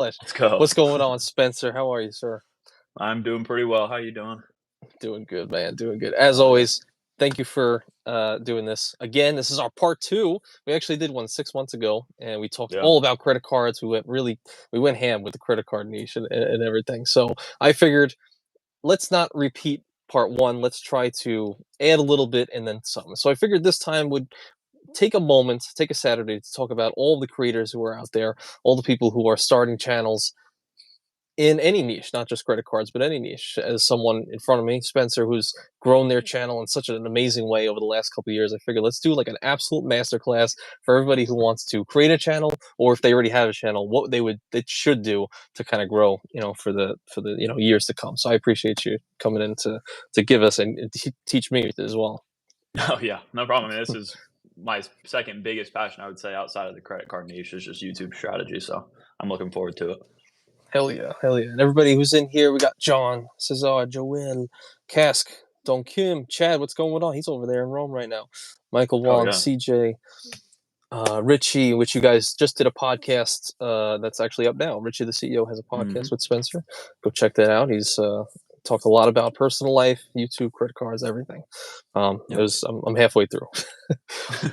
gosh. Let's go. What's going on, Spencer? How are you, sir? I'm doing pretty well. How you doing? Doing good, man. Doing good. As Oh, yeah. always, thank you for doing this. Again, this is our part 2. We actually did one 6 months ago, and we talked Yeah. all about credit cards. We went ham with the credit card niche and everything. So I figured, let's not repeat part 1. Let's try to add a little bit and then some. So I figured this time would take a moment, take a Saturday to talk about all the creators who are out there, all the people who are starting channels in any niche, not just credit cards, but any niche. As someone in front of me, Spencer, who's grown their channel in such an amazing way over the last couple of years, I figured let's do like an absolute masterclass for everybody who wants to create a channel, or if they already have a channel, what they should do to kind of grow, for the years to come. So I appreciate you coming in to give us and teach me as well. Oh yeah, no problem. I mean, this is my second biggest passion, I would say, outside of the credit card niche, is just YouTube strategy. So I'm looking forward to it. Hell yeah, hell yeah. And everybody who's in here, we got John, Cesar, Joel, Cask, Don Kim, Chad, what's going on? He's over there in Rome right now. Michael Wong, yeah. CJ, Richie, which you guys just did a podcast that's actually up now. Richie, the CEO, has a podcast with Spencer. Go check that out. He's talked a lot about personal life, YouTube, credit cards, everything. I'm halfway through.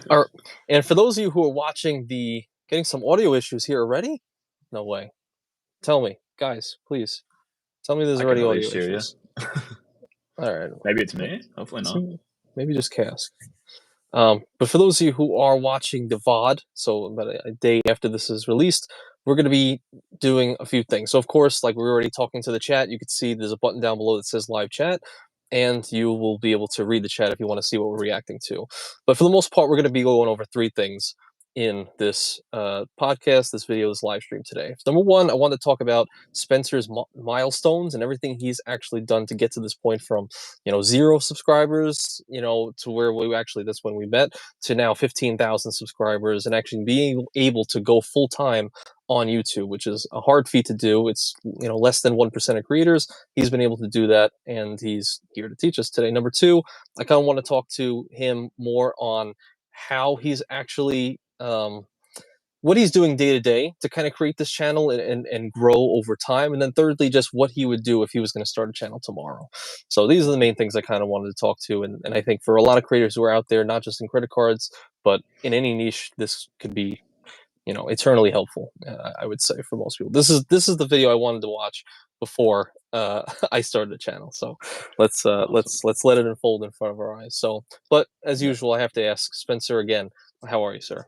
All right. And for those of you who are watching getting some audio issues here already? No way. Tell me, guys, please. Tell me there's already audio issues. All right. Maybe it's me. Hopefully not. Maybe just Cask. But for those of you who are watching the VOD, so about a day after this is released, we're going to be doing a few things. So, of course, like we're already talking to the chat, you can see there's a button down below that says live chat, and you will be able to read the chat if you want to see what we're reacting to. But for the most part, we're going to be going over 3 things in this podcast, this video, this live stream today. Number 1, I want to talk about Spencer's milestones and everything he's actually done to get to this point from, 0 subscribers, to where that's when we met, to now 15,000 subscribers, and actually being able to go full time on YouTube, which is a hard feat to do. It's, less than 1% of creators. He's been able to do that, and he's here to teach us today. Number 2, I kind of want to talk to him more on how he's actually what he's doing day to day to kind of create this channel and grow over time. And then thirdly, just what he would do if he was going to start a channel tomorrow. So these are the main things I kind of wanted to talk to. And I think for a lot of creators who are out there, not just in credit cards, but in any niche, this could be, eternally helpful. I would say for most people, this is the video I wanted to watch before I started the channel. So let's let it unfold in front of our eyes. So, but as usual, I have to ask Spencer again, how are you, sir?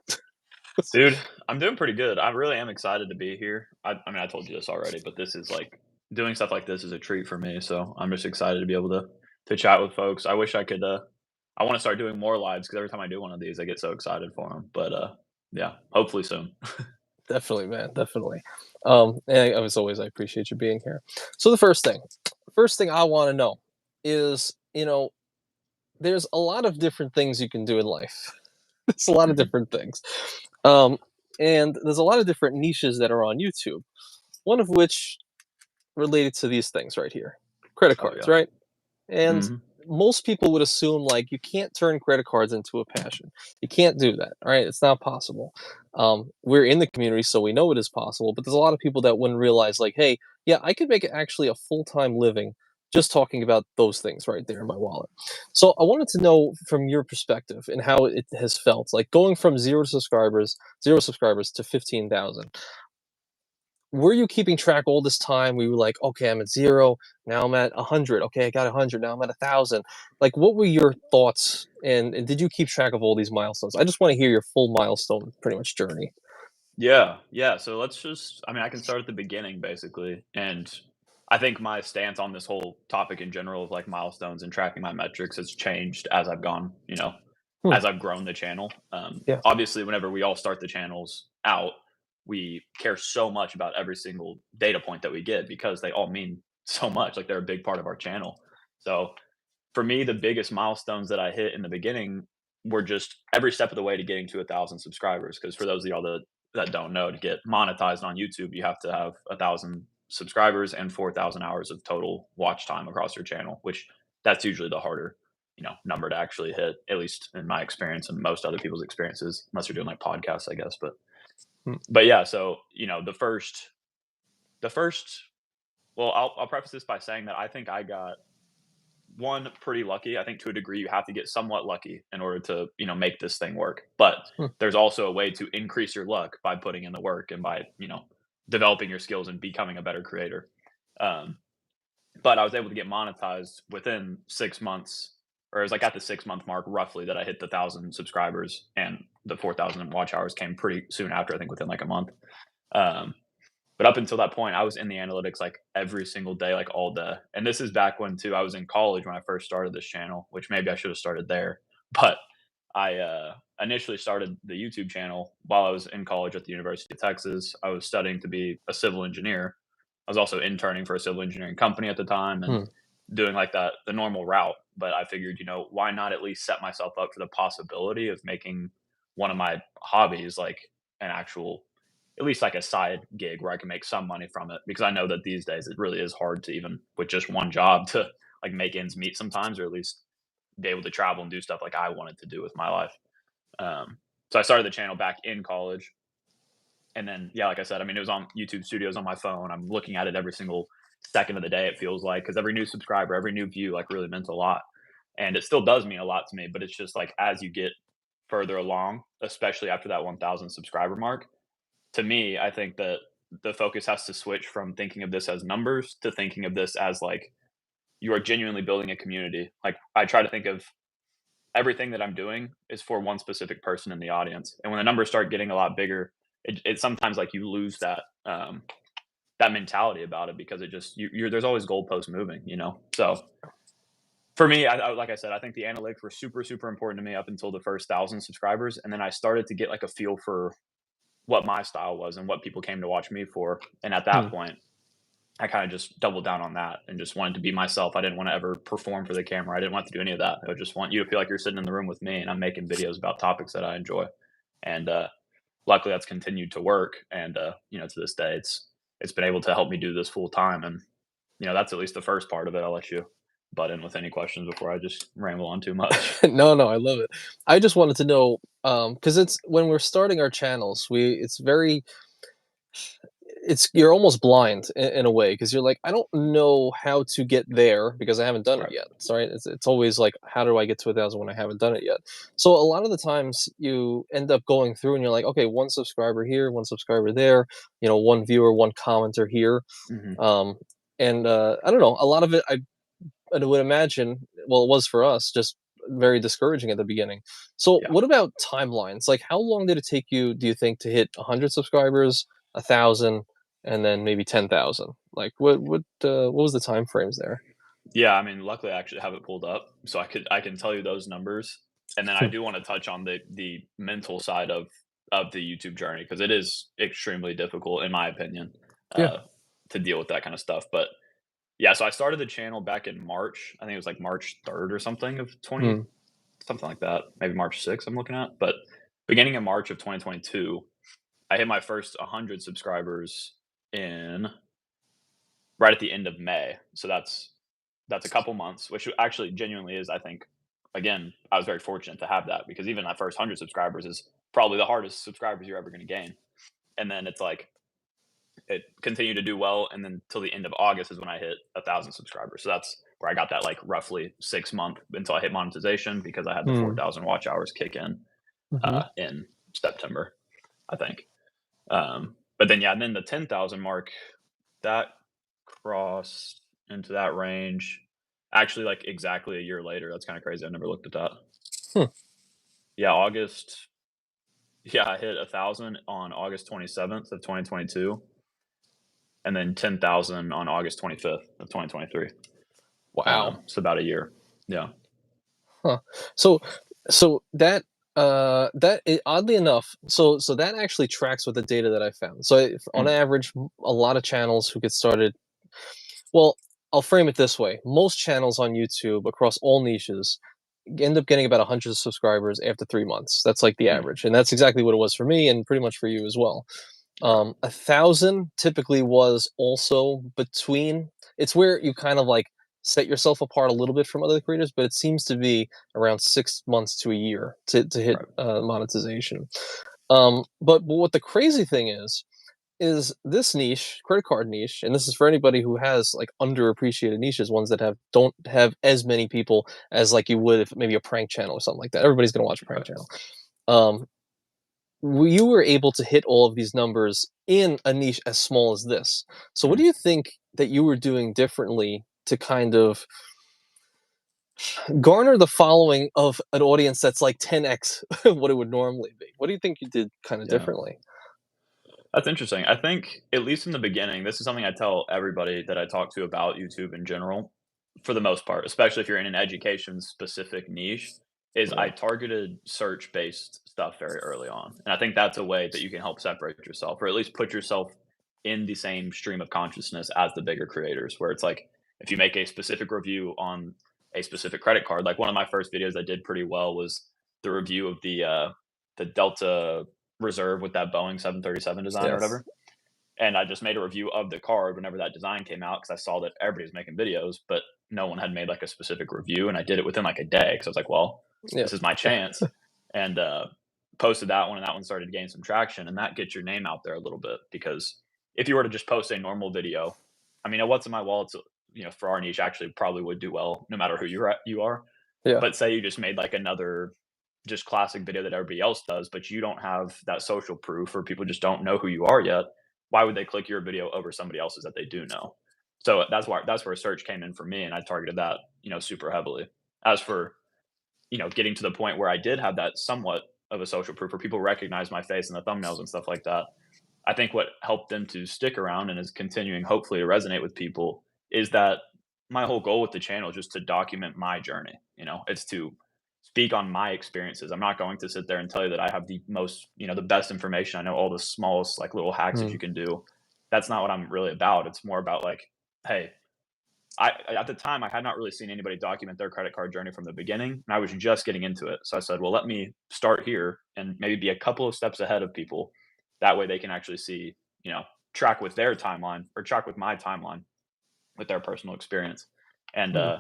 Dude, I'm doing pretty good. I really am excited to be here. I mean, I told you this already, but this is like doing stuff like this is a treat for me. So I'm just excited to be able to chat with folks. I wish I could. I want to start doing more lives because every time I do one of these, I get so excited for them. But yeah, hopefully soon. Definitely, man. Definitely. And as always, I appreciate you being here. So the first thing I want to know is, there's a lot of different things you can do in life. There's a lot of different things. And there's a lot of different niches that are on YouTube. One of which related to these things right here. Credit cards, right? And most people would assume like you can't turn credit cards into a passion. You can't do that, all right? It's not possible. We're in the community, so we know it is possible, but there's a lot of people that wouldn't realize like, hey, yeah, I could make it actually a full-time living just talking about those things right there in my wallet. So I wanted to know from your perspective and how it has felt, like going from 0 subscribers to 15,000. Were you keeping track all this time? We were like, okay, I'm at 0. Now I'm at 100. Okay, I got 100. Now I'm at 1,000. Like, what were your thoughts? And did you keep track of all these milestones? I just want to hear your full milestone, pretty much, journey. Yeah. So I can start at the beginning basically. And I think my stance on this whole topic in general of like milestones and tracking my metrics has changed as I've gone, as I've grown the channel. Yeah. Obviously, whenever we all start the channels out, we care so much about every single data point that we get because they all mean so much. Like they're a big part of our channel. So for me, the biggest milestones that I hit in the beginning were just every step of the way to getting to 1,000 subscribers. Because for those of y'all that don't know, to get monetized on YouTube, you have to have 1,000 subscribers and 4,000 hours of total watch time across your channel, which that's usually the harder, number to actually hit, at least in my experience and most other people's experiences, unless you're doing like podcasts, I guess. But yeah, so, the first The first well, I'll preface this by saying that I think I got one pretty lucky. I think to a degree you have to get somewhat lucky in order to, make this thing work. But Hmm. there's also a way to increase your luck by putting in the work and by, developing your skills and becoming a better creator. Um, but I was able to get monetized within 6 months, or it was like at the 6 month mark roughly that I hit the 1,000 subscribers, and the 4,000 watch hours came pretty soon after, I think within like a month. Um, but up until that point, I was in the analytics like every single day, like all day. And this is back when too I was in college when I first started this channel, which maybe I should have started there. But I initially started the YouTube channel while I was in college at the University of Texas. I was studying to be a civil engineer. I was also interning for a civil engineering company at the time and Hmm. doing like the normal route. But I figured, why not at least set myself up for the possibility of making one of my hobbies like an actual, at least like a side gig where I can make some money from it, because I know that these days it really is hard to, even with just one job, to like make ends meet sometimes, or at least be able to travel and do stuff like I wanted to do with my life. Um, so I started the channel back in college, and then yeah, like I said, I mean it was on YouTube Studios on my phone. I'm looking at it every single second of the day. It feels like, because every new subscriber, every new view, like really meant a lot, and it still does mean a lot to me. But it's just like as you get further along, especially after that 1,000 subscriber mark, to me, I think that the focus has to switch from thinking of this as numbers to thinking of this as like you are genuinely building a community. Like I try to think of everything that I'm doing is for one specific person in the audience. And when the numbers start getting a lot bigger, it's sometimes like you lose that mentality about it, because it just you're there's always goalposts moving. So for me, like I said, I think the analytics were super super important to me up until the first 1,000 subscribers, and then I started to get like a feel for what my style was and what people came to watch me for. And at that Hmm. point, I kind of just doubled down on that and just wanted to be myself. I didn't want to ever perform for the camera. I didn't want to do any of that. I just want you to feel like you're sitting in the room with me and I'm making videos about topics that I enjoy. And luckily that's continued to work. And to this day, it's been able to help me do this full time. And that's at least the first part of it. I'll let you butt in with any questions before I just ramble on too much. No, no, I love it. I just wanted to know, because it's when we're starting our channels, it's very, you're almost blind in a way because you're like, I don't know how to get there because I haven't done it Right. yet. So right, it's always like, how do I get to 1,000 when I haven't done it yet? So a lot of the times you end up going through and you're like, okay, one subscriber here, one subscriber there, one viewer, one commenter here, Hmm. um, and I don't know. A lot of it, I would imagine, well, it was for us, just very discouraging at the beginning. So, Yeah. what about timelines? Like, how long did it take you, do you think, to hit 100 subscribers, 1,000, and then maybe 10,000? Like, what was the time frames there? Yeah, I mean, luckily, I actually have it pulled up, so I can tell you those numbers, and then I Hmm. do want to touch on the mental side of the YouTube journey, because it is extremely difficult, in my opinion, Yeah. uh, to deal with that kind of stuff. But yeah, so I started the channel back in March. I think it was like March 3rd or something of 20, Mm, something like that. Maybe March 6th. I'm looking at, but beginning in March of 2022, I hit my first 100 subscribers in right at the end of May. So that's a couple months, which actually genuinely is, I think, again, I was very fortunate to have that, because even that first 100 subscribers is probably the hardest subscribers you're ever going to gain. And then it's like it continued to do well, and then till the end of August is when I hit 1,000 subscribers. So that's where I got that like roughly 6 month until I hit monetization, because I had the mm, 4,000 watch hours kick mhm. in September, I think. But then yeah, and then the 10,000 mark, that crossed into that range actually like exactly a year later. That's kind of crazy. I never looked at that. Hmm. Yeah, August. Yeah, I hit 1,000 on August 27th of 2022, and then 10,000 on August 25th of 2023. Wow. So about a year. Yeah. Huh. So so oddly enough, so that actually tracks with the data that I found. So if, on Mm, average, a lot of channels who get started, well, I'll frame it this way. Most channels on YouTube across all niches end up getting about 100 subscribers after 3 months. That's like the mm, average. And that's exactly what it was for me and pretty much for you as well. right. 1,000 typically was also between, it's where you kind of like set yourself apart a little bit from other creators, but it seems to be around 6 months to a year to hit Right. monetization. But what the crazy thing is, is this niche, credit card niche, and this is for anybody who has like underappreciated niches, ones that don't have as many people as like you would if maybe a prank channel or something like that. Everybody's gonna watch a prank Right. channel. Um, you were able to hit all of these numbers in a niche as small as this. So what Mhm. do you think that you were doing differently to kind of garner the following of an audience that's like 10x what it would normally be? What do you think you did kind of Yeah. differently? That's interesting. I think, at least in the beginning, this is something I tell everybody that I talk to about YouTube in general, for the most part, especially if you're in an education specific niche, is Yeah. I targeted search based stuff very early on. And I think that's a way that you can help separate yourself, or at least put yourself in the same stream of consciousness as the bigger creators, where it's like, if you make a specific review on a specific credit card, like one of my first videos I did pretty well was the review of the Delta Reserve with that Boeing 737 design or Yes. whatever. And I just made a review of the card whenever that design came out because I saw that everybody was making videos, but no one had made like a specific review. And I did it within like a day because I was like, well, Yeah. this is my chance. And posted that one, and that one started to gain some traction. And that gets your name out there a little bit because if you were to just post a normal video, I mean, a what's in my wallet's, for our niche actually probably would do well no matter who you are. Yeah. But say you just made like another just classic video that everybody else does, but you don't have that social proof or people just don't know who you are yet, why would they click your video over somebody else's that they do know? So that's where search came in for me, and I targeted that, super heavily. As for, getting to the point where I did have that somewhat of a social proof where people recognize my face in the thumbnails and stuff like that, I think what helped them to stick around and is continuing hopefully to resonate with people is that my whole goal with the channel is just to document my journey. It's to speak on my experiences. I'm not going to sit there and tell you that I have the most, the best information. I know all the smallest like little hacks that Mm. you can do. That's not what I'm really about. It's more about like, hey, I at the time I had not really seen anybody document their credit card journey from the beginning, and I was just getting into it. So I said, well, let me start here and maybe be a couple of steps ahead of people. That way they can actually see, track with their timeline or track with my timeline with their personal experience. And Mm.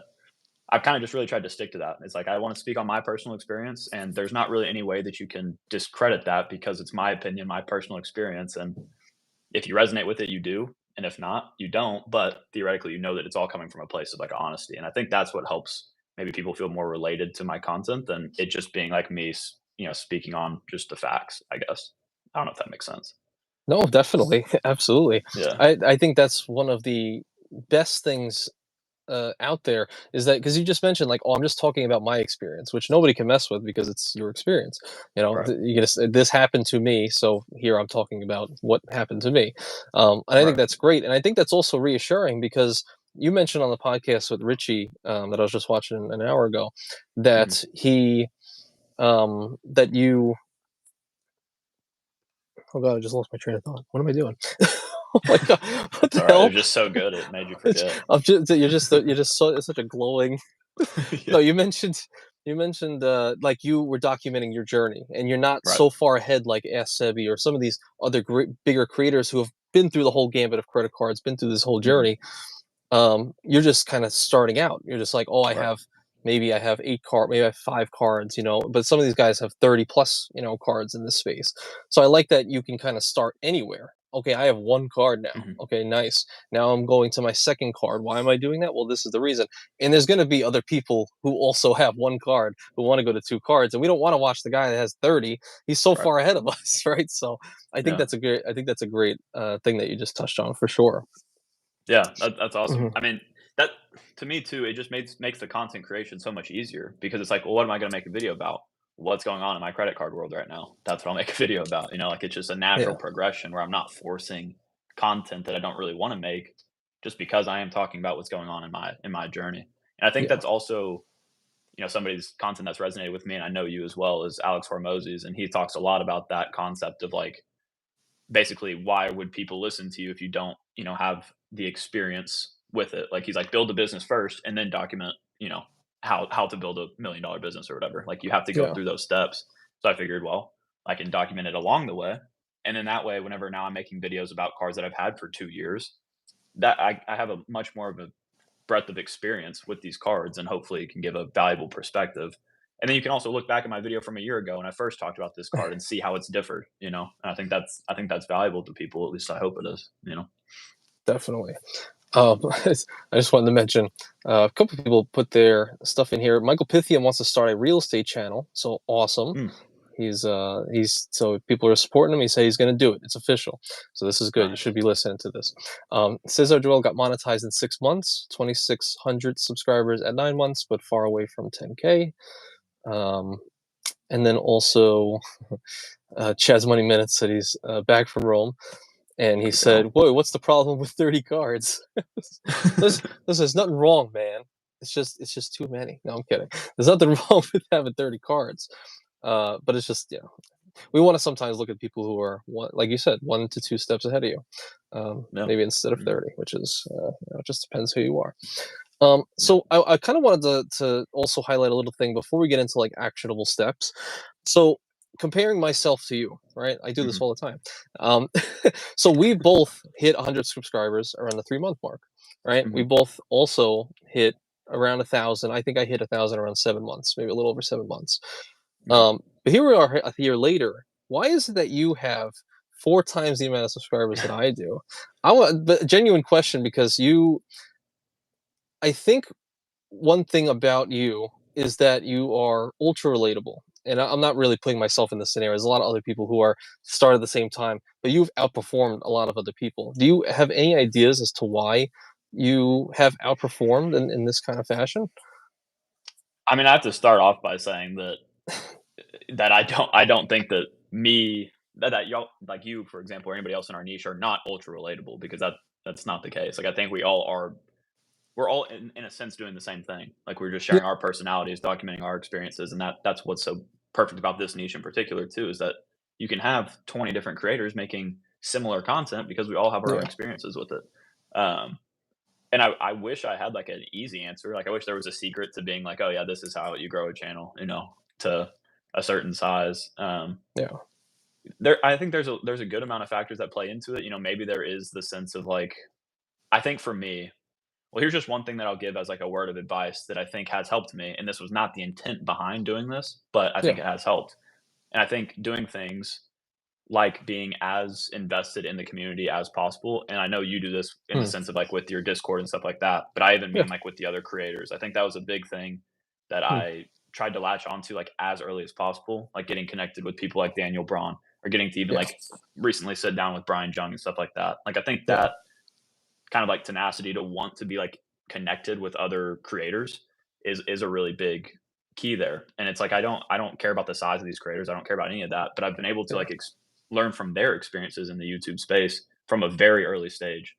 I've kind of just really tried to stick to that. It's like I want to speak on my personal experience, and there's not really any way that you can discredit that because it's my opinion, my personal experience, and if you resonate with it, you do, and if not, you don't. But theoretically, you know that it's all coming from a place of like honesty, and I think that's what helps maybe people feel more related to my content than it just being like me, speaking on just the facts. I guess I don't know if that makes sense. No, definitely, absolutely. Yeah. I think that's one of the best things out there is that because you just mentioned like, oh, I'm just talking about my experience, which nobody can mess with because it's your experience. Right. You just this happened to me, so here I'm talking about what happened to me, and I think Right. that's great, and I think that's also reassuring because you mentioned on the podcast with Richie that I was just watching an hour ago Mhm. that that you oh god, I just lost my train of thought. What am I doing? Oh my god, what It's the all right. It hell? was just so good it made you It's, forget. you're just so such a glowing. Yeah. No, you mentioned like you were documenting your journey, and you're not Right. so far ahead like Ask Sebi or some of these other bigger creators who have been through the whole gambit of credit cards, been through this whole Mhm. journey. You're just kind of starting out. You're just like, oh, Right. maybe I have maybe I have 5 cards, but some of these guys have 30 plus, cards in this space. So I like that you can kind of start anywhere. Okay, I have 1 card now. Mhm. Okay, nice. Now I'm going to my second card. Why am I doing that? Well, this is the reason. And there's going to be other people who also have 1 card who want to go to 2 cards, and we don't want to watch the guy that has 30. He's so Right. far ahead of us, right? So Yeah. I think that's a great thing that you just touched on for sure. Yeah, that's awesome. Mhm. I mean, that to me too, it just makes the content creation so much easier because it's like, well, what am I going to make a video about? What's going on in my credit card world right now? That's what I'll make a video about. Like it's just a natural Yeah. progression where I'm not forcing content that I don't really want to make just because I am talking about what's going on in my journey. And I think Yeah. that's also, somebody's content that's resonated with me, and I know you as well, is Alex Hormozzi's, and he talks a lot about that concept of like basically why would people listen to you if you don't have the experience with it. Like he's like, build a business first and then document how to build $1 million business or whatever. Like you have to go Yeah. through those steps. So I figured, well, I can document it along the way, and then that way whenever now I'm making videos about cars that I've had for 2 years, that I have a much more of a breadth of experience with these cards, and hopefully it can give a valuable perspective. And then you can also look back at my video from a year ago when I first talked about this card and see how it's differed, you know? And I think that's valuable to people, at least I hope it is, you know? Definitely. I just wanted to mention a couple of people put their stuff in here. Michael Pythian wants to start a real estate channel, so awesome. Mm, He's so people are supporting him. He said he's going to do it. It's official. So this is good. You should nice. be listening to this. Cesar Joel got monetized in 6 months, 2,600 subscribers at 9 months, but far away from 10K. And then also Chaz Money Minutes said he's back from Rome. And he Good to go. said, "Whoa, what's the problem with 30 cards?" There's nothing wrong, man. It's just too many. No, I'm kidding. There's nothing wrong with having 30 cards. But it's just, we want to sometimes look at people who are one, like you said, 1 to 2 steps ahead of you. Yeah. Maybe instead of Mhm. 30, which is it just depends who you are. Yeah. So I kind of wanted to also highlight a little thing before we get into like actionable steps. So comparing myself to you, right? I do this Mhm. all the time. Um, so we both hit 100 subscribers around the 3 month mark, right? We Mhm. both also hit around 1,000. I think I hit 1,000 around 7 months, maybe a little over 7 months. Okay. But here we are a year later. Why is it that you have 4 times the amount of subscribers that I do? I want, but genuine question, because I think one thing about you is that you are ultra relatable. And I'm not really putting myself in this scenario. There's a lot of other people who are started at the same time, but you've outperformed a lot of other people. Do you have any ideas as to why you have outperformed in this kind of fashion? I mean, I have to start off by saying that I don't think that that y'all like you, for example, or anybody else in our niche are not ultra relatable because that's not the case. Like I think we're all in a sense doing the same thing. Like we're just Yeah, sharing our personalities, documenting our experiences, and that's what's so perfect about this niche in particular too, is that you can have 20 different creators making similar content because we all have our own yeah, experiences with it. Um, and I wish I had like an easy answer. Like I wish there was a secret to being like, oh yeah, this is how you grow a channel, you know, to a certain size. yeah. I think there's a good amount of factors that play into it. You know, maybe there is the sense of like, I think for me, well, here's just one thing that I'll give as like a word of advice that I think has helped me. And this was not the intent behind doing this, but I Yeah. think it has helped. And I think doing things like being as invested in the community as possible. And I know you do this in the Mm, sense of like with your Discord and stuff like that, but I even yeah. mean like with the other creators. I think that was a big thing that Mm, I tried to latch onto like as early as possible, like getting connected with people like Daniel Braun or getting to even yeah. like recently sit down with Brian Jung and stuff like that. Like I think Yeah. that kind of like tenacity to want to be like connected with other creators is a really big key there. And it's like I don't care about the size of these creators. I don't care about any of that, but I've been able to Yeah. like learn from their experiences in the YouTube space from a very early stage.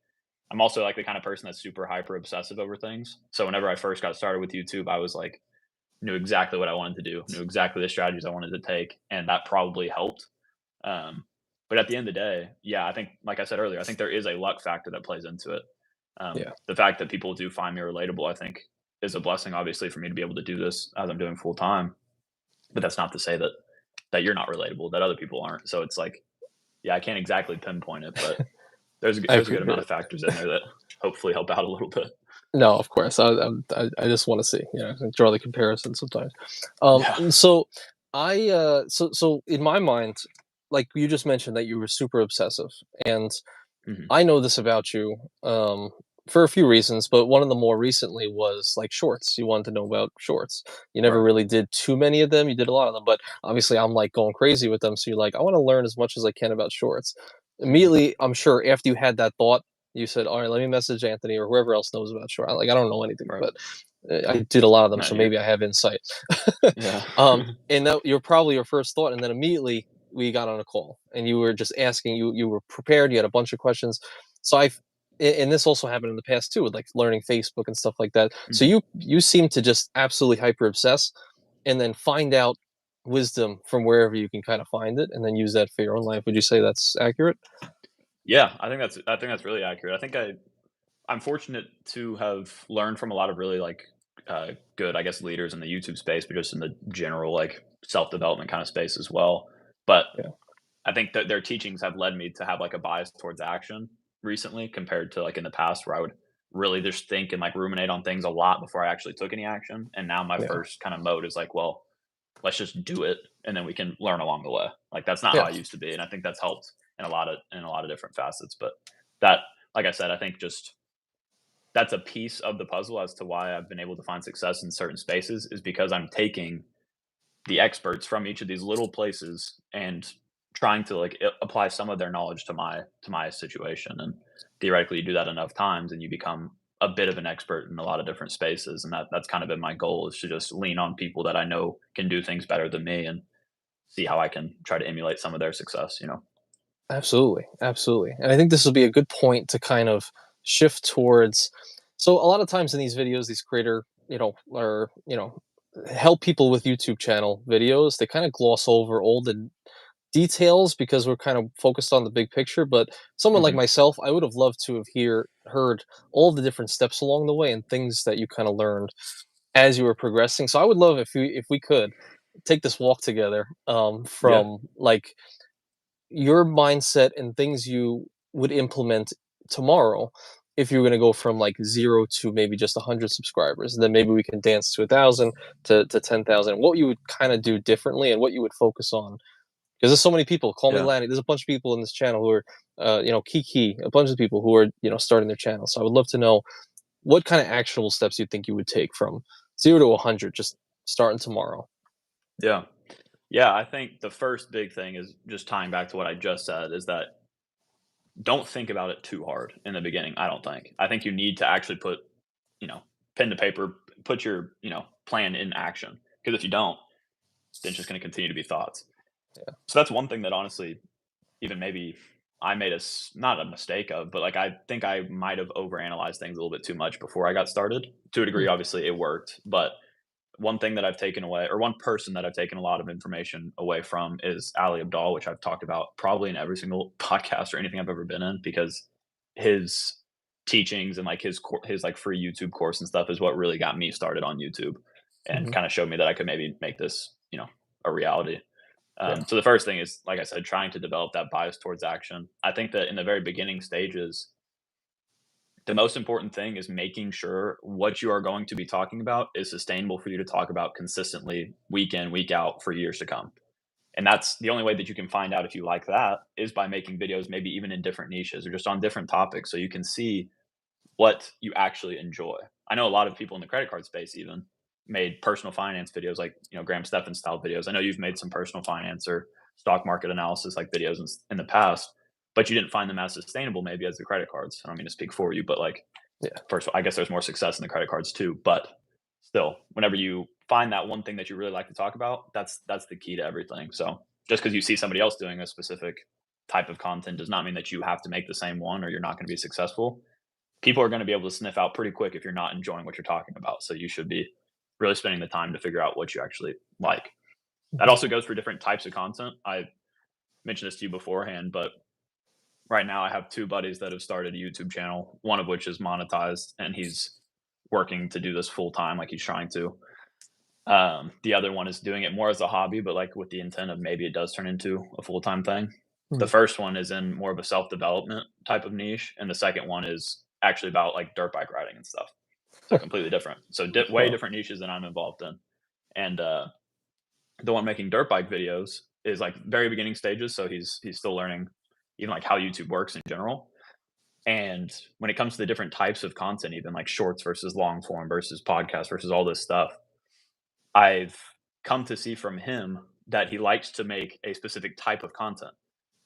I'm also like the kind of person that's super hyper obsessive over things. So whenever I first got started with YouTube, I was like knew exactly what I wanted to do, knew exactly the strategies I wanted to take, and that probably helped. Um, but at the end of the day, yeah, I think, like I said earlier, I think there is a luck factor that plays into it. Yeah. The fact that people do find me relatable, I think, is a blessing, obviously, for me to be able to do this as I'm doing full time. But that's not to say that you're not relatable, that other people aren't. So it's like, yeah, I can't exactly pinpoint it, but I there's a good appreciate amount it. of factors in there that hopefully help out a little bit. No, of course. I just want to see, draw the comparison sometimes. Yeah. So so in my mind, like you just mentioned that you were super obsessive, and Hmm. I know this about you, for a few reasons, but one of them more recently was like shorts. You wanted to know about shorts. You never Right. really did too many of them. You did a lot of them, but obviously I'm like going crazy with them. So you're like, I want to learn as much as I can about shorts. Hmm. Immediately, I'm sure after you had that thought, you said, "All right, let me message Anthony or whoever else knows about short." Like I don't know anything, Right. but I did a lot of them, No, so you're, maybe I have insight. yeah. And that you're probably your first thought, and then immediately we got on a call, and you were just asking. You were prepared. You had a bunch of questions. So and this also happened in the past too, with like learning Facebook and stuff like that. So Hmm. you seem to just absolutely hyper obsess, and then find out wisdom from wherever you can kind of find it, and then use that for your own life. Would you say that's accurate? Yeah, I think that's really accurate. I'm fortunate to have learned from a lot of really like good, I guess, leaders in the YouTube space, but just in the general like self development kind of space as well. But Yeah. I think that their teachings have led me to have like a bias towards action recently compared to like in the past where I would really just think and like ruminate on things a lot before I actually took any action. And now my Yeah. first kind of mode is like, well, let's just do it, and then we can learn along the way. Like that's not how Yeah, I used to be, and I think that's helped in a lot of different facets. But that, like I said, I think just that's a piece of the puzzle as to why I've been able to find success in certain spaces is because I'm taking the experts from each of these little places and trying to like apply some of their knowledge to my situation. And theoretically you do that enough times and you become a bit of an expert in a lot of different spaces. And that's kind of been my goal, is to just lean on people that I know can do things better than me and see how I can try to emulate some of their success, you know. absolutely, absolutely. And I think this will be a good point to kind of shift towards. So a lot of times in these videos, these creator, or help people with YouTube channel videos, they kind of gloss over all the details because we're kind of focused on the big picture. But someone like Hmm. myself, I would have loved to have heard all the different steps along the way and things that you kind of learned as you were progressing. So I would love if we could take this walk together, Yeah. from like your mindset and things you would implement tomorrow if you were going to go from like 0 to maybe just 100 subscribers, and then maybe we can dance to 1,000 to 10,000, what you would kind of do differently and what you would focus on. Because there's so many people. Call me Yeah. Lanny. There's a bunch of people in this channel who are, Kiki, a bunch of people who are, starting their channel. So I would love to know what kind of actionable steps you think you would take from 0 to 100, just starting tomorrow. Yeah. Yeah. I think the first big thing is just tying back to what I just said, is that don't think about it too hard in the beginning. I think you need to actually put, you know, pen to paper, put your, plan in action. Because if you don't, then it's just going to continue to be thoughts. Yeah. So that's one thing that honestly, even maybe I made not a mistake of, but like I think I might have overanalyzed things a little bit too much before I got started. To a degree, Mm, obviously it worked, but one thing that I've taken away, or one person that I've taken a lot of information away from, is Ali Abdal, which I've talked about probably in every single podcast or anything I've ever been in, because his teachings and like his like free YouTube course and stuff is what really got me started on YouTube and mhm. kind of showed me that I could maybe make this, a reality. Yeah. So the first thing is, like I said, trying to develop that bias towards action. I think that in the very beginning stages, the most important thing is making sure what you are going to be talking about is sustainable for you to talk about consistently, week in, week out, for years to come. And that's the only way that you can find out if you like that, is by making videos, maybe even in different niches or just on different topics, so you can see what you actually enjoy. I know a lot of people in the credit card space even made personal finance videos, like, Graham Stephan style videos. I know you've made some personal finance or stock market analysis like videos in the past, but you didn't find them as sustainable maybe as the credit cards. I don't mean to speak for you, but like, Yeah. first of all, I guess there's more success in the credit cards too. But still, whenever you find that one thing that you really like to talk about, that's the key to everything. So just because you see somebody else doing a specific type of content does not mean that you have to make the same one or you're not going to be successful. People are going to be able to sniff out pretty quick if you're not enjoying what you're talking about. So you should be really spending the time to figure out what you actually like. That Mhm. also goes for different types of content. I mentioned this to you beforehand, but right now I have two buddies that have started a YouTube channel, one of which is monetized, and he's working to do this full time, like he's trying to. The other one is doing it more as a hobby, but like with the intent of maybe it does turn into a full time thing. The Mhm. first one is in more of a self development type of niche, and the second one is actually about like dirt bike riding and stuff. So completely different. So way Wow. different niches than I'm involved in. And the one making dirt bike videos is like very beginning stages, so he's still learning even like how YouTube works in general. And when it comes to the different types of content, even like shorts versus long form versus podcast versus all this stuff, I've come to see from him that he likes to make a specific type of content.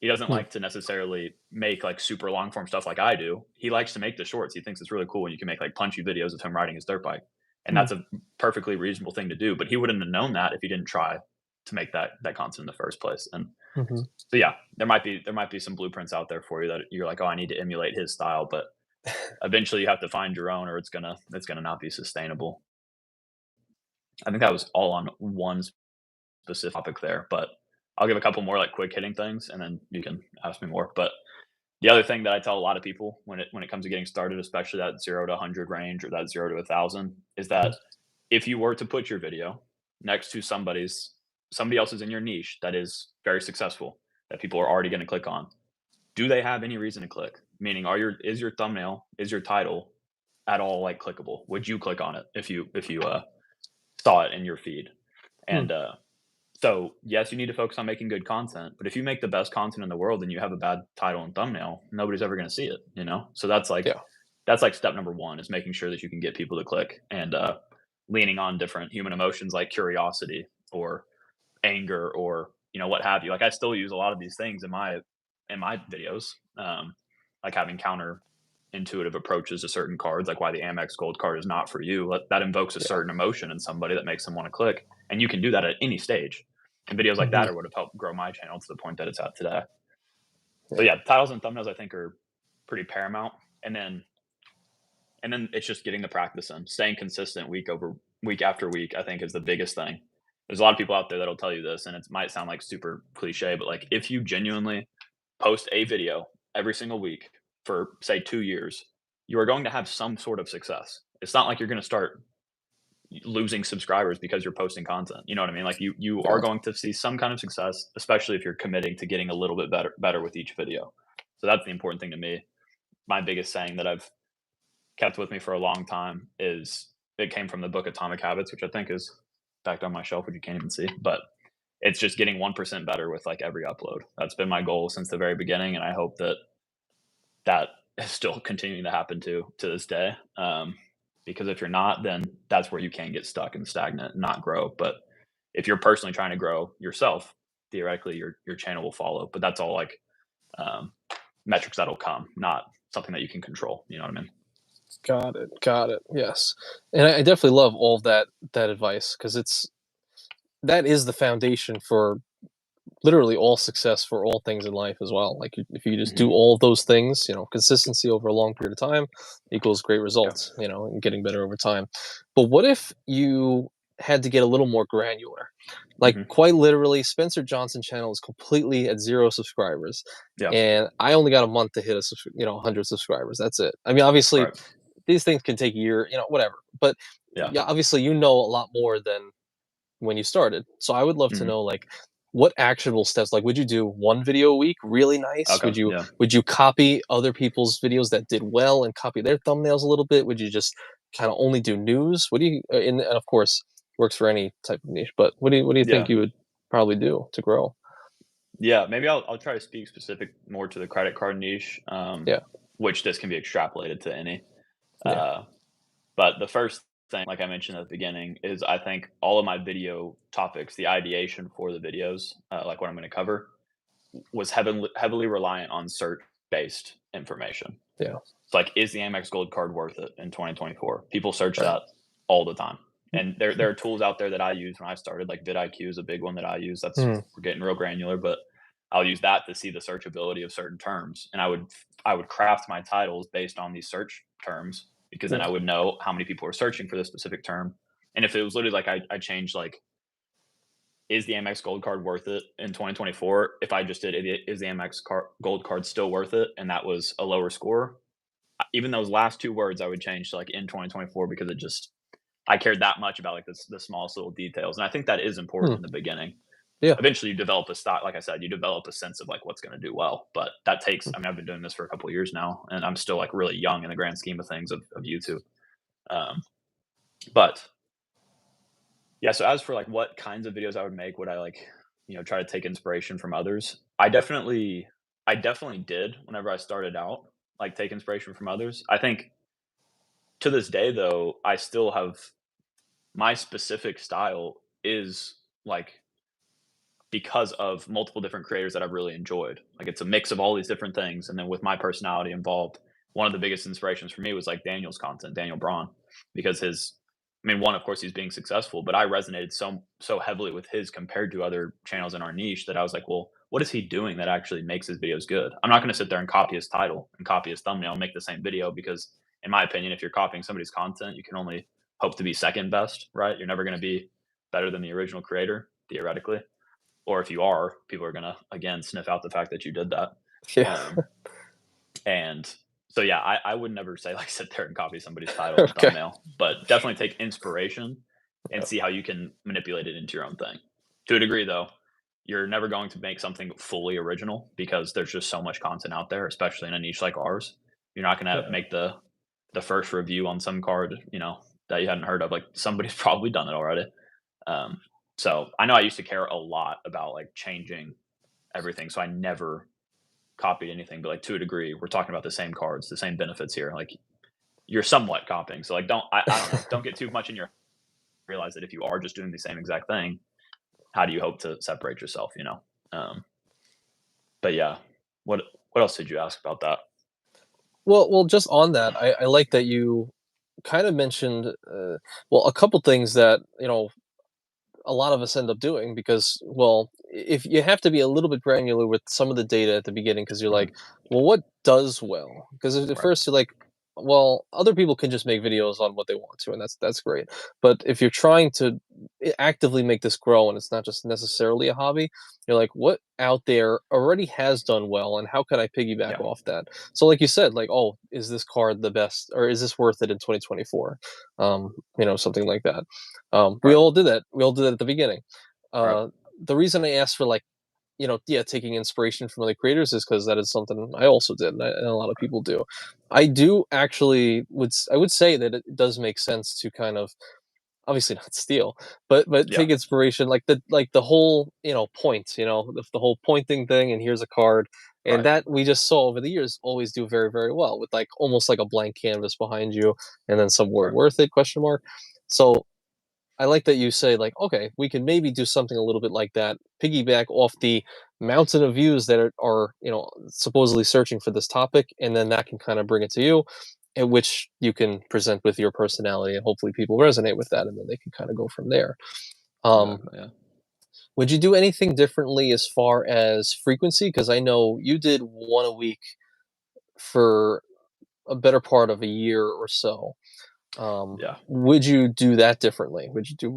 He doesn't Mm, like to necessarily make like super long form stuff like I do. He likes to make the shorts. He thinks it's really cool when you can make like punchy videos of him riding his dirt bike. And mm, that's a perfectly reasonable thing to do. But he wouldn't have known that if he didn't try to make that content in the first place. And mhm. so yeah, there might be some blueprints out there for you that you're like, oh, I need to emulate his style, but eventually you have to find your own or it's gonna not be sustainable. I think that was all on one specific topic there, but I'll give a couple more like quick hitting things and then you can ask me more. But the other thing that I tell a lot of people when it comes to getting started, especially that 0 to 100 range or that 0 to 1,000, is that Mm, if you were to put your video next to somebody else's in your niche that is very successful, that people are already going to click on, do they have any reason to click? Meaning, is your thumbnail, is your title at all like clickable? Would you click on it if you saw it in your feed? mm, And So, yes, you need to focus on making good content, but if you make the best content in the world and you have a bad title and thumbnail, nobody's ever gonna see it, you know? So Yeah. that's like step number 1 is making sure that you can get people to click and, leaning on different human emotions like curiosity or anger or, you know, what have you. Like, I still use a lot of these things in my videos, like having counterintuitive approaches to certain cards, like why the Amex Gold card is not for you. That invokes a Yeah. certain emotion in somebody that makes them wanna click, and you can do that at any stage. And videos like Mhm. that are what have helped grow my channel to the point that it's at today. So, Yeah. yeah, titles and thumbnails I think are pretty paramount, and then it's just getting the practice in. Staying consistent week after week, I think is the biggest thing. There's a lot of people out there that'll tell you this, and it might sound like super cliche, but like if you genuinely post a video every single week for say 2 years, you are going to have some sort of success. It's not like you're going to start losing subscribers because you're posting content. You know what I mean? Like you are Yeah. going to see some kind of success, especially if you're committing to getting a little bit better with each video. So that's the important thing to me. My biggest saying that I've kept with me for a long time is it came from the book Atomic Habits, which I think is back on my shelf, which you can't even see. But it's just getting 1% better with like every upload. That's been my goal since the very beginning, and I hope that that is still continuing to happen to this day. Because if you're not, then that's where you can get stuck and stagnant and not grow. But if you're personally trying to grow yourself, theoretically your channel will follow. But that's all like um, metrics that'll come, not something that you can control. You know what I mean? Got it. Got it. Yes. And I definitely love all of that advice because that is the foundation for literally all success for all things in life as well. Like if you just do Hmm. all of those things, consistency over a long period of time equals great Yeah. results, and getting better over time. But what if you had to get a little more granular? Like Hmm. quite literally, Spencer Johnson channel is completely at 0 subscribers, Yeah. and I only got a month to hit 100 subscribers. That's it. I mean, obviously, Right. these things can take a year, whatever. But Yeah. yeah, obviously, you know a lot more than when you started. So I would love to Hmm. know like what actionable steps, like would you do one video a week really nice? Okay. Yeah. Would you copy other people's videos that did well and copy their thumbnails a little bit? Would you just kind of only do news? What do you and of course works for any type of niche, but what do you think Yeah. you would probably do to grow? Yeah. Maybe I'll try to speak specific more to the credit card niche, Yeah. which this can be extrapolated to any. Yeah. Uh, but the first thing, like I mentioned at the beginning, is I think all of my video topics, the ideation for the videos, like what I'm going to cover, was heavily reliant on search based information. Yeah. It's like, is the Amex Gold card worth it in 2024? People search Right. that all the time. And there are tools out there that I used when I started, like vidIQ is a big one that I use. That's Mm, we're getting real granular, but I'll use that to see the searchability of certain terms. And I would craft my titles based on these search terms because then yeah. I would know how many people are searching for this specific term. And if it was literally like I changed like, is the Amex Gold card worth it in 2024? If I just did, is the Gold card still worth it? And that was a lower score, even those last 2 words I would change to, like, in 2024 because it just I cared that much about, like, the smallest little details, and I think that is important Mm, in the beginning. yeah. Eventually, you develop a stock like I said, you develop a sense of, like, what's gonna do well, but that takes I mean, I've been doing this for a couple of years now, and I'm still, like, really young in the grand scheme of things of YouTube. Um, but, yeah, so as for, like, what kinds of videos I would make, would I, like, try to take inspiration from others? I definitely did whenever I started out, like, take inspiration from others. I think to this day, though, I still have my specific style is like because of multiple different creators that I've really enjoyed. Like it's a mix of all these different things, and then with my personality involved, one of the biggest inspirations for me was like Daniel's content, Daniel Braun, because I mean, one, of course, he's being successful, but I resonated so heavily with his compared to other channels in our niche that I was like, well, what is he doing that actually makes his videos good? I'm not going to sit there and copy his title and copy his thumbnail and make the same video because, in my opinion, if you're copying somebody's content, you can only hope to be second best, right? You're never going to be better than the original creator, theoretically. Or if you are, people are going to, again, sniff out the fact that you did that. Yeah. Um, and so, yeah, I would never say like sit there and copy somebody's title and Okay. thumbnail, but definitely take inspiration and Yeah. see how you can manipulate it into your own thing. To a degree, though, you're never going to make something fully original because there's just so much content out there, especially in a niche like ours. You're not going to Yeah. make the first review on some card, that you hadn't heard of. Like somebody's probably done it already. Um, So I know I used to care a lot about like changing everything. So I never copied anything, but like to a degree, we're talking about the same cards, the same benefits here. Like you're somewhat copying. So like I don't know, don't get too much in your realize that if you are just doing the same exact thing, how do you hope to separate yourself, you know? Um, but yeah, what what else did you ask about that? Well, just on that, I like that you kind of mentioned, well, a couple things that a lot of us end up doing because, well, if you have to be a little bit granular with some of the data at the beginning, because you're Mhm. like, well, what does well? Because at Right. first you're like, well, other people can just make videos on what they want to, and that's great. But if you're trying to actively make this grow, and it's not just necessarily a hobby, you're like, what out there already has done well, and how can I piggyback Yeah. off that? So, like you said, like, oh, is this card the best, or is this worth it in 2024? Something like that. We Right. all did that. We all did that at the beginning. Right. The reason I asked for, like, yeah, taking inspiration from other creators is because that is something I also did, and a lot of people do. I do actually I would say that it does make sense to kind of, obviously not steal, but Yeah. take inspiration, like the whole point, the whole pointing thing, and here's a card, and Right. that we just saw over the years always do very very well with like almost like a blank canvas behind you, and then some word Right. worth it question mark. So I like that you say like, okay, we can maybe do something a little bit like that, piggyback off the mountain of views that are supposedly searching for this topic, and then that can kind of bring it to you, in which you can present with your personality, and hopefully people resonate with that, and then they can kind of go from there. Um, Exactly. Yeah. would you do anything differently as far as frequency? Because I know you did one a week for a better part of a year or so. Yeah. Would you do that differently? Would you do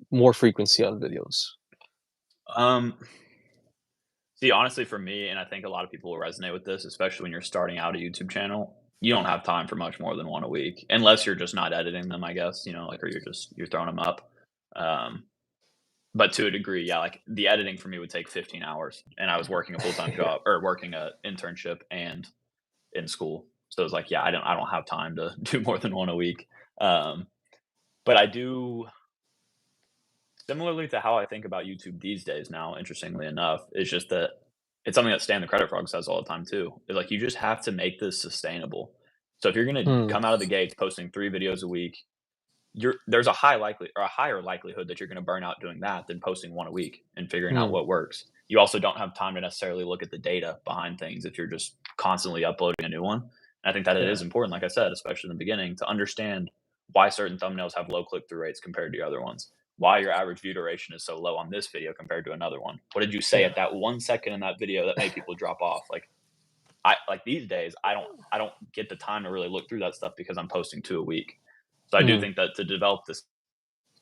more frequency on videos? Um, See, honestly, for me, and I think a lot of people will resonate with this, especially when you're starting out a YouTube channel, you don't have time for much more than one a week, unless you're just not editing them, I guess, like, or you're throwing them up. Um, but to a degree, yeah, like the editing for me would take 15 hours, and I was working a full time Yeah. job or working a internship and in school, so it was like, yeah, I don't have time to do more than one a week. Um, but I do similarly to how I think about YouTube these days now, interestingly enough, it's just that it's something that Stan the Credit Frog says all the time too. Is like you just have to make this sustainable. So if you're gonna Hmm. come out of the gates posting 3 videos a week, there's a higher likelihood that you're gonna burn out doing that than posting one a week and figuring out Hmm. what works. You also don't have time to necessarily look at the data behind things if you're just constantly uploading a new one. And I think that it Yeah. is important, like I said, especially in the beginning, to understand why certain thumbnails have low click through rates compared to other ones, why your average view duration is so low on this video compared to another one. What did you say Yeah. at that 1 second in that video that made people drop off? Like these days, I don't get the time to really look through that stuff because I'm posting 2 a week. So I do Hmm. think that to develop this,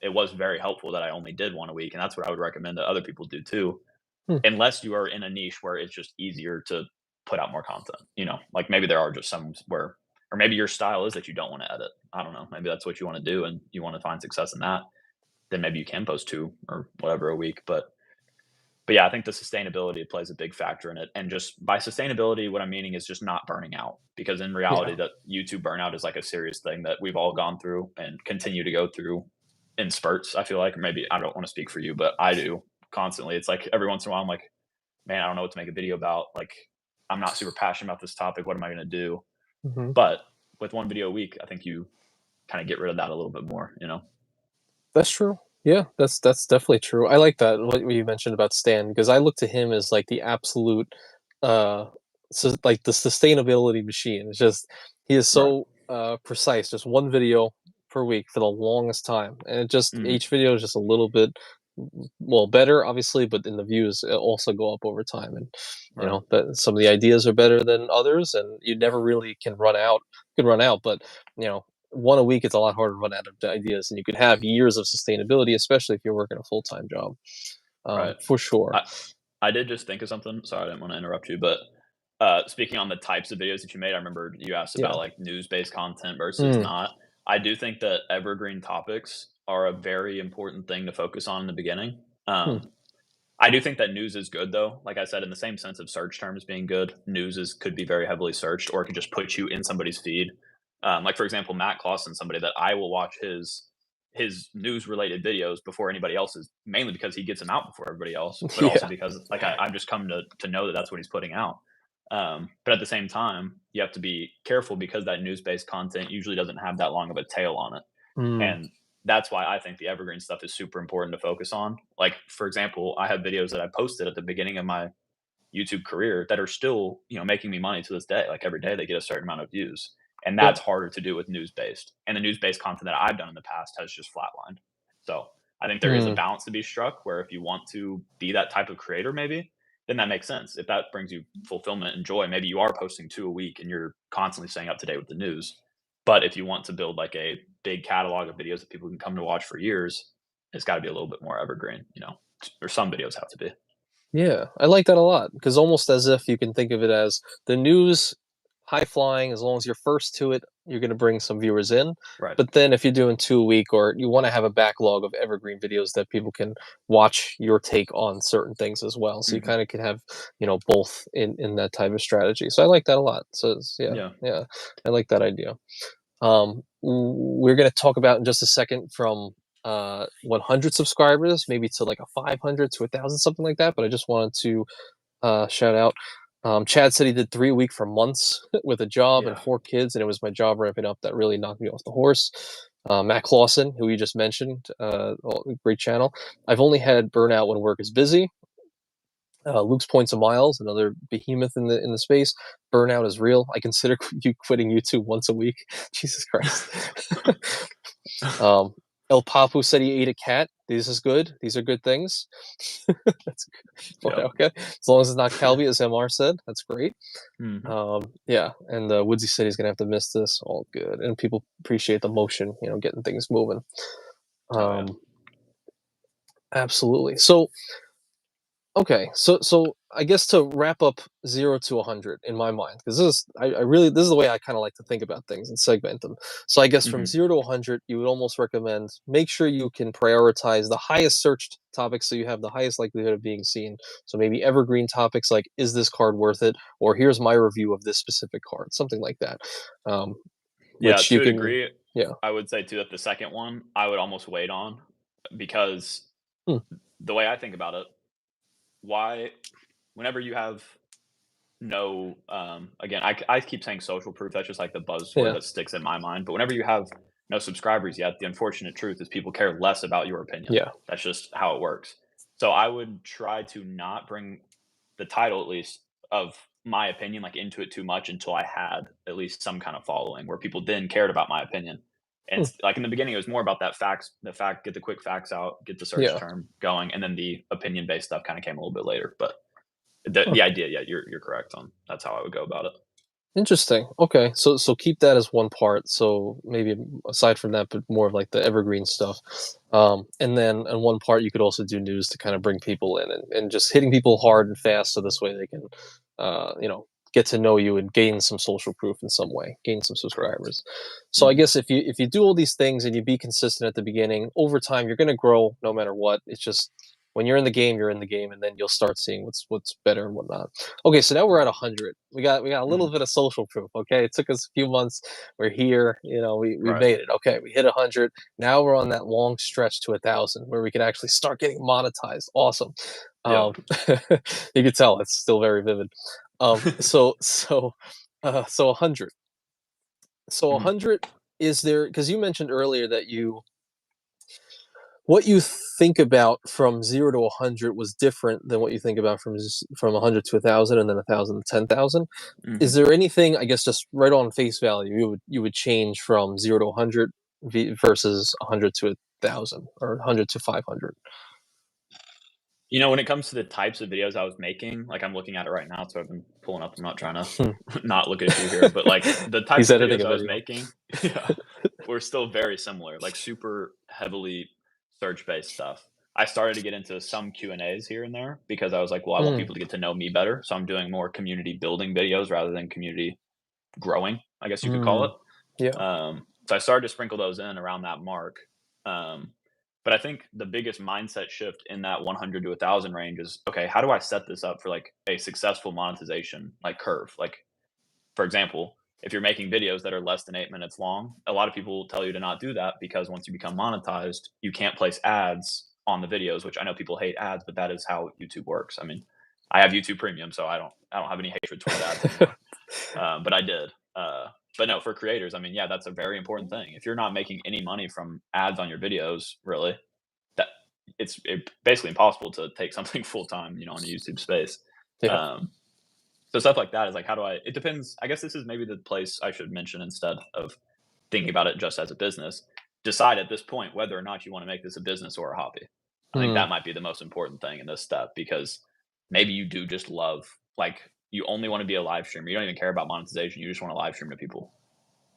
it was very helpful that I only did one a week, and that's what I would recommend that other people do too, Hmm. unless you are in a niche where it's just easier to put out more content. Like maybe there are just some where, or maybe your style is that you don't want to edit. I don't know. Maybe that's what you want to do, and you want to find success in that. Then maybe you can post two or whatever a week. But yeah, I think the sustainability plays a big factor in it. And just by sustainability, what I'm meaning is just not burning out. Because in Yeah. reality, that YouTube burnout is like a serious thing that we've all gone through and continue to go through in spurts. I feel like, or maybe I don't want to speak for you, but I do constantly. It's like every once in a while, I'm like, man, I don't know what to make a video about. Like, I'm not super passionate about this topic. What am I going to do? Hmm. But with one video a week, I think you kind of get rid of that a little bit more. That's true. Yeah, that's definitely true. I like that what you mentioned about Stan because I look to him as like the absolute, uh, like the sustainability machine. It's just he is Right. so precise. Just one video per week for the longest time, and it just Hmm. each video is just a little bit well better, obviously, but then the views also go up over time, and Right. that some of the ideas are better than others, and you never really can run out. Could run out, but one a week, it's a lot harder to run out of ideas, and you could have years of sustainability, especially if you're working a full time job. Right. For sure. I I did just think of something. Sorry, I didn't want to interrupt you, but speaking on the types of videos that you made, I remember you asked about Yeah. like news-based content versus Mm, not. I do think that evergreen topics are a very important thing to focus on in the beginning. hmm, I do think that news is good though. Like I said, in the same sense of search terms being good, news is could be very heavily searched, or it could just put you in somebody's feed. Like for example, Matt Clausen, somebody that I will watch his his news related videos before anybody else's, mainly because he gets them out before everybody else, but also Yeah. because like I've just come to know that that's what he's putting out. But at the same time, you have to be careful because that news based content usually doesn't have that long of a tail on it. Mm. And that's why I think the evergreen stuff is super important to focus on. Like, for example, I have videos that I posted at the beginning of my YouTube career that are still, making me money to this day. Like every day they get a certain amount of views. And Yeah. that's harder to do with news based. And the news based content that I've done in the past has just flatlined. So I think there is a Mm. balance to be struck where if you want to be that type of creator, maybe, then that makes sense. If that brings you fulfillment and joy, maybe you are posting 2 a week and you're constantly staying up to date with the news. But if you want to build like a big catalog of videos that people can come to watch for years, it's got to be a little bit more evergreen, or some videos have to be. Yeah, I like that a lot because almost as if you can think of it as the news, high flying. As long as you're first to it, you're going to bring some viewers in. Right. But then if you're doing 2 a week, or you want to have a backlog of evergreen videos that people can watch your take on certain things as well, so you Hmm. kind of can have both in that type of strategy. So I like that a lot. So yeah, Yeah. yeah, I like that idea. We're going to talk about in just a second from 100 subscribers, maybe to like a 500 to 1,000, something like that. But I just wanted to shout out. Chad said he did 3 a week for months with a job and Yeah. 4 kids, and it was my job ramping up that really knocked me off the horse. Matt Clausen, who you just mentioned, great channel. I've only had burnout when work is busy. Luke's Points of Miles, another behemoth in the space. Burnout is real. I consider you quitting YouTube once a week. Jesus Christ. El Papu said he ate a cat. This is good. These are good things. That's good. Yep. Okay. As long as it's not Calvi, as MR said, that's great. Hmm. Yeah, and Woodsy said he's gonna have to miss this. All good, and people appreciate the motion, getting things moving. Oh yeah. Um, absolutely. So, okay, so I guess to wrap up 0 to 100 in my mind, because I really this is the way I kind of like to think about things and segment them. So I guess from Hmm. 0 to 100, you would almost recommend make sure you can prioritize the highest searched topics so you have the highest likelihood of being seen. So maybe evergreen topics like is this card worth it, or here's my review of this specific card, something like that. Um, Yeah, which you to a can, degree, yeah, I would say too that the second one I would almost wait on because hmm, the way I think about it, why whenever you have no again, I keep saying social proof, that's just like the buzzword yeah, that sticks in my mind. But whenever you have no subscribers yet, the unfortunate truth is people care less about your opinion. yeah, That's just how it works. So I would try to not bring the title, at least, of my opinion like into it too much until I had at least some kind of following where people then cared about my opinion. And hmm, like in the beginning, it was more about that facts, the fact, get the quick facts out, get the search yeah. term going, and then the opinion based stuff kind of came a little bit later. But Huh. the idea, yeah, you're correct on. That's how I would go about it. Interesting. Okay, so keep that as one part. So maybe aside from that, but more of like the evergreen stuff. And then in one part, you could also do news to kind of bring people in and just hitting people hard and fast, so this way they can, get to know you and gain some social proof in some way, gain some Correct. subscribers. So I Hmm. guess if you do all these things and you be consistent at the beginning, over time you're going to grow no matter what. It's just when you're in the game, you're in the game, and then you'll start seeing what's better and whatnot. Okay, so now we're at Right. 100. We got a little Hmm. bit of social proof. Okay, it took us a few months. We're here. We Right. made it. Okay, we hit 100. Now we're on that long stretch to 1,000 where we can actually start getting monetized. Awesome. Um, Yep. you can tell it's still very vivid. So 100. So Hmm. 100 is there because you mentioned earlier that what you think about from 0 to 100 was different than what you think about from 100 to 1,000 and then 1,000 to 10,000. Is Hmm. there anything, I guess, just right on face value, you would change from 0 to 100 versus 100 to 1,000 or 100 to 500? When it comes to the types of videos I was making, like I'm looking at it right now, so I've been pulling up. I'm not trying to Hmm. not look at you here, but like the types He's of editing videos a I was video. making, yeah, were still very similar, like super heavily search based stuff. I started to get into some Q&As here and there because I was like, well, I want Mm, people to get to know me better. So I'm doing more community building videos rather than community growing, I guess you could call mm, it. yeah. So I started to sprinkle those in around that mark. Um, but I think the biggest mindset shift in that 100 to 1,000 range is okay, how do I set this up for like a successful monetization like curve? Like, for example, if you're making videos that are less than 8 minutes long, a lot of people will tell you to not do that because once you become monetized, you can't place ads on the videos, which I know people hate ads, but that is how YouTube works. I mean, I have YouTube Premium, so I don't have any hatred towards ads anymore. But I did. But no, for creators, I mean, yeah, that's a very important thing. If you're not making any money from ads on your videos, really, that it's basically impossible to take something full time, in a YouTube space. Yeah. Um, so stuff like that is like, how do I? It depends. I guess this is maybe the place I should mention instead of thinking about it just as a business. Decide at this point whether or not you want to make this a business or a hobby. I think Hmm. that might be the most important thing in this step because maybe you do just love, like, you only want to be a live streamer. You don't even care about monetization. You just want to live stream to people.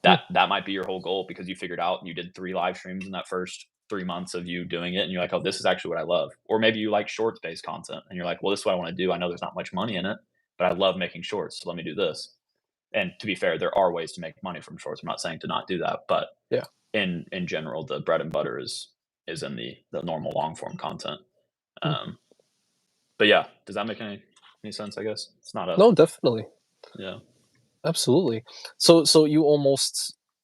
Hmm. That might be your whole goal because you figured out and you did 3 live streams in that first 3 months of you doing it, and you're like, "Oh, this is actually what I love." Or maybe you like shorts-based content, and you're like, "Well, this is what I wanna do. I know there's not much money in it, but I love making shorts, so let me do this." And to be fair, there are ways to make money from shorts. I'm not saying to not do that, but Yeah. in general, the bread and butter is in the normal long form content. Hmm. Um, but yeah, does that make any sense, I guess? It's not a No, definitely. yeah. Absolutely. So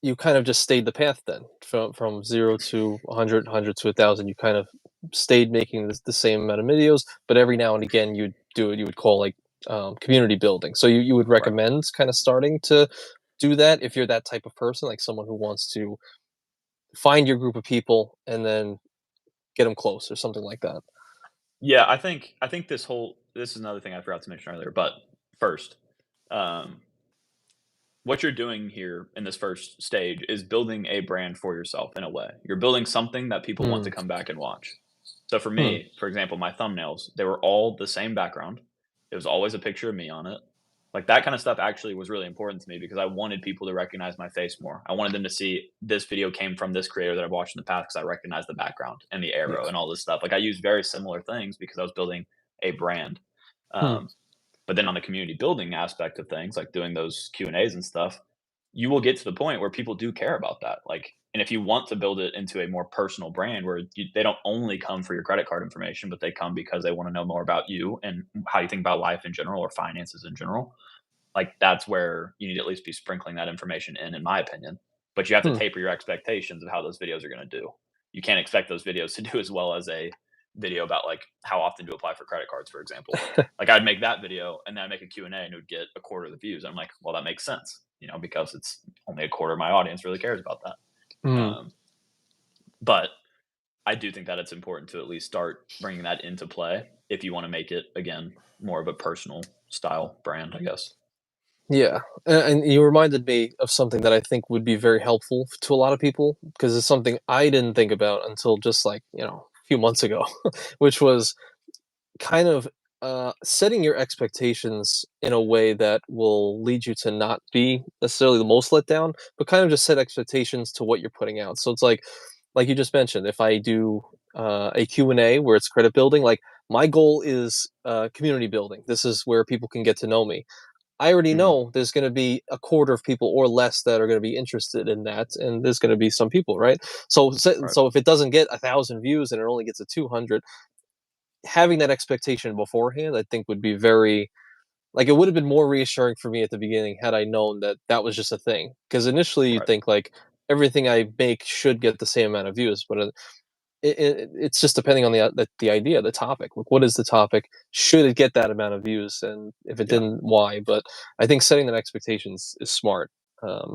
you kind of just stayed the path then from 0 to 100, 100 to 1,000. You kind of stayed making the same amount of videos, but every now and again you'd do what you would call like community building. So you would Right. recommend kind of starting to do that if you're that type of person, like someone who wants to find your group of people and then get them close or something like that. Yeah, I think this is another thing I forgot to mention earlier, but first, um, what you're doing here in this first stage is building a brand for yourself in a way. You're building something that people want Hmm. to come back and watch. So for Hmm. me, for example, my thumbnails, they were all the same background. It was always a picture of me on it. Like that kind of stuff actually was really important to me because I wanted people to recognize my face more. I wanted them to see this video came from this creator that I've watched in the past because I recognized the background and the Yeah. arrow and all this stuff. Like I used very similar things because I was building a brand. Hmm. Um, but then on the community building aspect of things, like doing those Q&As and stuff, you will get to the point where people do care about that. Like, and if you want to build it into a more personal brand where they don't only come for your credit card information, but they come because they want to know more about you and how you think about life in general or finances in general, like that's where you need to at least be sprinkling that information in my opinion. But you have to Hmm. taper your expectations of how those videos are going to do. You can't expect those videos to do as well as a video about like how often to apply for credit cards, for example. Like I'd make that video and then I'd make a Q&A and it would get a quarter of the views. I'm like, well, that makes sense, because it's only a quarter of my audience really cares about that. Hmm. Um, but I do think that it's important to at least start bringing that into play if you want to make it again more of a personal style brand, I guess. Yeah, and you reminded me of something that I think would be very helpful to a lot of people because it's something I didn't think about until just like a few months ago, which was kind of setting your expectations in a way that will lead you to not be necessarily the most let down, but kind of just set expectations to what you're putting out. So it's like you just mentioned, if I do a Q&A where it's credit building, like my goal is community building. This is where people can get to know me. I already Mhm. know there's going to be a quarter of people or less that are going to be interested in that, and there's going to be some people, right? Right. So if it doesn't get 1,000 views and it only gets a 200, having that expectation beforehand, I think would be very like it would have been more reassuring for me at the beginning had I known that that was just a thing. Because initially you Right. think like everything I make should get the same amount of views, but it's just depending on the idea, the topic. Like, what is the topic? Should it get that amount of views? And if it Yeah. didn't, why? But I think setting that expectations is smart. Yeah.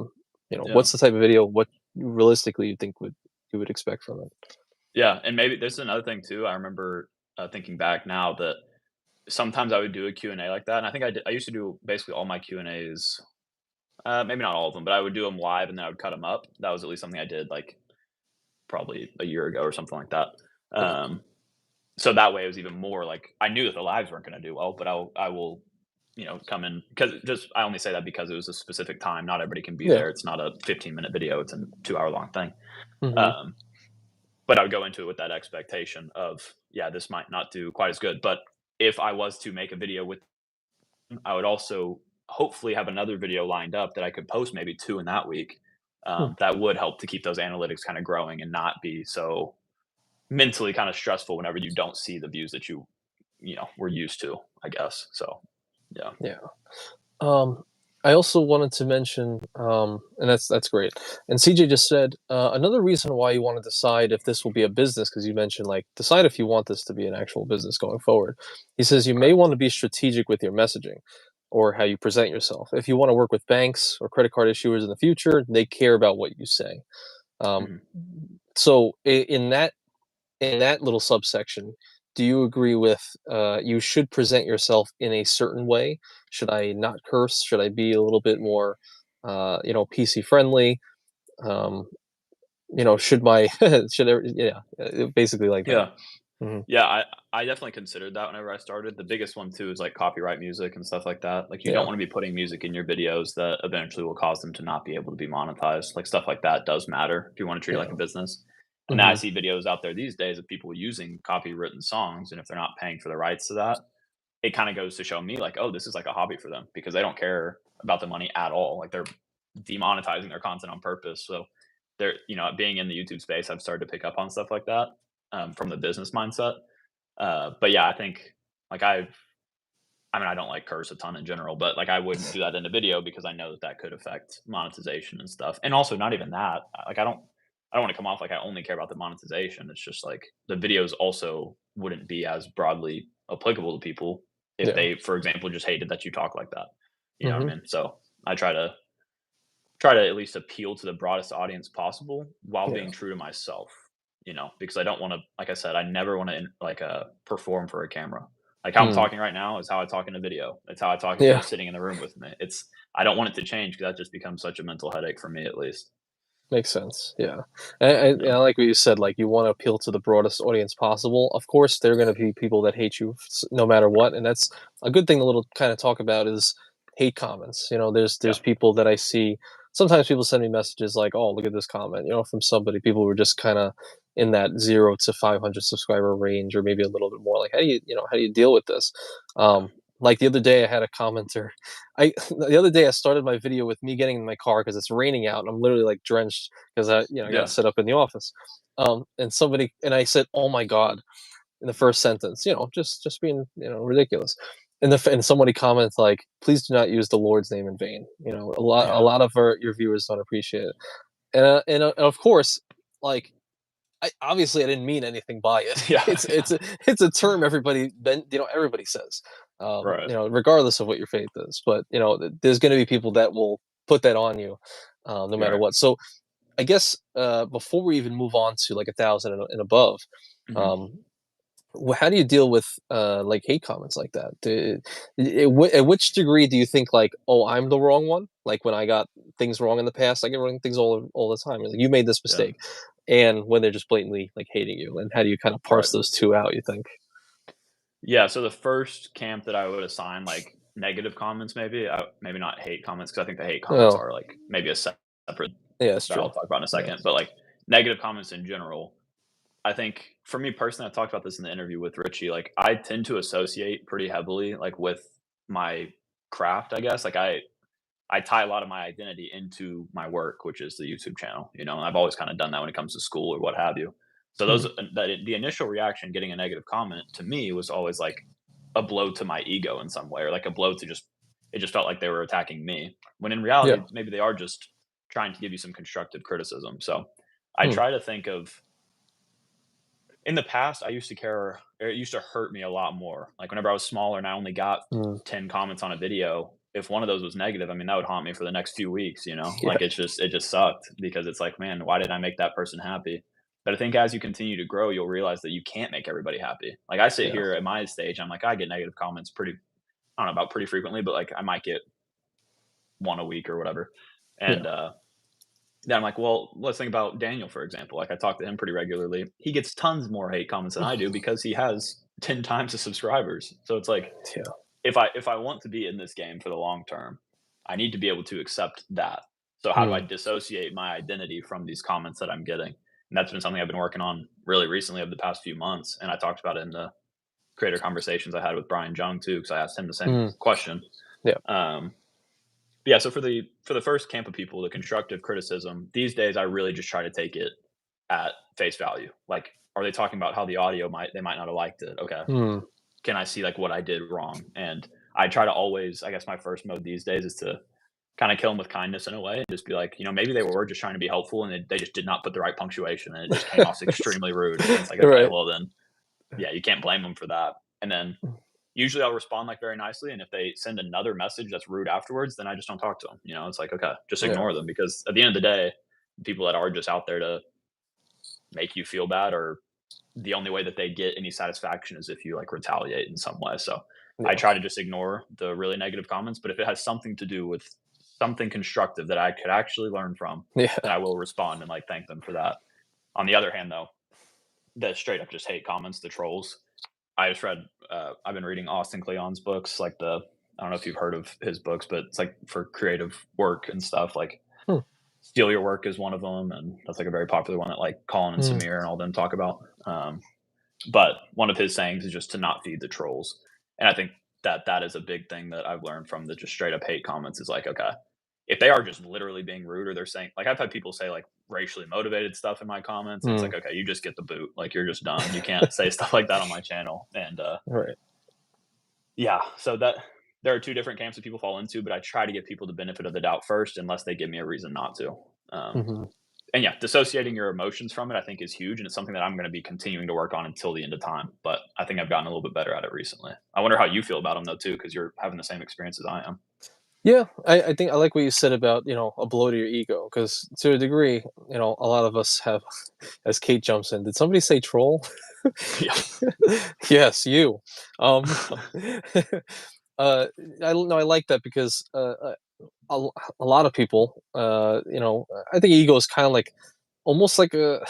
What's the type of video? What realistically you think would you would expect from it? Yeah, and maybe this is another thing too. I remember thinking back now that sometimes I would do a Q&A like that, and I think I used to do basically all my Q&As, maybe not all of them, but I would do them live and then I would cut them up. That was at least something I did like probably a year ago or something like that. Yeah. Um, so that way it was even more like I knew that the lives weren't going to do well, but I will come in because just I only say that because it was a specific time. Not everybody can be Yeah. there. It's not a 15-minute video. It's a 2 hour long thing. Hmm. Um, but I would go into it with that expectation of, yeah, this might not do quite as good. But if I was to make a video with them, I would also hopefully have another video lined up that I could post maybe 2 in that week. That would help to keep those analytics kind of growing and not be so mentally kind of stressful whenever you don't see the views that you were used to, I guess. So, yeah. Yeah. Um, I also wanted to mention, and that's great. And CJ just said another reason why you want to decide if this will be a business, because you mentioned like decide if you want this to be an actual business going forward. He says you may Correct. want to be strategic with your messaging or how you present yourself. If you want to work with banks or credit card issuers in the future, they care about what you say. Um, Mhm. so in that little subsection, do you agree with you should present yourself in a certain way? Should I not curse? Should I be a little bit more, PC friendly? Um, should my should there? Yeah, basically like that. Yeah. Hmm. Yeah, I definitely considered that whenever I started. The biggest one too is like copyright music and stuff like that. Like you don't Yeah, want to be putting music in your videos that eventually will cause them to not be able to be monetized. Like stuff like that does matter if you want to treat it like a yeah, business. And now I hmm, see videos out there these days of people using copywritten songs, and if they're not paying for the rights to that, it kind of goes to show me like, oh, this is like a hobby for them because they don't care about the money at all. Like they're demonetizing their content on purpose. So they're, being in the YouTube space, I've started to pick up on stuff like that from the business mindset. But yeah, I think like I mean, I don't like curse a ton in general, but like I wouldn't do that in a video because I know that that could affect monetization and stuff. And also, not even that. Like I don't want to come off like I only care about the monetization. It's just like the videos also wouldn't be as broadly applicable to people if yeah, they, for example, just hated that you talk like that. You know what I hmm, mean? So I try to at least appeal to the broadest audience possible while yeah, being true to myself, because I don't want to, like I said, I never want to like perform for a camera. Like how I'm mm, talking right now is how I talk in a video. It's how I talk if yeah. you're sitting in the room with me. I don't want it to change because that just becomes such a mental headache for me at least. Makes sense. Yeah, and I like what you said. Like you want to appeal to the broadest audience possible. Of course, there are going to be people that hate you no matter what, and that's a good thing to little kind of talk about is hate comments. There's Yeah. people that I see. Sometimes people send me messages like, "Oh, look at this comment," from somebody. People who are just kind of in that 0 to 500 subscriber range, or maybe a little bit more. Like, how do you deal with this? Yeah. Like the other day, I had a commenter. I the other day I started my video with me getting in my car because it's raining out and I'm literally like drenched because I got Yeah. set up in the office. And I said, "Oh my god," in the first sentence, just being ridiculous. And somebody comments like, "Please do not use the Lord's name in vain." A Yeah. lot of your viewers don't appreciate it, and of course, like obviously I didn't mean anything by it. Yeah. Yeah. It's a term everybody says, Right. regardless of what your faith is. But there's going to be people that will put that on you, no matter Right. what. So I guess before we even move on to like 1,000 and above, Mhm. um, how do you deal with like hate comments like that? At which degree do you think like, oh, I'm the wrong one? Like when I got things wrong in the past, I get wrong things all the time. Like, you made this Yeah. mistake, and when they're just blatantly like hating you, and how do you kind of Right. parse those two out? You think? Yeah, so the first camp that I would assign, like, negative comments maybe, maybe not hate comments because I think the hate comments Oh, are, like, maybe a separate yeah, that's that true. I'll talk about in a Yeah, second, but, like, negative comments in general, I think for me personally, I talked about this in the interview with Richie, like, I tend to associate pretty heavily, like, with my craft, I guess, like, I tie a lot of my identity into my work, which is the YouTube channel, and I've always kinda done that when it comes to school or what have you. So hmm, the initial reaction getting a negative comment to me was always like a blow to my ego in some way, or like a blow to just it just felt like they were attacking me. When in yeah, reality, maybe they are just trying to give you some constructive criticism. So I hmm, try to think of in the past, I used to care or it used to hurt me a lot more. Like, whenever I was smaller and I only got mm, 10 comments on a video, if one of those was negative, I mean, that would haunt me for the next few weeks, you know? yeah, Like, it just sucked because it's like, "Man, why did I make that person happy?" But I think as you continue to grow, you'll realize that you can't make everybody happy. Like, I sit yeah, here at my stage, I'm like, I get negative comments I don't know about pretty frequently, but, like, I might get 1 a week or whatever. yeah, And, then I'm like, well, let's think about Daniel, for example. Like I talk to him pretty regularly. He gets tons more hate comments than I do because he has 10 times the subscribers. So it's like yeah, if I want to be in this game for the long term, I need to be able to accept that. So how do I mm, dissociate my identity from these comments that I'm getting? And that's been something I've been working on really recently over the past few months. And I talked about it in the creator conversations I had with Brian Jung too, because I asked him the same mm, question. yeah, Um, yeah, so for the first camp of people, the constructive criticism, these days I really just try to take it at face value. Like, are they talking about how the audio they might not have liked it? Okay. mm, Can I see like what I did wrong? And I try to always, I guess my first mode these days is to kind of kill them with kindness in a way and just be like, you know, maybe they were just trying to be helpful and they just did not put the right punctuation and it just came off extremely rude. And it's like, okay, Right. well then, yeah, you can't blame them for that. And then usually I'll respond like very nicely. And if they send another message that's rude afterwards, then I just don't talk to them. You know, it's like, okay, just Yeah. ignore them because at the end of the day, people that are just out there to make you feel bad or the only way that they get any satisfaction is if you like retaliate in some way. So I Yeah. try to just ignore the really negative comments, but if it has something to do with something constructive that I could actually learn from, Yeah. then I will respond and like thank them for that. On the other hand, though, the straight up just hate comments, the trolls. I just read. I've been reading Austin Kleon's books, like the. I don't know if you've heard of his books, but it's like for creative work and stuff. Like Hmm. Steal Your Work is one of them, and that's like a very popular one that like Colin and Hmm. Samir and all them talk about. But one of his sayings is just to not feed the trolls, and I think that that is a big thing that I've learned from the just straight up hate comments. Is like, okay, if they are just literally being rude or they're saying like I've had people say like racially motivated stuff in my comments, and it's Hmm. like, okay, you just get the boot. Like you're just done. You can't say stuff like that on my channel. And Right. yeah, so that there are two different camps that people fall into, but I try to give people the benefit of the doubt first, unless they give me a reason not to. Um, Hmm. and yeah, dissociating your emotions from it, I think, is huge, and it's something that I'm going to be continuing to work on until the end of time. But I think I've gotten a little bit better at it recently. I wonder how you feel about them though, too, because you're having the same experience as I am. Yeah, I think I like what you said about, a blow to your ego, because to a degree, a lot of us have, as Kate jumps in, did somebody say troll? Yeah, Yes, you. Um, uh, I like that because a lot of people, I think ego is kind of like almost like a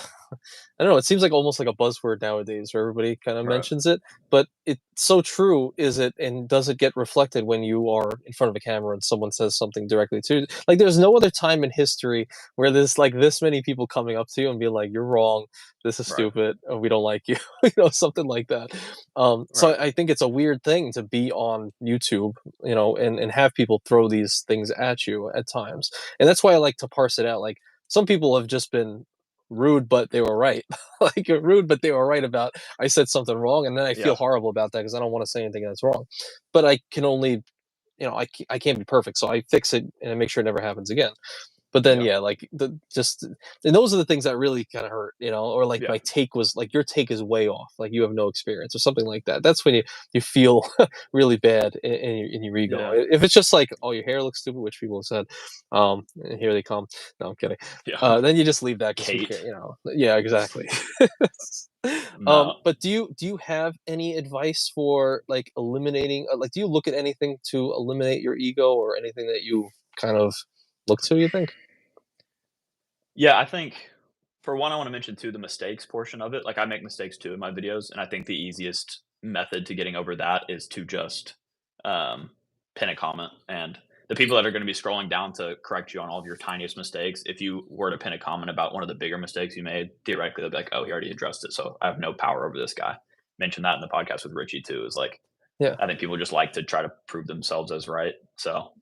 I don't know, it seems like almost like a buzzword nowadays where everybody kind of right, mentions it, but it's so true, is it? And does it get reflected when you are in front of a camera and someone says something directly to you? Like, there's no other time in history where there's like this many people coming up to you and be like, "You're wrong. This is right, stupid. We don't like you," something like that. So right. I think it's a weird thing to be on YouTube, and have people throw these things at you at times, and that's why I like to parse it out. Like, some people have just been rude, but they were right. Like, rude, but they were right about I said something wrong, and then I feel Yeah, horrible about that because I don't want to say anything that's wrong. But I can only, I can't be perfect, so I fix it and I make sure it never happens again. But then, yeah, yeah, like the just and those are the things that really kind of hurt, or like yeah, my take was like your take is way off, like you have no experience or something like that. That's when you feel really bad in your ego. yeah, If it's just like, oh, your hair looks stupid, which people have said, and here they come. No, I'm kidding. yeah. Then you just leave that because who cares, Kate, Yeah, exactly. no. But do you have any advice for like eliminating? Like, do you look at anything to eliminate your ego or anything that you kind of look to? You think? Yeah, I think for one, I want to mention too the mistakes portion of it. Like I make mistakes too in my videos, and I think the easiest method to getting over that is to just um, pin a comment. And the people that are going to be scrolling down to correct you on all of your tiniest mistakes, if you were to pin a comment about one of the bigger mistakes you made, theoretically they'll be like, "Oh, he already addressed it, so I have no power over this guy." Mentioned that in the podcast with Richie too. Is like Yeah. I think people just like to try to prove themselves as right. So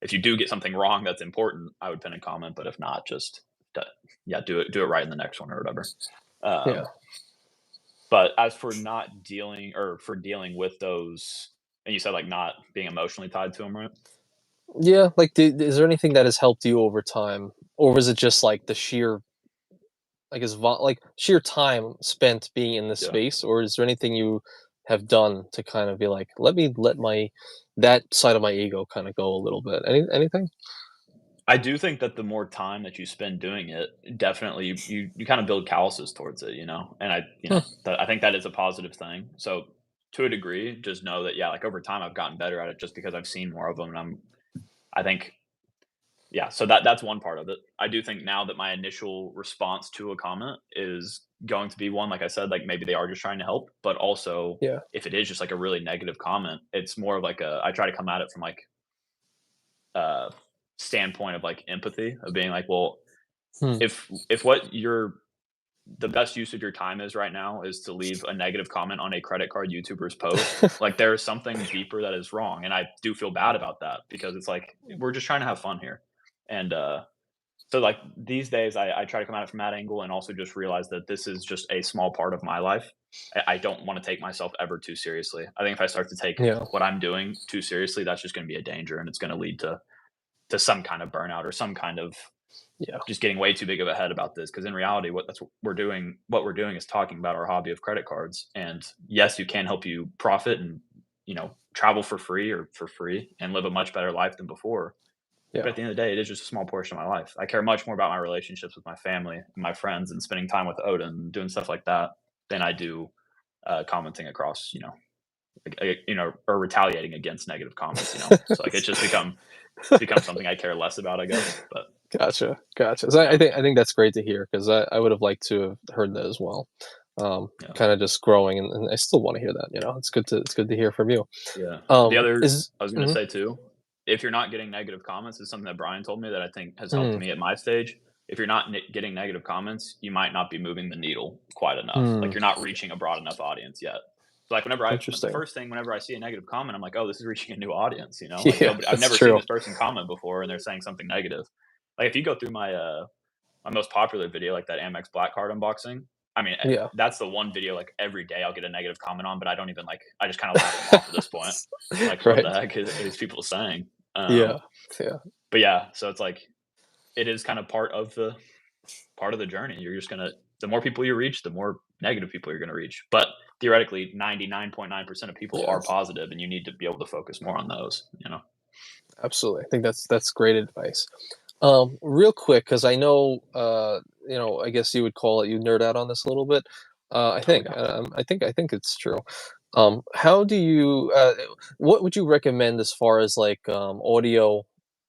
if you do get something wrong that's important, I would pin a comment. But if not, just d- yeah, do it right in the next one or whatever. Yeah. Um, but as for not dealing or for dealing with those, and you said like not being emotionally tied to them, right? Yeah, like, is there anything that has helped you over time, or was it just like the sheer, I guess, like sheer time spent being in this Yeah. space, or is there anything you have done to kind of be like, let me let my that side of my ego kind of go a little bit? Anything? I do think that the more time that you spend doing it, definitely you kind of build calluses towards it, you know. And Hmm. that I think that is a positive thing. So to a degree, just know that yeah, like over time I've gotten better at it just because I've seen more of them, and I think yeah, so that's one part of it. I do think now that my initial response to a comment is going to be one, like I said, like maybe they are just trying to help, but also Yeah. if it is just like a really negative comment, it's more of like I try to come at it from like a standpoint of like empathy of being like, well, Hmm. if what you're the best use of your time is right now is to leave a negative comment on a credit card YouTuber's post, like there is something deeper that is wrong. And I do feel bad about that because it's like we're just trying to have fun here. And so like these days I try to come at it from that angle and also just realize that this is just a small part of my life. I don't want to take myself ever too seriously. I think if I start to take Yeah. what I'm doing too seriously, that's just going to be a danger and it's going to lead to to some kind of burnout or some kind of Yeah. just getting way too big of a head about this. Because in reality, what we're doing is talking about our hobby of credit cards. And yes, you can help you profit and travel for free or for free and live a much better life than before. But Yeah. at the end of the day, it is just a small portion of my life. I care much more about my relationships with my family and my friends and spending time with Odin and doing stuff like that than I do commenting across, or retaliating against negative comments. So like it's just become something I care less about, I guess. But Gotcha. So yeah, I think that's great to hear because I would have liked to have heard that as well. yeah, Kind of just growing, and I still want to hear that. It's good to hear from you. yeah. The other Is I was gonna mhm, say too, if you're not getting negative comments, is something that Brian told me that I think has helped mm, me at my stage. If you're not getting negative comments, you might not be moving the needle quite enough. Like mm, you're not reaching a broad enough audience yet. So like the interesting. first thing whenever I see a negative comment, I'm like, oh, this is reaching a new audience. Like Yeah, nobody, I've that's never seen true. this person comment before, and they're saying something negative. Like if you go through my most popular video, like that Amex Black Card unboxing. I mean, Yeah. that's the one video like every day I'll get a negative comment on, but I don't even like. I just kind of laugh them off at this point. Like, what the Right. heck are these people saying? Yeah. Yeah. But yeah, so it's like it is kind of part of the journey. You're just gonna the more people you reach, the more negative people you're gonna reach. But theoretically, 99.9% of people Yeah. are positive, and you need to be able to focus more on those. Absolutely. I think that's great advice. Real quick, because I know, I guess you would call it you nerd out on this a little bit. Oh yeah. I think it's true. How do you? What would you recommend as far as like audio,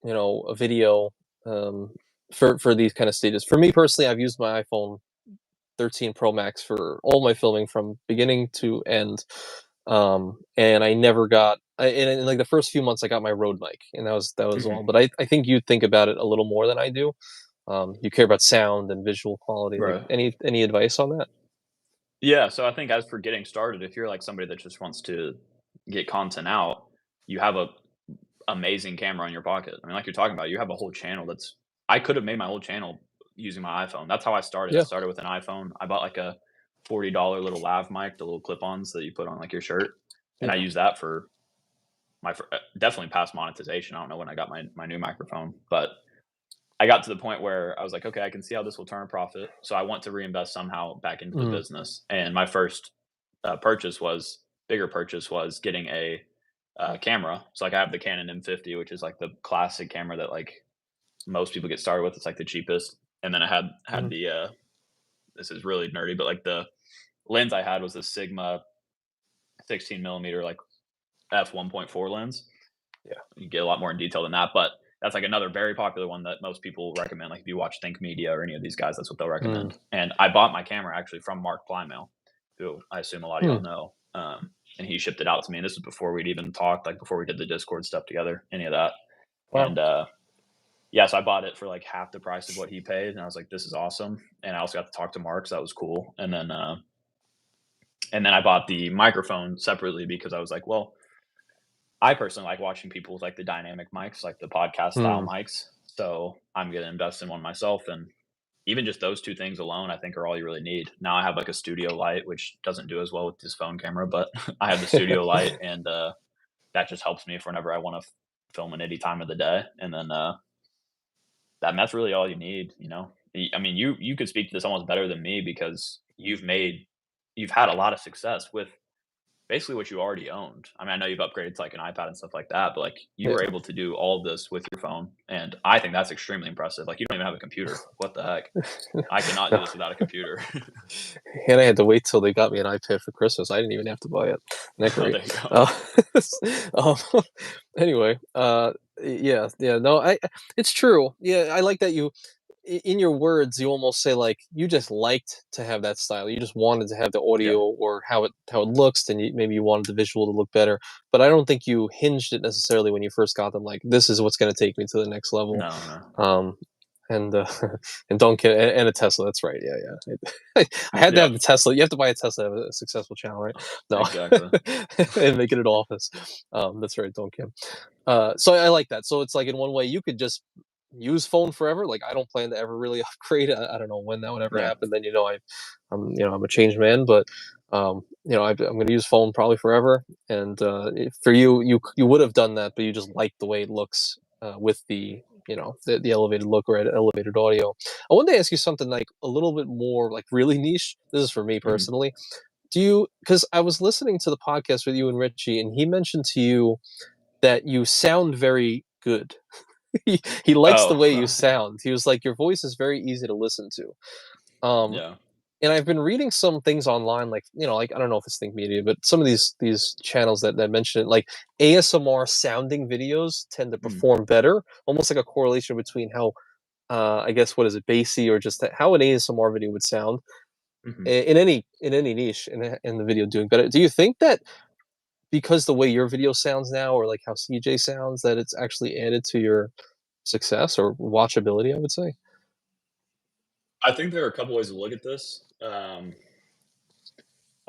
a video, um, for these kind of stages? For me personally, I've used my iPhone 13 Pro Max for all my filming from beginning to end. And I never got in like the first few months I got my Rode mic and that was all. Mhm. But I think you think about it a little more than I do. You care about sound and visual quality. Like Right. any advice on that? Yeah, so I think as for getting started, if you're like somebody that just wants to get content out, you have a amazing camera in your pocket. I mean, like you're talking about, you have a whole channel that's I could have made my whole channel using my iPhone. That's how I started. I Yeah. started with an iPhone. I bought like a $40 little lav mic, the little clip-ons that you put on like your shirt, and I Yeah. used that for definitely past monetization. I don't know when I got my new microphone, but I got to the point where I was like, okay, I can see how this will turn a profit. So I want to reinvest somehow back into the Mm, business. And my first bigger purchase was getting a camera. So like I have the Canon M50, which is like the classic camera that like most people get started with. It's like the cheapest. And then I had mhm. the this is really nerdy, but like the lens I had was a Sigma 16 millimeter like f 1.4 lens. Yeah. You get a lot more in detail than that, but that's like another very popular one that most people recommend. Like if you watch Think Media or any of these guys, that's what they'll Mm, recommend. And I bought my camera actually from Mark Plymail, who I assume a lot of hmm. y'all know. And he shipped it out to me. And this was before we'd even talked, like before we did the Discord stuff together, any of that. Wow. And yeah, so I bought it for like half the price of what he paid, and I was like, "This is awesome." And I also got to talk to Mark, so that was cool. And then I bought the microphone separately because I was like, well, I personally like watching people with like the dynamic mics, like the podcast style Mm, mics. So I'm gonna invest in one myself, and even just those two things alone, I think are all you really need. Now I have like a studio light, which doesn't do as well with this phone camera, but I have the studio light, and that just helps me for whenever I want to film at any time of the day. And then that's really all you need. I mean, you could speak to this almost better than me because you've had a lot of success with basically what you already owned. I mean, I know you've upgraded to like an iPad and stuff like that, but like you were yeah. able to do all of this with your phone, and I think that's extremely impressive. Like you don't even have a computer. What the heck? I cannot do No. this without a computer. And I had to wait till they got me an iPad for Christmas. I didn't even have to buy it. Isn't that Oh, great? there you go. Uh, um, anyway, yeah, yeah, no, it's true. Yeah, I like that in your words, you almost say like you just liked to have that style. You just wanted to have the Yeah. audio or how it looks, and maybe you wanted the visual to look better. But I don't think you hinged it necessarily when you first got them. Like this is what's going to take me to the next level. No, no. Um, and and don't get and a Tesla. That's right. Yeah, yeah. I had to have Yep. the Tesla. You have to buy a Tesla to have a successful channel, right? No, Exactly. and make it an office. That's right. Don't care. So I like that. So it's like in one way you could just use phone forever. Like I don't plan to ever really upgrade. I don't know when that would ever Yeah. happen. Then I'm a changed man. But I'm going to use phone probably forever. And for you would have done that, but you just like the way it looks with the the elevated look or elevated audio. I wanted to ask you something like a little bit more like really niche. This is for me Mhm. personally. Do you? Because I was listening to the podcast with you and Richie, and he mentioned to you that you sound very good. He likes the Oh, way you sound. He was like, your voice is very easy to listen to. yeah. And I've been reading some things online, like like I don't know if it's Think Media, but some of these channels that mention it, like ASMR sounding videos tend to Mm, perform better, almost like a correlation between how I guess what is it, bassy or just how an ASMR video would sound mhm. in any niche in the video doing better. Do you think that because the way your video sounds now, or like how CJ sounds, that it's actually added to your success or watchability? I would say. I think there are a couple ways to look at this.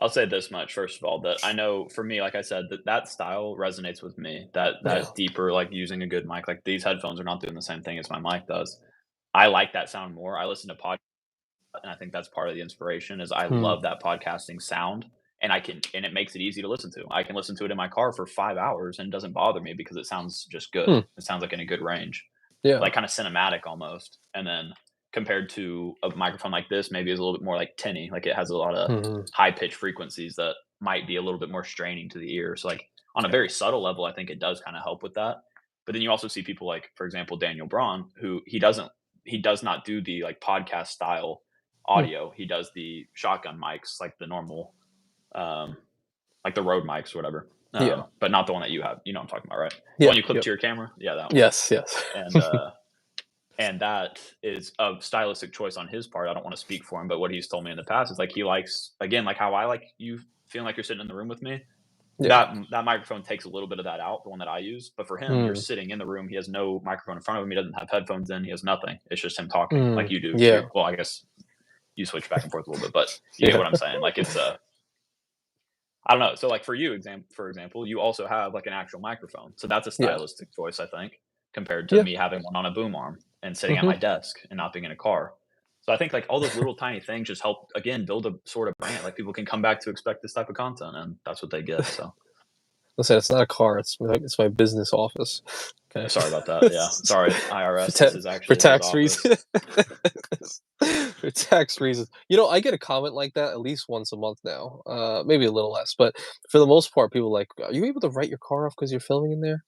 I'll say this much first of all, that I know for me, like I said, that style resonates with me. Yeah. That deeper, like using a good mic. Like these headphones are not doing the same thing as my mic does. I like that sound more. I listen to podcasts, and I think that's part of the inspiration. Is I Hmm. love that podcasting sound, and and it makes it easy to listen to. I can listen to it in my car for 5 hours, and it doesn't bother me because it sounds just good. Hmm. It sounds like in a good range, Yeah. like kind of cinematic almost. And then compared to a microphone like this, maybe is a little bit more like tinny. Like it has a lot of Hmm. high pitch frequencies that might be a little bit more straining to the ear. So like on a Yeah. very subtle level, I think it does kind of help with that. But then you also see people like, for example, Daniel Braun, who he does not do the like podcast style Hmm. audio. He does the shotgun mics, like the normal, um, like the Rode mics or whatever. Yeah. But not the one that you have. You know what I'm talking about, right? The Yeah. one you clip Yep. to your camera. Yeah, that one. Yes. Yes. And that is a stylistic choice on his part. I don't want to speak for him, but what he's told me in the past is like he likes, again, like how I like you feeling like you're sitting in the room with me. Yeah. That microphone takes a little bit of that out, the one that I use. But for him, you're Hmm. sitting in the room. He has no microphone in front of him. He doesn't have headphones in. He has nothing. It's just him talking Hmm. like you do. Yeah. Well, I guess you switch back and forth a little bit, but you get Yeah. what I'm saying. Like it's a, I don't know. So like for you, for example, you also have like an actual microphone. So that's a Yeah. stylistic choice, I think, compared to Yeah. me having one on a boom arm and sitting at Hmm. my desk and not being in a car. So I think like all those little tiny things just help again build a sort of brand. Like people can come back to expect this type of content, and that's what they get. So Listen, it's not a car. It's my business office. Okay. sorry about that. Yeah, sorry, for, IRS. This ta- is for actually his tax office. reasons. For tax reasons. I get a comment like that at least once a month now. Maybe a little less, but for the most part, people are like, "Are you able to write your car off because you're filming in there?"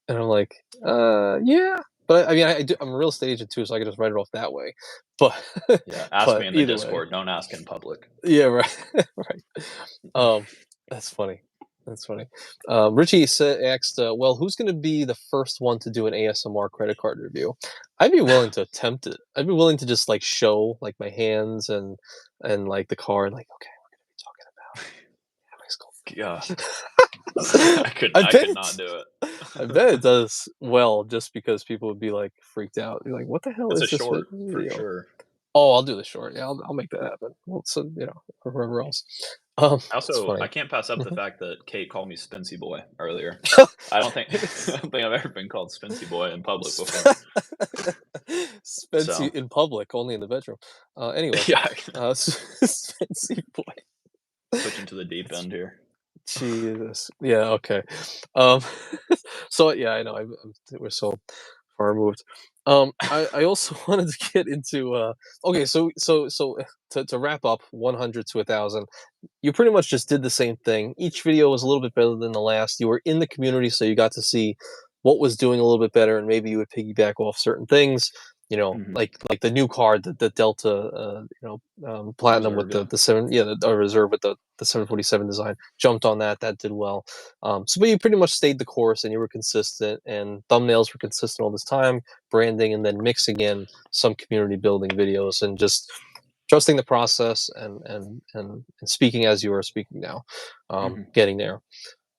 And I'm like, yeah. But I mean, I'm a real estate agent too, so I can just write it off that way. But Yeah, ask me but in the either way, Discord. Don't ask in public. yeah, right, right. Um, that's funny. That's funny. Richie asked, "Well, who's going to be the first one to do an ASMR credit card review?" I'd be willing to attempt it. I'd be willing to just like show like my hands and like the card. Like, okay, Yeah, we're going to be talking about. I I bet could not do it. I bet it does well, just because people would be like freaked out. You're like, "What the hell It's a is this short for video?" sure. Oh, I'll do the short. Yeah, I'll make that happen. Well, so or whoever else. It's Also, I funny. can't pass up the Mhm. fact that Kate called me Spency Boy earlier. I don't think I don't think I've ever been called Spency Boy in public before. Sp- Spency So, in public, only in the bedroom. Anyway, yeah, Spency boy. switching to the deep It's end here. Jesus. Yeah. Okay. Um. So yeah, I know. We're so far removed. I also wanted to get into. Okay. So to wrap up, 100 to 1,000. You pretty much just did the same thing. Each video was a little bit better than the last. You were in the community, so you got to see what was doing a little bit better, and maybe you would piggyback off certain things. Mhm. Like the new card, the Delta, Platinum with Reserve, yeah. the seven, yeah, the Reserve with the 747 design. Jumped on that. That did well. But you pretty much stayed the course, and you were consistent. And thumbnails were consistent all this time. Branding, and then mixing in some community building videos, and just trusting the process and speaking as you are speaking now, Mhm. getting there.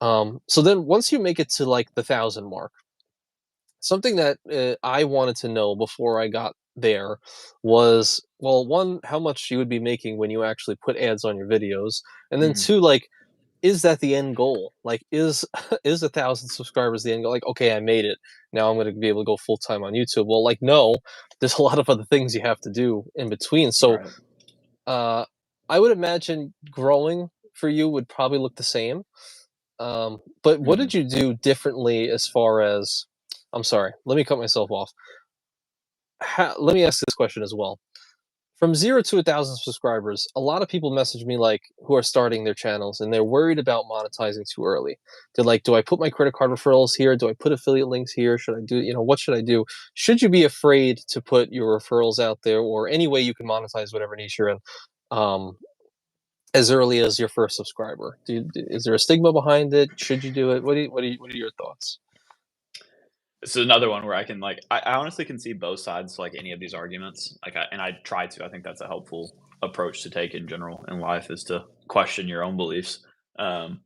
So then once you make it to like the 1,000 mark, something that I wanted to know before I got there was, well, one, how much you would be making when you actually put ads on your videos, and then Mhm. two, like, is that the end goal? Like, is is 1,000 subscribers the end goal? Like, okay, I made it. Now I'm going to be able to go full time on YouTube. Well, like, no, there's a lot of other things you have to do in between. So Right. uh, I would imagine growing for you would probably look the same. But what Mhm. did you do differently as far as I'm sorry. Let me cut myself off. Let me ask this question as well. From 0 to 1,000 subscribers, a lot of people message me, like, who are starting their channels, and they're worried about monetizing too early. They're like, "Do I put my credit card referrals here? Do I put affiliate links here? Should I do, what should I do?" Should you be afraid to put your referrals out there, or any way you can monetize whatever niche you're in, um, as early as your first subscriber? Is there a stigma behind it? Should you do it? What are your thoughts? This is another one where I can like I honestly can see both sides to, like, any of these arguments. Like I try to. I think that's a helpful approach to take in general in life is to question your own beliefs. Um,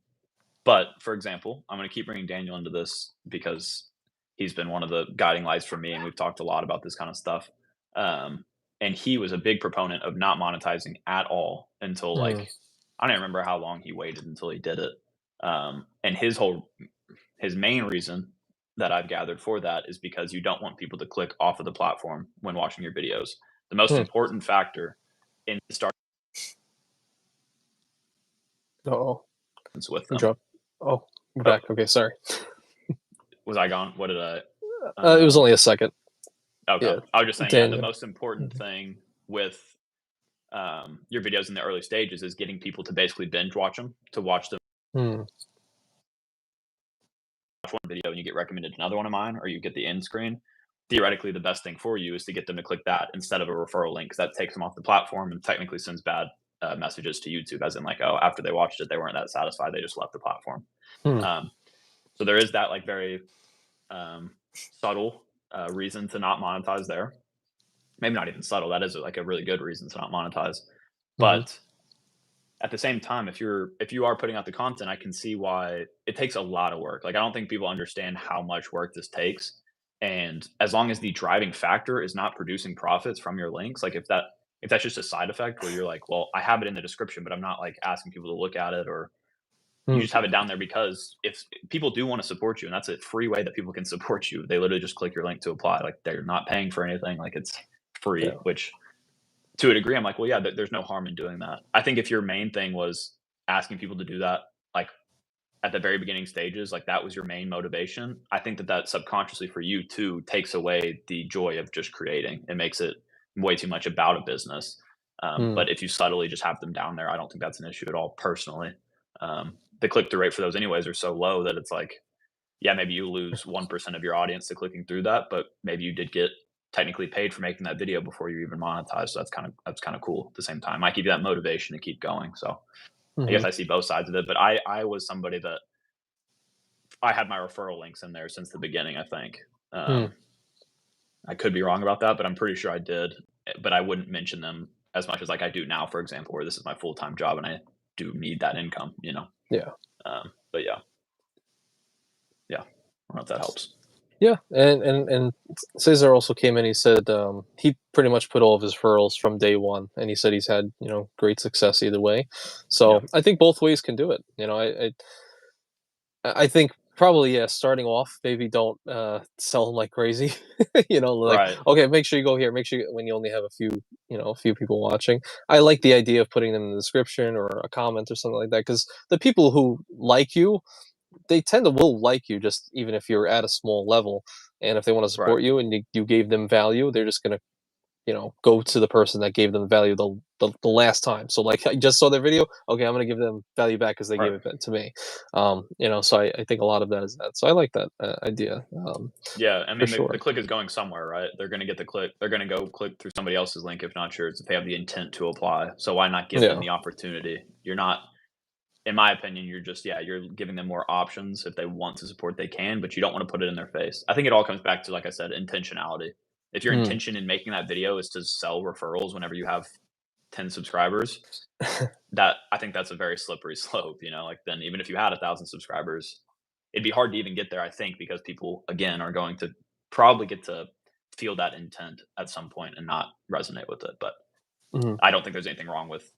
but for example, I'm going to keep bringing Daniel into this because he's been one of the guiding lights for me, and we've talked a lot about this kind of stuff. Um, and he was a big proponent of not monetizing at all until Mm, like I don't even remember how long he waited until he did it. And his main reason that I've gathered for that is because you don't want people to click off of the platform when watching your videos. The most hmm. important factor in starting Oh, with you them. dropped. Oh, we're Oh, back. Okay, sorry. was I gone? What did I? It was only a second. Okay, Yeah, I was just saying, yeah, the Daniel. most important Mhm. thing with your videos in the early stages is getting people to basically binge watch them, to watch them Hmm. watch one video and you get recommended another one of mine, or you get the end screen. Theoretically, the best thing for you is to get them to click that instead of a referral link, because that takes them off the platform and technically sends bad messages to YouTube, as in like, oh, after they watched it, they weren't that satisfied, they just left the platform. Hmm. Um, so there is that like very subtle reason to not monetize there. Maybe not even subtle. That is like a really good reason to not monetize. Mhm. But at the same time, if you are putting out the content, I can see why it takes a lot of work. Like I don't think people understand how much work this takes. And as long as the driving factor is not producing profits from your links, like if that's just a side effect where you're like, well, I have it in the description, but I'm not like asking people to look at it, or you Hmm. just have it down there because if people do want to support you, and that's a free way that people can support you, they literally just click your link to apply. Like they're not paying for anything. Like it's free, Yeah. which to a degree, I'm like, well, yeah, there's no harm in doing that. I think if your main thing was asking people to do that, like at the very beginning stages, like that was your main motivation, I think that that subconsciously for you too takes away the joy of just creating. It makes it way too much about a business. Hmm. But if you subtly just have them down there, I don't think that's an issue at all personally. The click through rate for those anyways are so low that it's like, yeah, maybe you lose 1% of your audience to clicking through that, but maybe you did get technically paid for making that video before you even monetized. So that's kind of cool at the same time. Might give you that motivation to keep going. So I guess Mhm. I see both sides of it, but I was somebody that I had my referral links in there since the beginning, I think. Hmm. I could be wrong about that, but I'm pretty sure I did. But I wouldn't mention them as much as like I do now, for example, where this is my full-time job and I do need that income, you know. Yeah. But yeah, yeah. I don't know if that helps. Yeah, and Cesar also came in. He said he pretty much put all of his referrals from day one, and he said he's had, great success either way. Yeah. So I think both ways can do it. I think probably, yeah. Starting off, maybe don't sell them like crazy. Like, Right. okay, make sure you go here. Make sure when you only have a few people watching. I like the idea of putting them in the description or a comment or something like that, because the people who like you, they tend to will like you, just even if you're at a small level, and if they want to Right. support you and you gave them value, they're just gonna go to the person that gave them value the last time. So, like, I just saw their video, okay, I'm gonna give them value back because they Right. gave it back to me. So I think a lot of that is that. So I like that idea, Yeah, I for mean, the sure. click is going somewhere, right? They're gonna get the click. They're gonna go click through somebody else's link if not yours, if they have the intent to apply. So why not give them Yeah. the opportunity? You're not, in my opinion, you're just yeah, you're giving them more options. If they want to support, they can, but you don't want to put it in their face. I think it all comes back to, like I said, intentionality. If your Mm. intention in making that video is to sell referrals whenever you have 10 subscribers, that I think that's a very slippery slope, you know, like then even if you had 1,000 subscribers, it'd be hard to even get there, I think, because people again are going to probably get to feel that intent at some point and not resonate with it. But Mhm. I don't think there's anything wrong with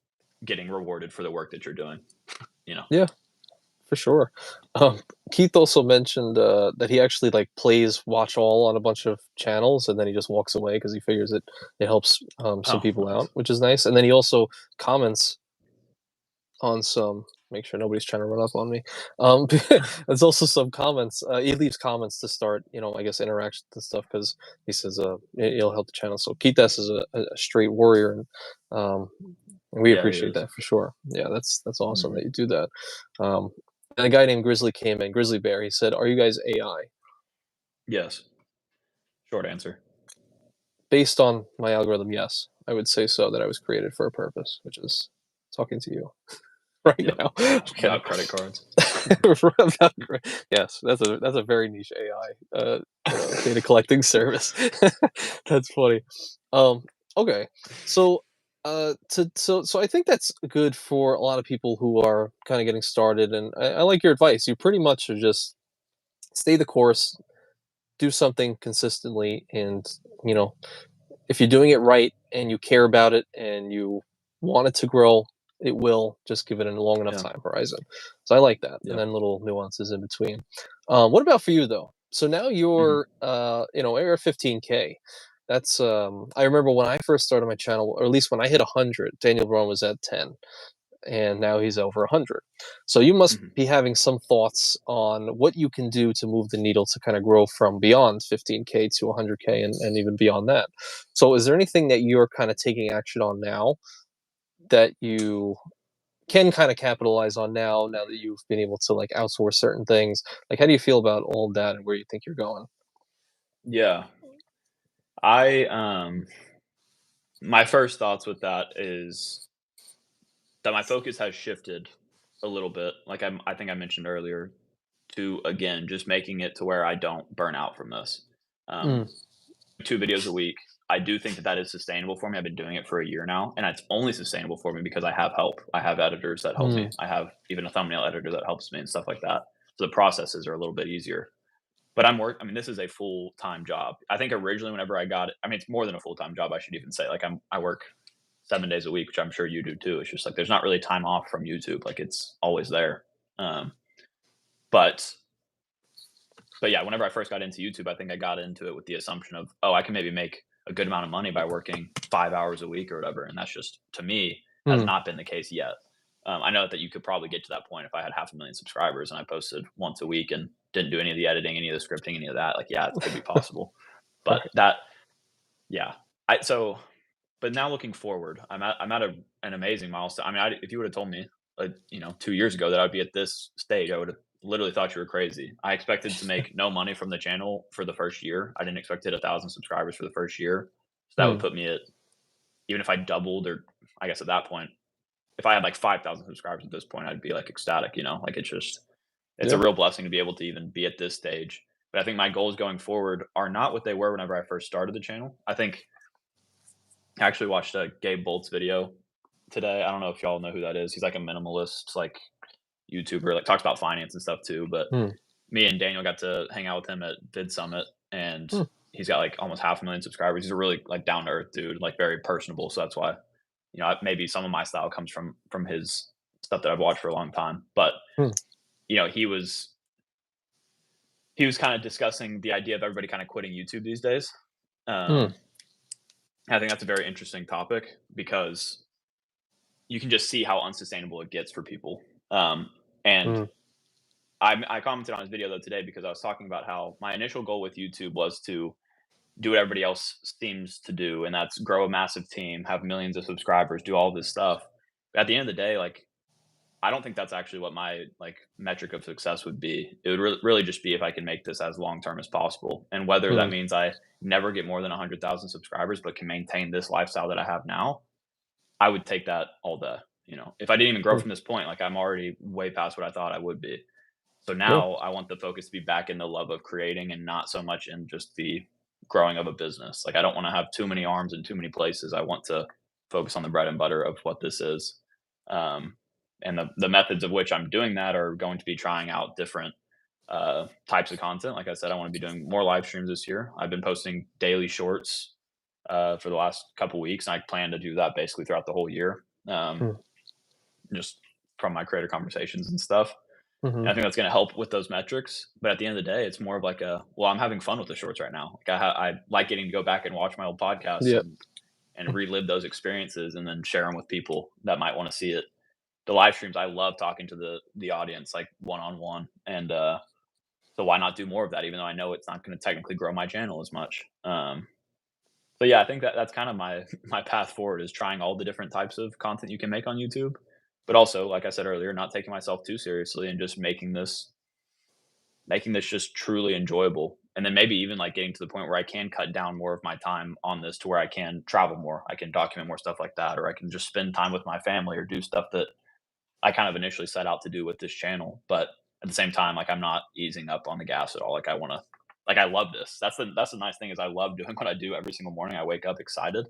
getting rewarded for the work that you're doing, you know. Yeah, for sure. Um, Keith also mentioned that he actually like plays watch all on a bunch of channels, and then he just walks away because he figures it helps some Oh, people out, nice. which is nice. And then he also comments on some make sure nobody's trying to run up on me. There's also some comments. He leaves comments to start, I guess interactions and stuff because he says it'll help the channel. So Keith is a straight warrior, um, and we Yeah, he appreciate is. that for sure. Yeah, that's awesome Mhm. that you do that. And a guy named Grizzly came in, Grizzly Bear. He said, "Are you guys AI?" Yes. Short answer. Based on my algorithm, yes, I would say so. That I was created for a purpose, which is talking to you right Yep. now. I'm kidding. About credit cards. Yes, that's a very niche AI, data collecting service. That's funny. Um, okay, so so I think that's good for a lot of people who are kind of getting started, and I like your advice. You pretty much are just stay the course, do something consistently, and you know if you're doing it right and you care about it and you want it to grow, it will. Just give it a long enough Yeah. time horizon. So I like that, and Yep. then little nuances in between. What about for you though? So now Mhm. you're 15K. That's I remember when I first started my channel, or at least when I hit 100, Daniel Brown was at 10 and now he's over 100. So you must Mhm. be having some thoughts on what you can do to move the needle to kind of grow from beyond 15K to 100K and even beyond that. So is there anything that you're kind of taking action on now that you can kind of capitalize on now that you've been able to like outsource certain things? Like how do you feel about all of that and where you think you're going? Yeah. I my first thoughts with that is that my focus has shifted a little bit. Like I think I mentioned earlier, to again just making it to where I don't burn out from this. Mm, Um, 2 videos a week. I do think that that is sustainable for me. I've been doing it for a year now, and it's only sustainable for me because I have help. I have editors that help me. mm, I have even a thumbnail editor that helps me and stuff like that. So the processes are a little bit easier. But I mean, this is a full-time job. I think originally whenever I got it, I mean, it's more than a full-time job, I should even say. Like I work 7 days a week, which I'm sure you do too. It's just like there's not really time off from YouTube. Like it's always there. Um, but but yeah, whenever I first got into YouTube, I think I got into it with the assumption of, oh, I can maybe make a good amount of money by working 5 hours a week or whatever. And that's just, to me, has mm, not been the case yet. I know that you could probably get to that point if I had 500,000 subscribers and I posted once a week and didn't do any of the editing, any of the scripting, any of that. Like, yeah, it could be possible. But right. that, yeah. But now looking forward, I'm at an amazing milestone. I mean, if you would have told me, 2 years ago that I'd be at this stage, I would have literally thought you were crazy. I expected to make no money from the channel for the first year. I didn't expect to hit 1,000 subscribers for the first year. So that would Mm, put me at, even if I doubled, or I guess at that point, if I had like 5,000 subscribers at this point, I'd be like ecstatic. Like it's a yeah. real blessing to be able to even be at this stage. But I think my goals going forward are not what they were whenever I first started the channel. I actually watched a Gabe Bolt's video today. I don't know if y'all know who that is. He's like a minimalist, like YouTuber, like talks about finance and stuff too. But Mm, me and Daniel got to hang out with him at Vid Summit, and mm, he's got like almost 500,000 subscribers. He's a really like down to earth dude, like very personable. So that's why maybe some of my style comes from his stuff that I've watched for a long time. But mm, he was kind of discussing the idea of everybody kind of quitting YouTube these days. mm, Um, I think that's a very interesting topic because you can just see how unsustainable it gets for people. And mm, I commented on his video though today because I was talking about how my initial goal with YouTube was to do what everybody else seems to do, and that's grow a massive team, have millions of subscribers, do all this stuff. But at the end of the day, like I don't think that's actually what my like metric of success would be. It would really just be if I can make this as long term as possible, and whether that mm, means I never get more than 100,000 subscribers, but can maintain this lifestyle that I have now. I would take that all day. If I didn't even grow mm, from this point, like I'm already way past what I thought I would be. So yeah. now I want the focus to be back in the love of creating and not so much in just the growing of a business. Like I don't want to have too many arms in too many places. I want to focus on the bread and butter of what this is. Um, and the methods of which I'm doing that are going to be trying out different types of content. Like I said, I want to be doing more live streams this year. I've been posting daily shorts for the last couple weeks, and I plan to do that basically throughout the whole year, Mm, just from my creator conversations and stuff. And mhm. I think that's going to help with those metrics. But at the end of the day, it's more of like well, I'm having fun with the shorts right now. Like I like getting to go back and watch my old podcasts Yeah. and relive those experiences and then share them with people that might want to see it. the live streams, I love talking to the audience, like, one-on-one, and, so why not do more of that even though I know it's not gonna technically grow my channel as much? So yeah, I think that that's kind of my my path forward is trying all the different types of content you can make on YouTube, but also, like I said earlier, not taking myself too seriously and just making this just truly enjoyable. And then maybe even like getting to the point where I can cut down more of my time on this to where I can travel more. I can document more stuff like that, or I can just spend time with my family or do stuff that I kind of initially set out to do with this channel. But at the same time, like I'm not easing up on the gas at all. Like I want to, like I love this. That's the nice thing is I love doing what I do every single morning. I wake up excited.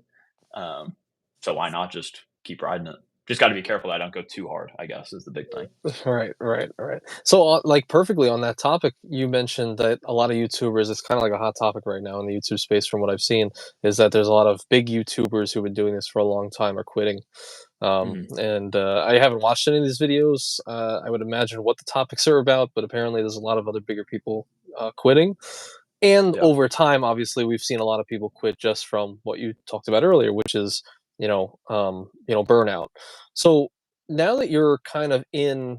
Um, so why not just keep riding it? Just got to be careful that I don't go too hard, I guess, is the big thing. Right, right, right. So, like, perfectly on that topic, you mentioned that a lot of YouTubers, it's kind of like a hot topic right now in the YouTube space, from what I've seen, is that there's a lot of big YouTubers who've been doing this for a long time are quitting. Hmm. And I haven't watched any of these videos. I would imagine what the topics are about, but apparently there's a lot of other bigger people quitting. And Yeah. over time, obviously, we've seen a lot of people quit just from what you talked about earlier, which is, burnout. So now that you're kind of in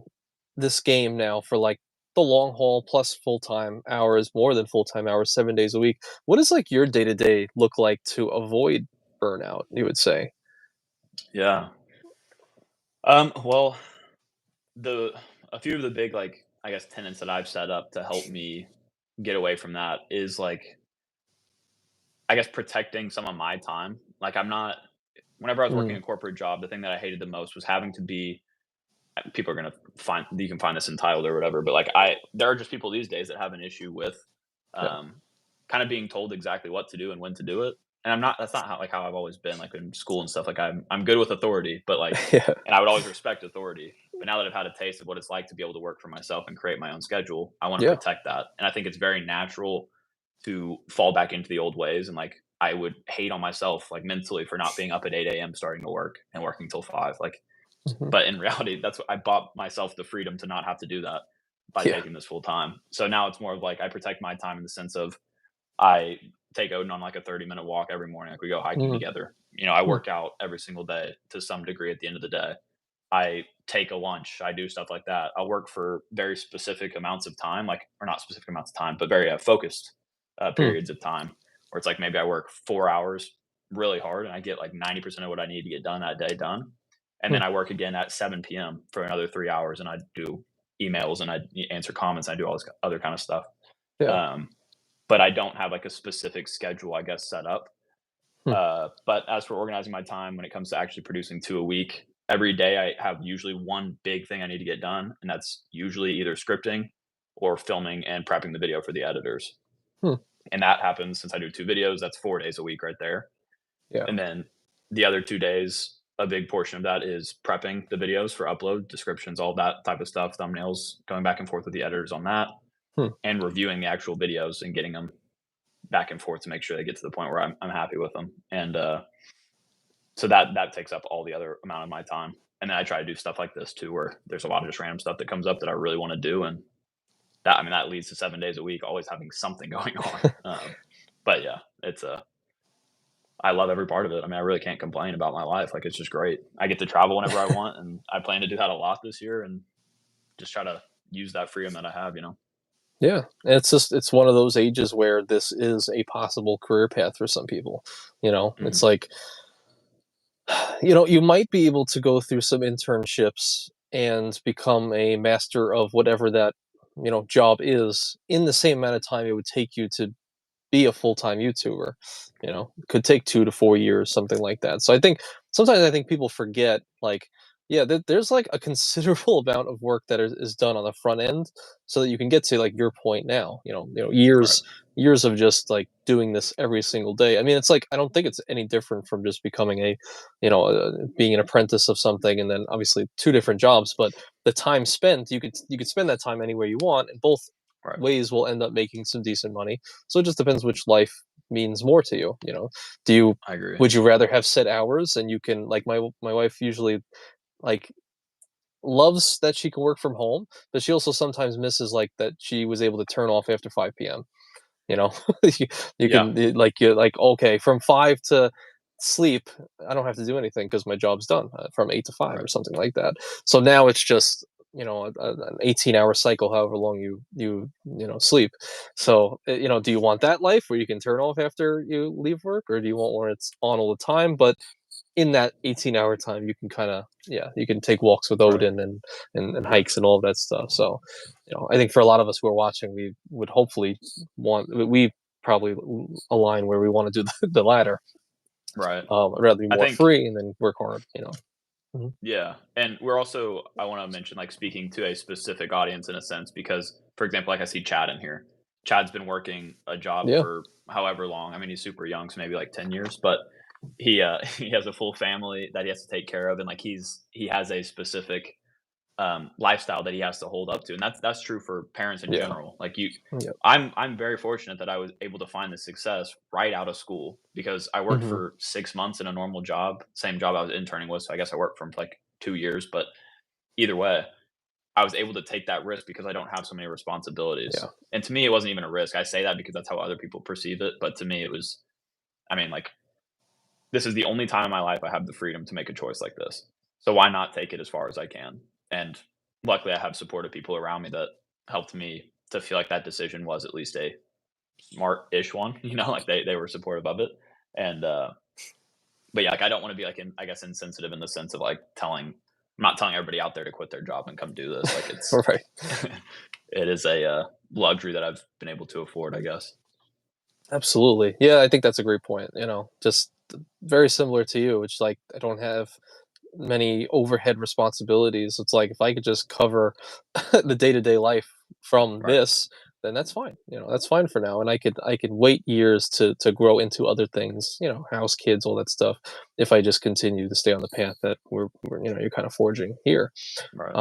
this game now for like the long haul plus full-time hours, more than full-time hours, 7 days a week, what does like your day-to-day look like to avoid burnout, you would say? Yeah. Well, the a few of the big like I guess tenets that I've set up to help me get away from that is like I guess protecting some of my time. Like I'm not whenever I was working Mm, a corporate job, the thing that I hated the most was having to be people are gonna find you can find this entitled or whatever, but like I there are just people these days that have an issue with yeah. um kind of being told exactly what to do and when to do it. And I'm not that's not how I've always been like in school and stuff. Like I'm good with authority, but like Yeah. and I would always respect authority. But now that I've had a taste of what it's like to be able to work for myself and create my own schedule, I want to Yeah. protect that. And I think it's very natural to fall back into the old ways and like I would hate on myself like mentally for not being up at 8 a.m. starting to work and working till 5. Like Mhm. but in reality, that's what I bought myself the freedom to not have to do that by Yeah. taking this full time. So now it's more of like I protect my time in the sense of I take Odin on like a 30-minute walk every morning. Like we go hiking Mhm. together. You know, I Mm. work out every single day to some degree at the end of the day. I take a lunch. I do stuff like that. I work for very specific amounts of time, like, or not specific amounts of time, but very focused Mm. periods of time where it's like maybe I work 4 hours really hard and I get like 90% of what I need to get done that day done. And then Mm. I work again at 7 p.m. for another 3 hours and I do emails and I answer comments. And I do all this other kind of stuff. Yeah. Um, but I don't have like a specific schedule, I guess, set up. Mm. But as for organizing my time when it comes to actually producing 2 a week, every day I have usually one big thing I need to get done, and that's usually either scripting or filming and prepping the video for the editors. Mm. And that happens since I do 2 videos, that's 4 days a week right there. Yeah. And then the other 2 days, a big portion of that is prepping the videos for upload, descriptions, all that type of stuff, thumbnails, going back and forth with the editors on that, Mm. and reviewing the actual videos and getting them back and forth to make sure they get to the point where I'm happy with them. And so that takes up all the other amount of my time. And then I try to do stuff like this too, where there's a lot of just random stuff that comes up that I really want to do, and that I mean that leads to 7 days a week, always having something going on. But yeah, it's a I love every part of it. I mean, I really can't complain about my life. Like it's just great. I get to travel whenever I want, and I plan to do that a lot this year, and just try to use that freedom that I have. You know. Yeah, it's just it's one of those ages where this is a possible career path for some people. It's Hmm. like, you might be able to go through some internships and become a master of whatever that, job is in the same amount of time it would take you to be a full-time YouTuber. It could take 2 to 4 years, something like that. So I think people forget, like, yeah, there's like a considerable amount of work that is done on the front end so that you can get to like your point now, Right. years of just like doing this every single day. I mean, it's like I don't think it's any different from just becoming being an apprentice of something, and then obviously two different jobs, but the time spent, you could spend that time anywhere you want, and both Right. ways will end up making some decent money. So it just depends which life means more to you. Do you I agree. would you rather have set hours and you can, like, my wife usually, like, loves that she can work from home, but she also sometimes misses like that she was able to turn off after 5 p.m. you know you, you Yeah. can, like, you're like, okay, from 5 to sleep, I don't have to do anything because my job's done from 8 to 5 or Right. something like that. So now it's just an 18-hour cycle, however long sleep. So do you want that life where you can turn off after you leave work, or do you want where it's on all the time? But in that 18-hour time, you can kind of you can take walks with Right. Odin and hikes and all of that stuff. So I think for a lot of us who are watching, we would hopefully we probably align where we want to do the latter. Right. I'd rather be I more think free and then work hard. Mhm. yeah, and we're also I wanna mention, like, speaking to a specific audience in a sense because, for example, like, I see Chad in here. Chad's been working a job Yeah, for however long. I mean, he's super young, so maybe, like, 10 years, but he, he has a full family that he has to take care of, and, like, he has a specific lifestyle that he has to hold up to, and that's true for parents in yeah, general. Like you, yeah. I'm very fortunate that I was able to find the success right out of school because I worked Hmm. for 6 months in a normal job, same job I was interning with. So I guess I worked for him for like 2 years, but either way, I was able to take that risk because I don't have so many responsibilities. Yeah. And to me, it wasn't even a risk. I say that because that's how other people perceive it, but to me, it was. I mean, like this is the only time in my life I have the freedom to make a choice like this. So why not take it as far as I can? And luckily, I have supportive people around me that helped me to feel like that decision was at least a smart-ish one. Like they were supportive of it. And but yeah, like I don't want to be like I guess insensitive in the sense of like telling. I'm not telling everybody out there to quit their job and come do this. Like it's Right. it is a luxury that I've been able to afford, I guess. Absolutely. Yeah, I think that's a great point. Just very similar to you. It's like I don't have many overhead responsibilities. It's like if I could just cover the day-to-day life from Right. this, then that's fine. That's fine for now. And I could wait years to grow into other things, house, kids, all that stuff, if I just continue to stay on the path that you're kind of forging here. Right.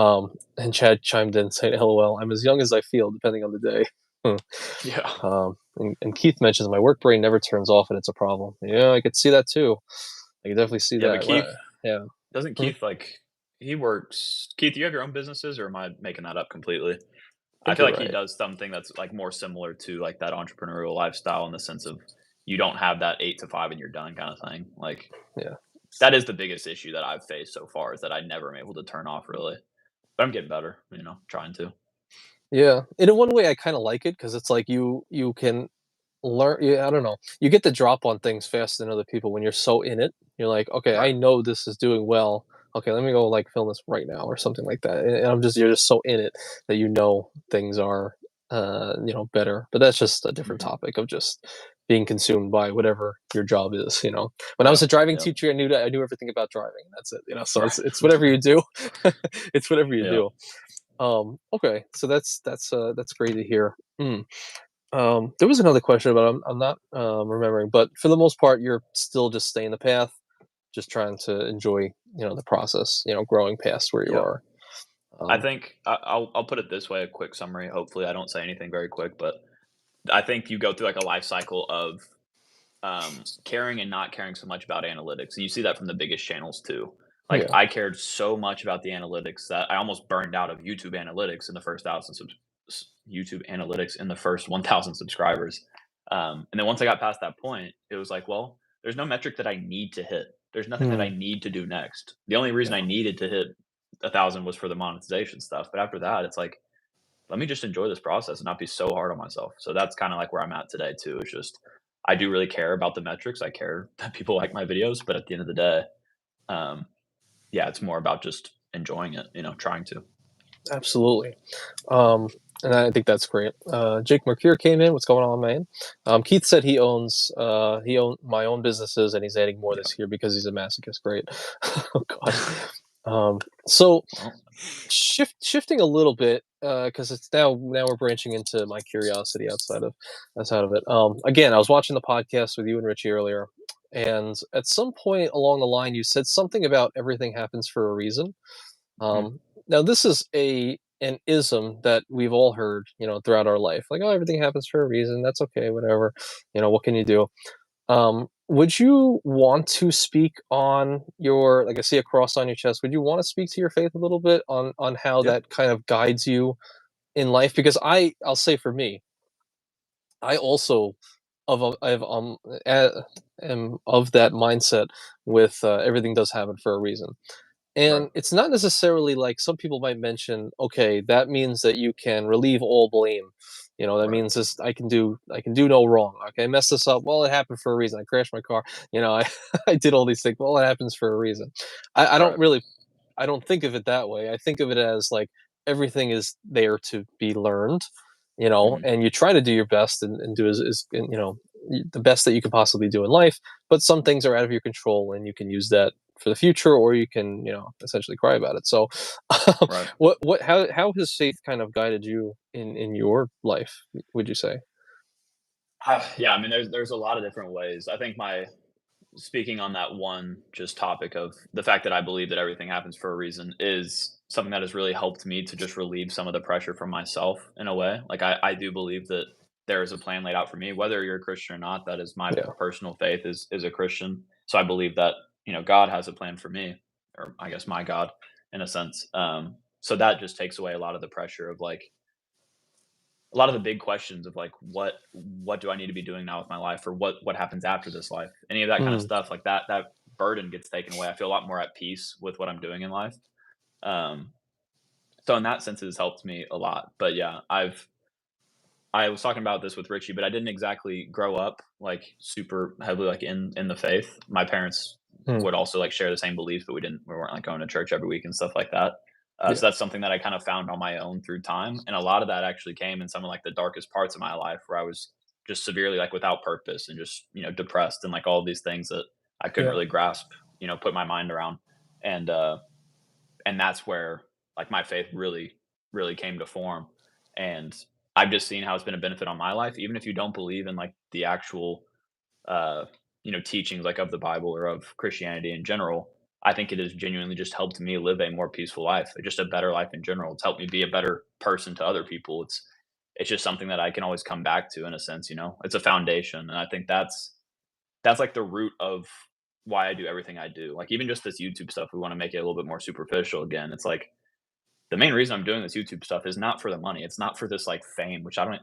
And Chad chimed in saying, "LOL, I'm as young as I feel, depending on the day." Yeah. And Keith mentions my work brain never turns off, and it's a problem. Yeah, I could see that too. I can definitely see Yeah, but that. Keith Yeah. doesn't Hmm? Keith like he works Keith, do you have your own businesses or am I making that up completely? I I think feel you're like he right. does something that's like more similar to like that entrepreneurial lifestyle in the sense of you don't have that 8 to 5 and you're done kind of thing. Like Yeah. that is the biggest issue that I've faced so far is that I never am able to turn off really. But I'm getting better, trying to. Yeah. And in one way, I kind of like it because it's like you can learn. Yeah, I don't know. You get the drop on things faster than other people when you're so in it. You're like, okay, I Right. know this is doing well. Okay, let me go like film this right now or something like that. And you're just so in it that things are better. But that's just a different Hmm. topic of just being consumed by whatever your job is. When I was Yeah. a driving Yep. teacher, I knew everything about driving. That's it. So Right. it's whatever you do. It's whatever you Yeah. do. Okay, so that's great to hear. There was another question, but I'm not remembering. But for the most part, you're still just staying the path, just trying to enjoy the process, growing past where you Yep. are. I Um, think I'll put it this way, a quick summary. Hopefully I don't say anything very quick, but I think you go through like a life cycle of caring and not caring so much about analytics. And you see that from the biggest channels too. Like yeah, I cared so much about the analytics that I almost burned out of YouTube analytics in the first YouTube analytics in the first 1,000 subscribers. And then once I got past that point, it was like, well, there's no metric that I need to hit. There's nothing that I hmm, need to do next. The only reason I yeah, needed to hit 1,000 was for the monetization stuff. But after that, it's like, let me just enjoy this process and not be so hard on myself. So that's kind of like where I'm at today too. It's just I do really care about the metrics. I care that people like my videos, but at the end of the day, um, yeah, it's more about just enjoying it. Trying to. absolutely. Um, and I think that's great. Jake Mercure came in. What's going on, man? Keith said he owned my own businesses, and he's adding more Yeah. this year because he's a masochist. Great. Oh God. So Well, shifting a little bit because it's now we're branching into my curiosity outside of it. Again, I was watching the podcast with you and Richie earlier, and at some point along the line, you said something about everything happens for a reason. mhm, Now this is an ism that we've all heard, throughout our life. Like, oh, everything happens for a reason. That's okay. Whatever. What can you do? Would you want to speak on your, like I see a cross on your chest, would you want to speak to your faith a little bit on how yeah, that kind of guides you in life? Because I'll say for me, I also am of that mindset with everything does happen for a reason. Right. And it's not necessarily like some people might mention, okay, that means that you can relieve all blame. You know, that Right. means this I can do no wrong. Okay, I messed this up. Well, it happened for a reason. I crashed my car. You know, I I did all these things. Well, it happens for a reason. I don't Right. really I don't think of it that way. I think of it as like everything is there to be learned, you know, Mhm. and you try to do your best and do you know the best that you can possibly do in life. But some things are out of your control, and you can use that for the future, or you can essentially cry about it. So, Right. what how has faith kind of guided you in your life? Would you say? Yeah, I mean, there's a lot of different ways. I think my speaking on that one just topic of the fact that I believe that everything happens for a reason is something that has really helped me to just relieve some of the pressure from myself in a way. Like I do believe that there is a plan laid out for me, whether you're a Christian or not. That is my Yeah. personal faith is a Christian. So I believe that, God has a plan for me, or I guess my God in a sense. So that just takes away a lot of the pressure of like a lot of the big questions of like what do I need to be doing now with my life, or what happens after this life, any of that kind of Mm, stuff, like that burden gets taken away. I feel a lot more at peace with what I'm doing in life. um so in that sense it has helped me a lot. But yeah, I was talking about this with Richie, but I didn't exactly grow up like super heavily like in the faith. My parents mm, would also like share the same beliefs, but we weren't like going to church every week and stuff like that. yeah. So that's something that I kind of found on my own through time, and a lot of that actually came in some of like the darkest parts of my life, where I was just severely like without purpose and just depressed and like all these things that I couldn't Yeah. really grasp, put my mind around, and that's where like my faith really came to form. And I've just seen how it's been a benefit on my life, even if you don't believe in like the actual uh teachings like of the Bible or of Christianity in general. I think it has genuinely just helped me live a more peaceful life, just a better life in general. It's helped me be a better person to other people. It's just something that I can always come back to in a sense. It's a foundation, and I think that's like the root of why I do everything I do. Like even just this YouTube stuff, we want to make it a little bit more superficial again. It's like the main reason I'm doing this YouTube stuff is not for the money. It's not for this like fame, which I don't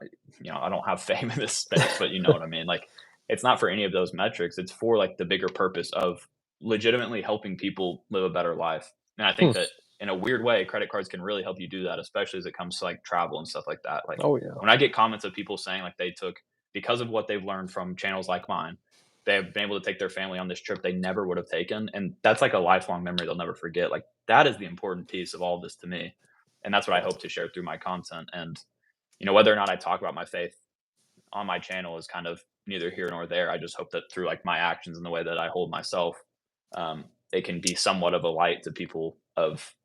have fame in this space, but you know what I mean? Like it's not for any of those metrics. It's for like the bigger purpose of legitimately helping people live a better life. And I Hmm. think that in a weird way, credit cards can really help you do that, especially as it comes to like travel and stuff like that. Like Oh yeah. when I get comments of people saying like they took, because of what they've learned from channels like mine, they've been able to take their family on this trip they never would have taken. And that's like a lifelong memory they'll never forget. Like that is the important piece of all of this to me, and that's what I Yeah. hope to share through my content. And whether or not I talk about my faith on my channel is kind of neither here nor there. I just hope that through like my actions and the way that I hold myself, it can be somewhat of a light to people of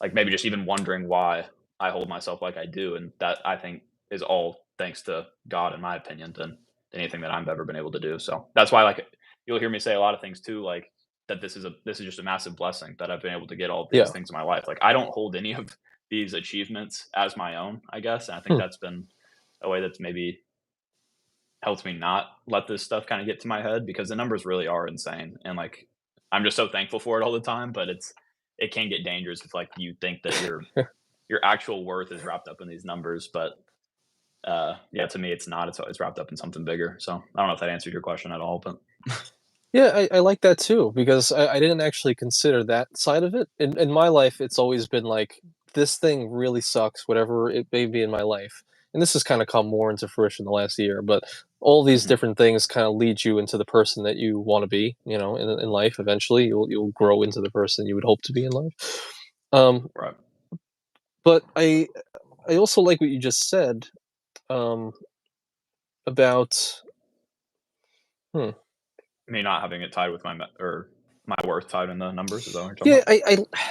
like maybe just even wondering why I hold myself like I do, and that I think is all thanks to God, in my opinion, than anything that I've ever been able to do. So that's why like you'll hear me say a lot of things too, like that this is just a massive blessing that I've been able to get all these Yeah. things in my life. Like I don't hold any of these achievements as my own, I guess. And I think Hmm. that's been a way that's maybe helps me not let this stuff kind of get to my head, because the numbers really are insane. And like I'm just so thankful for it all the time, but it can get dangerous if like you think that your actual worth is wrapped up in these numbers. But yeah, to me it's not. It's wrapped up in something bigger. So I don't know if that answered your question at all, but Yeah, I like that too because I didn't actually consider that side of it. In my life, it's always been like this thing really sucks, whatever it may be in my life. And this has kind of come more into fruition the last year, but all these mhm, different things kind of lead you into the person that you want to be, in life. Eventually, you'll grow into the person you would hope to be in life. Um, right. but I also like what you just said um, about. Hmm. Me not having it tied with or my worth tied in the numbers. Is that what you're talking Yeah, about?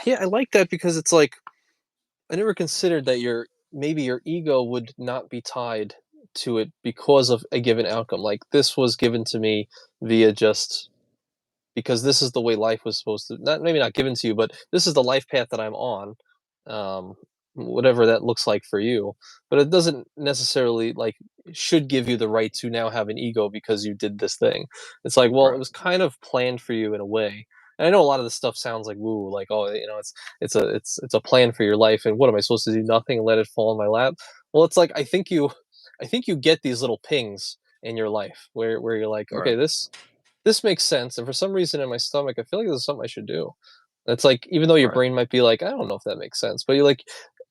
yeah, I like that because it's like I never considered that maybe your ego would not be tied to it because of a given outcome. Like this was given to me via just because this is the way life was supposed to not maybe not given to you, but this is the life path that I'm on. Um, whatever that looks like for you. But it doesn't necessarily like should give you the right to now have an ego because you did this thing. It's like, well, it Right. was kind of planned for you in a way. And I know a lot of this stuff sounds like woo, like oh, it's a plan for your life, and what am I supposed to do? Nothing and let it fall in my lap? Well, it's like I think you get these little pings in your life where you're like, okay, Right. this makes sense, and for some reason in my stomach, I feel like this is something I should do. It's like, even though your Right. brain might be like, I don't know if that makes sense, but you're like,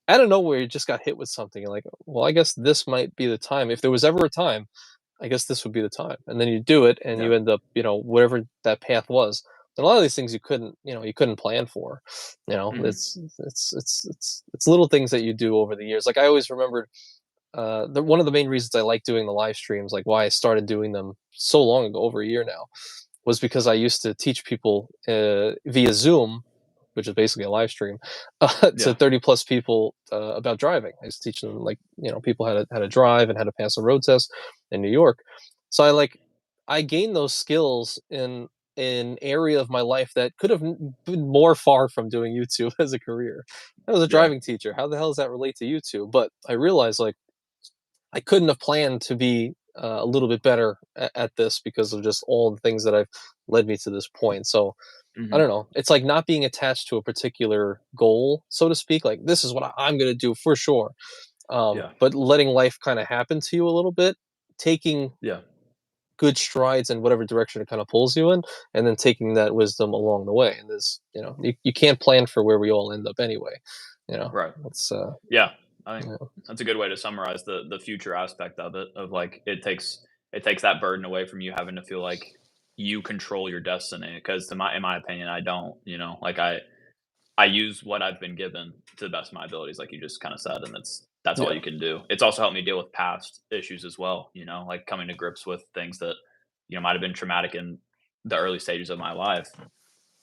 out of nowhere, you just got hit with something. You're like, well, I guess this might be the time. If there was ever a time, I guess this would be the time. And then you do it, and Yeah. you end up, whatever that path was. And a lot of these things you couldn't plan for. Mhm. It's little things that you do over the years. Like I always remembered, one of the main reasons I like doing the live streams, like why I started doing them so long ago, over a year now, was because I used to teach people via Zoom, which is basically a live stream, to Yeah. 30 plus people about driving. I used to teach them, like, people how to drive and how to pass a road test in New York. So I gained those skills in an area of my life that could have been more far from doing YouTube as a career. I was a Yeah. driving teacher. How the hell does that relate to YouTube? But I realized, like, I couldn't have planned to be a little bit better at this because of just all the things that have led me to this point. So I Mhm. don't know. It's like not being attached to a particular goal, so to speak. Like, this is what I'm going to do for sure. Yeah. But letting life kind of happen to you a little bit, taking Yeah. good strides in whatever direction it kind of pulls you in, and then taking that wisdom along the way. And you can't plan for where we all end up anyway. Right. It's Yeah. I think you know, that's a good way to summarize the future aspect of it, of like it takes that burden away from you having to feel like you control your destiny, because to my in my opinion I don't, like I use what I've been given to the best of my abilities, like you just kind of said, and that's all yeah, you can do. It's also helped me deal with past issues as well, like coming to grips with things that might have been traumatic in the early stages of my life,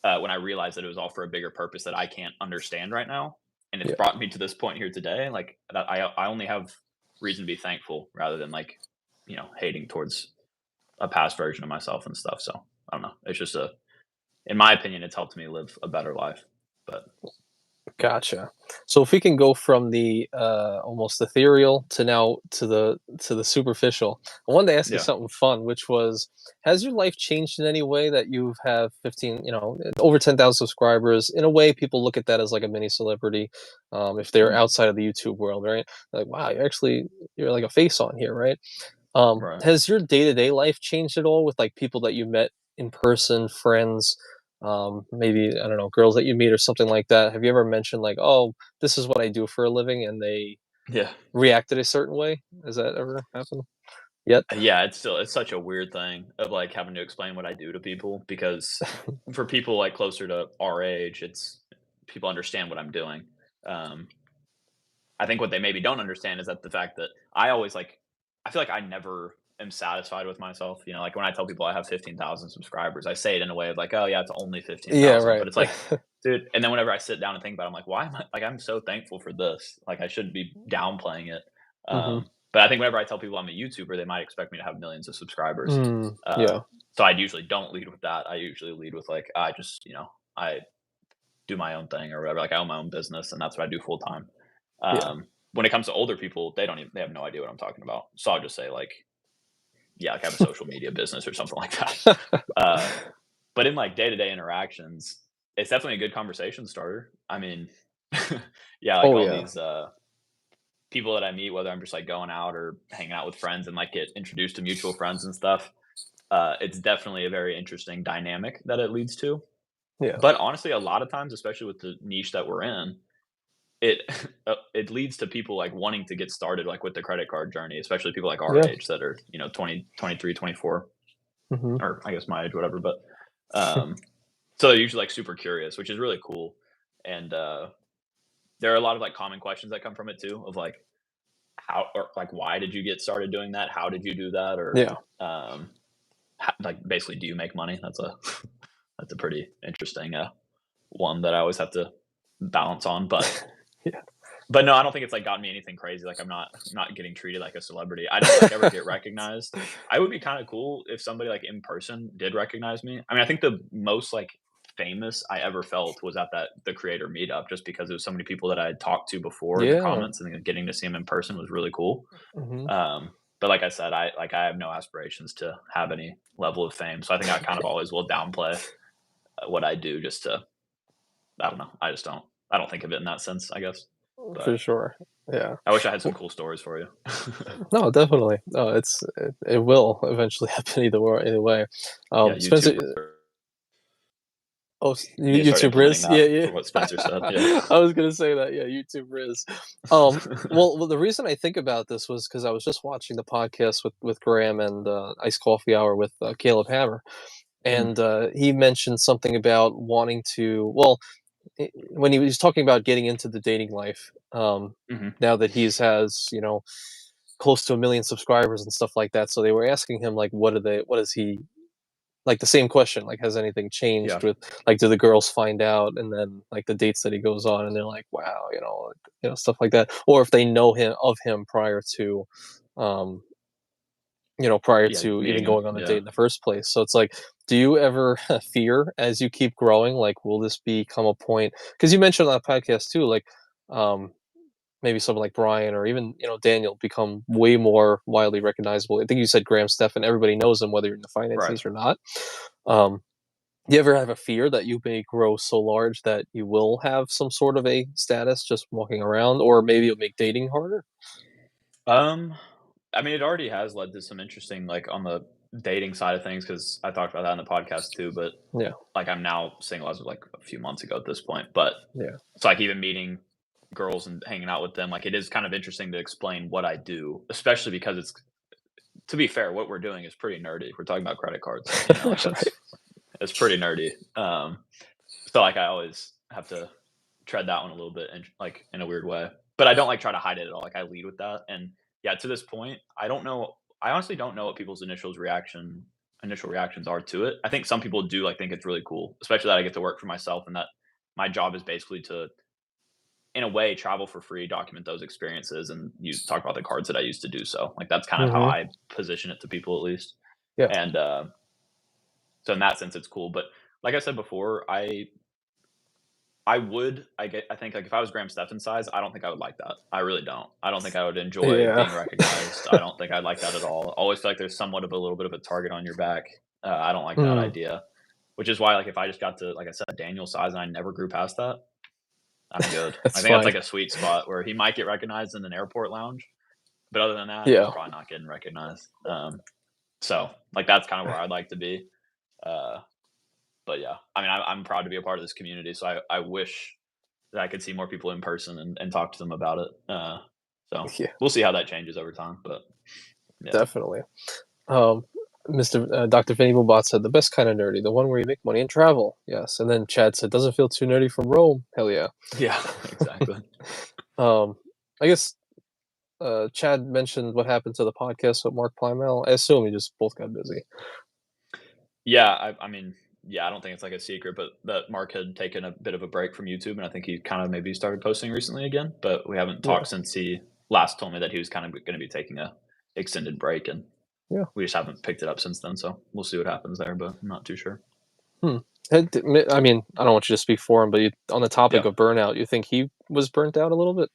when I realized that it was all for a bigger purpose that I can't understand right now, and it's yeah, brought me to this point here today. Like that, I only have reason to be thankful rather than like hating towards a past version of myself and stuff. So I don't know. It's just in my opinion, it's helped me live a better life. But gotcha. So if we can go from the almost ethereal to now to the superficial, I wanted to ask you yeah, something fun, which was, has your life changed in any way that you have 15, over 10,000 subscribers? In a way, people look at that as like a mini celebrity, if they're mm, outside of the YouTube world, right? Like, wow, you're like a face on here, right? right, Has your day-to-day life changed at all with, like, people that you met in person, friends, maybe, I don't know, girls that you meet or something like that? Have you ever mentioned, like, "Oh, this is what I do for a living," and they yeah. reacted a certain way? Has that ever happened yet? Yeah, it's such a weird thing of, like, having to explain what I do to people, because for people, like, closer to our age, it's people understand what I'm doing. Um, I think what they maybe don't understand is that the fact that I always, like, I feel like I never am satisfied with myself, like, when I tell people I have 15,000 subscribers, I say it in a way of like, "Oh, yeah, it's only Yeah, 15,000," right. but it's like, dude, and then whenever I sit down and think about it, I'm like, "Why am I like, I'm so thankful for this." Like, I shouldn't be downplaying it. Mhm. But I think whenever I tell people I'm a YouTuber, they might expect me to have millions of subscribers. Mm, Uh, yeah, so I usually don't lead with that. I usually lead with, like, I just, I do my own thing or whatever. Like, I own my own business, and that's what I do full time. yeah, When it comes to older people, they have no idea what I'm talking about. So I'll just say, like, yeah, like I have a social media business or something like that. Uh, but in like day to day interactions, it's definitely a good conversation starter. I mean, yeah, like Oh, all yeah. these people that I meet, whether I'm just like going out or hanging out with friends and like get introduced to mutual friends and stuff, it's definitely a very interesting dynamic that it leads to. Yeah. But honestly, a lot of times, especially with the niche that we're in, it it leads to people like wanting to get started like with the credit card journey, especially people like our Yeah. age that are 20, 23, 24, Mhm. or I guess my age, whatever. But um, so they're usually like super curious, which is really cool. And there are a lot of like common questions that come from it too, of like how or like why did you get started doing that? How did you do that? Or Yeah. um, like basically, do you make money? That's a that's a pretty interesting one that I always have to balance on. Yeah. But no, I don't think it's, like, gotten me anything crazy, like, I'm not getting treated like a celebrity. I don't, like, ever get recognized. I would be kinda cool if somebody, like, in person did recognize me. I mean, I think the most, like, famous I ever felt was at the creator meetup, just because there was so many people that I had talked to before in the Yeah. comments, and then getting to see them in person was really cool. Mhm. But like I said, I have no aspirations to have any level of fame, so I think I kind of always will downplay, what I do just to I don't know, I don't think of it in that sense, I guess. But For sure. Yeah. I wish I had some Well, cool stories for you. no, definitely. No, it will eventually happen either way. Yeah, Spencer, YouTube. oh, Need to start YouTube implementing Rizz? that Yeah, for what yeah. Spencer said. Yeah. I was gonna say that. Yeah, YouTube Rizz. Well, the reason I think about this was because I was just watching the podcast with Graham and Iced Coffee Hour with Caleb Hammer, Mm, and he mentioned something about wanting to. Well, when he was talking about getting into the dating life, mhm. now that has close to 1 million subscribers and stuff like that. So they were asking him like, what is he like the same question, like, has anything Yeah. changed with like, do the girls find out and then like the dates that he goes on and they're like, wow, stuff like that, or if they know him prior to, um, Yeah, even meeting him. going on a date Yeah. in the first place. So it's like, do you ever fear as you keep growing, like, will this become a point? Because you mentioned on that podcast too, like, um, maybe someone like Brian or even Daniel become way more widely recognizable. I think you said Graham Stephan, everybody knows him whether you're in the Right. finances or not. Um, do you ever have a fear that you may grow so large that you will have some sort of a status just walking around, or maybe it'll make dating harder? Um, I mean, it already has led to some interesting, like, on the dating side of things, because I talked about that in the podcast too, but, Yeah, like, I'm now single as of, like, a few months ago at this point, but yeah, it's like even meeting girls and hanging out with them, like, it is kind of interesting to explain what I do, especially because it's to be fair, what we're doing is pretty nerdy. We're talking about credit cards, like, right. it's pretty nerdy. So, like, I always have to tread that one a little bit and like in a weird way. But I don't like try to hide it at all. Like I lead with that. And yeah, to this point, I don't know. I honestly don't know what people's initial reactions are to it. I think some people do like think it's really cool, especially that I get to work for myself and that my job is basically to, in a way, travel for free, document those experiences, and use talk about the cards that I used to do. So like that's kind of how Hmm. I position it to people at least. Yeah, And so in that sense, it's cool. But like I said before, I think, like, if I was Graham Stephan's size, I don't think I would like that. I really don't. I don't think I would enjoy yeah. being recognized. I don't think I'd like that at all. Always feel like there's somewhat of a little bit of a target on your back. I don't like that Mm, idea, which is why, like, if I just got to, like I said, Daniel's size and I never grew past that, I'm good. I that's think that's fine. like a sweet spot where he might get recognized in an airport lounge, but other than that, he's Yeah, probably not getting recognized. So, like, that's kind of where I'd like to be. Uh, but yeah, I mean, I'm proud to be a part of this community. So I wish that I could see more people in person and talk to them about it. So yeah, we'll see how that changes over time. But yeah, definitely. Um, Mr. Dr. Vinny Bobot said the best kind of nerdy, the one where you make money and travel. Yes, and then Chad said doesn't feel too nerdy from Rome. Hell yeah. yeah, exactly. um, I guess Chad mentioned what happened to the podcast with Mark Plymell. I assume you just both got busy. Yeah, I mean, yeah, I don't think it's like a secret, but that Mark had taken a bit of a break from YouTube, and I think he kind of maybe started posting recently again. But we haven't Yeah, talked since he last told me that he was kind of going to be taking a extended break, and yeah. we just haven't picked it up since then. So we'll see what happens there, but I'm not too sure. Hmm. I mean, I don't want you to speak for him, but on the topic Yeah. of burnout, you think he was burnt out a little bit?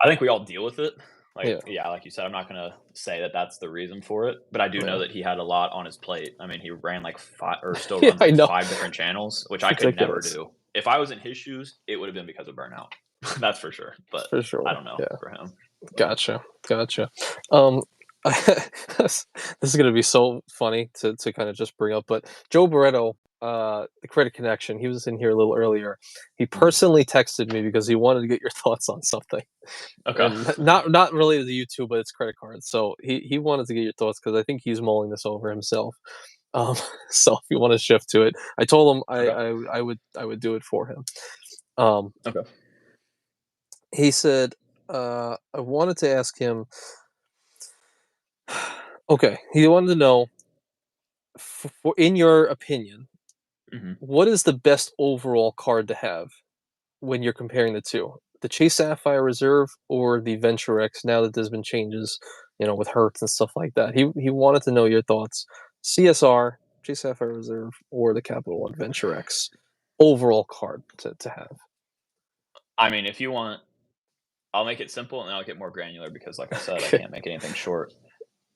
I think we all deal with it. Like, Yeah, yeah, like you said, I'm not gonna say that that's the reason for it, but I do know yeah, that he had a lot on his plate. I mean, he ran like 5 or still yeah. runs I like know. 5 different channels, which It's I could never ridiculous, do. If I was in his shoes, it would have been because of burnout. That's for sure. But for I sure. don't know Yeah, for him. But gotcha, gotcha. Um, this is gonna be so funny to kind of just bring up, but Joe Barreto, the Credit Connection, he was in here a little earlier. He mhm. personally texted me because he wanted to get your thoughts on something. Okay. And not related to YouTube, but it's credit cards. So he wanted to get your thoughts because I think he's mulling this over himself. Um, so if you want to shift to it, I told him Okay. I would do it for him. Um, Okay. he said I wanted to ask him. Okay, he wanted to know, in your opinion, Mhm. what is the best overall card to have when you're comparing the two? The Chase Sapphire Reserve or the Venture X, now that there's been changes, with Hertz and stuff like that. He wanted to know your thoughts. CSR, Chase Sapphire Reserve, or the Capital One Venture X overall card to have. I mean, if you want, I'll make it simple and then I'll get more granular because, like I said, I Okay. can't make anything short.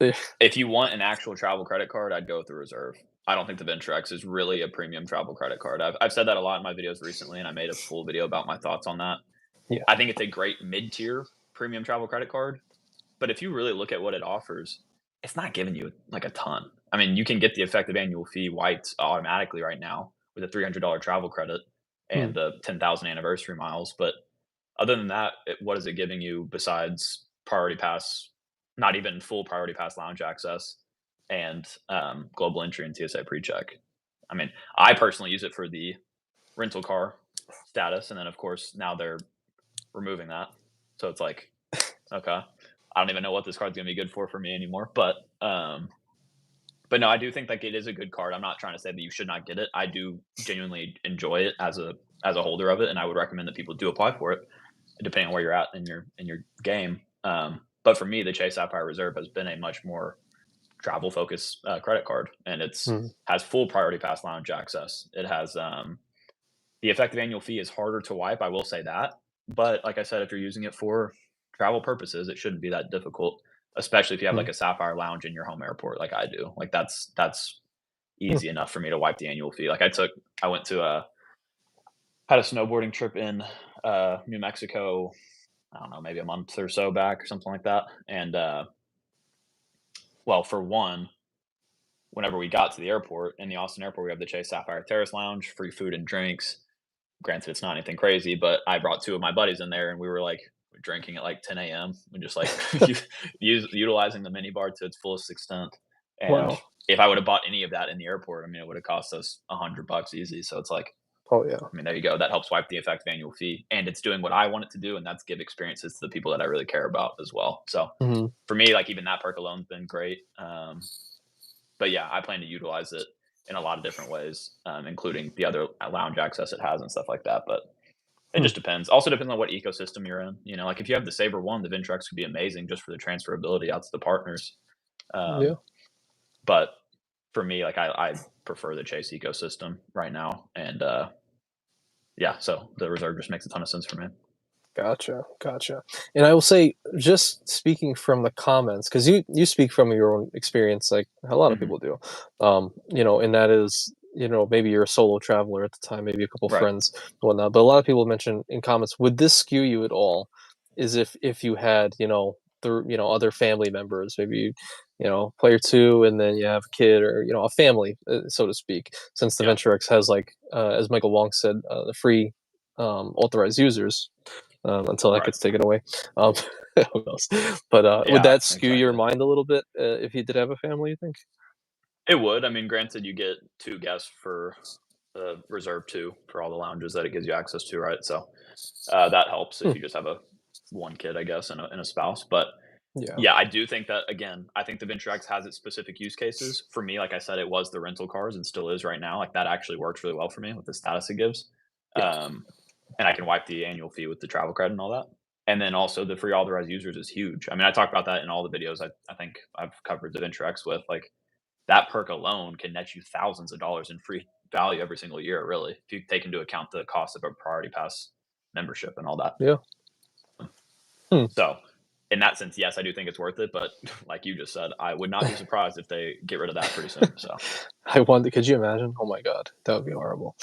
Yeah, If you want an actual travel credit card, I'd go with the Reserve. I don't think the VentureX is really a premium travel credit card. I've said that a lot in my videos recently, and I made a full video about my thoughts on that. Yeah. I think it's a great mid-tier premium travel credit card, but if you really look at what it offers, it's not giving you, like, a ton. I mean, you can get the effective annual fee wiped automatically right now with a $300 travel credit Hmm. and the 10,000 anniversary miles, but other than that, what is it giving you besides priority pass, not even full priority pass lounge access and global entry and TSA pre-check? I mean, I personally use it for the rental car status, and then of course now they're removing that. So it's like, okay, I don't even know what this card's gonna be good for me anymore. But no, I do think like it is a good card. I'm not trying to say that you should not get it. I do genuinely enjoy it as a holder of it, and I would recommend that people do apply for it, depending on where you're at in your game. But for me, the Chase Sapphire Reserve has been a much more travel focused credit card, and it's Hmm. has full priority pass lounge access. It has the effective annual fee is harder to wipe. I will say that, but like I said, if you're using it for travel purposes, it shouldn't be that difficult. Especially if you have Hmm. like a Sapphire Lounge in your home airport, like I do. Like that's Hmm. easy enough for me to wipe the annual fee. Like I went to a had a snowboarding trip in New Mexico. I don't know, maybe a month or so back or something like that. And well, for one, whenever we got to the airport in the Austin airport, we have the Chase Sapphire Terrace Lounge, free food and drinks. Granted, it's not anything crazy, but I brought two of my buddies in there, and we were like drinking at like 10 a.m. and just like utilizing the minibar to its fullest extent. And Wow. if I would have bought any of that in the airport, I mean, it would have cost us $100 easy. So it's like, Oh yeah. I mean, there you go. That helps wipe the effective annual fee, and it's doing what I want it to do, and that's give experiences to the people that I really care about as well. So Hmm. for me, like even that perk alone's been great. But yeah, I plan to utilize it in a lot of different ways, including the other lounge access it has and stuff like that. But it Hmm. just depends. Also depends on what ecosystem you're in. You know, like if you have the Saber one, the Ventrex could be amazing just for the transferability out to the partners. Yeah. Um, but for me, like I prefer the Chase ecosystem right now, and yeah, so the reserve just makes a ton of sense for me. Gotcha, gotcha. And I will say, just speaking from the comments, because you speak from your own experience, like a lot of Hmm. people do, and that is, maybe you're a solo traveler at the time, maybe a couple Right. friends, whatnot. But a lot of people mention in comments, would this skew you at all? Is if you had, other family members, maybe, player two, and then you have a kid or a family, so to speak. Since the Yeah. VentureX has like, as Michael Wong said, the free authorized users until that Right. gets taken away. Um, who knows? But would Yeah. that skew your Exactly. mind a little bit if you did have a family? You think? It would. I mean, granted, you get two guests for the reserve two for all the lounges that it gives you access to, right? So that helps if Hmm. you just have a one kid, I guess, and a spouse. But Yeah. yeah, I do think that again, I think the VentureX has its specific use cases. For me, like I said, it was the rental cars and still is right now. Like that actually works really well for me with the status it gives. Yeah. And I can wipe the annual fee with the travel credit and all that. And then also the free authorized users is huge. I mean, I talk about that in all the videos I think I've covered the VentureX with. Like that perk alone can net you thousands of dollars in free value every single year, really, if you take into account the cost of a priority pass membership and all that. Yeah. Hmm. So, in that sense, yes, I do think it's worth it. But like you just said, I would not be surprised if they get rid of that pretty soon. So, I wonder. Could you imagine? Oh my god, that would be horrible.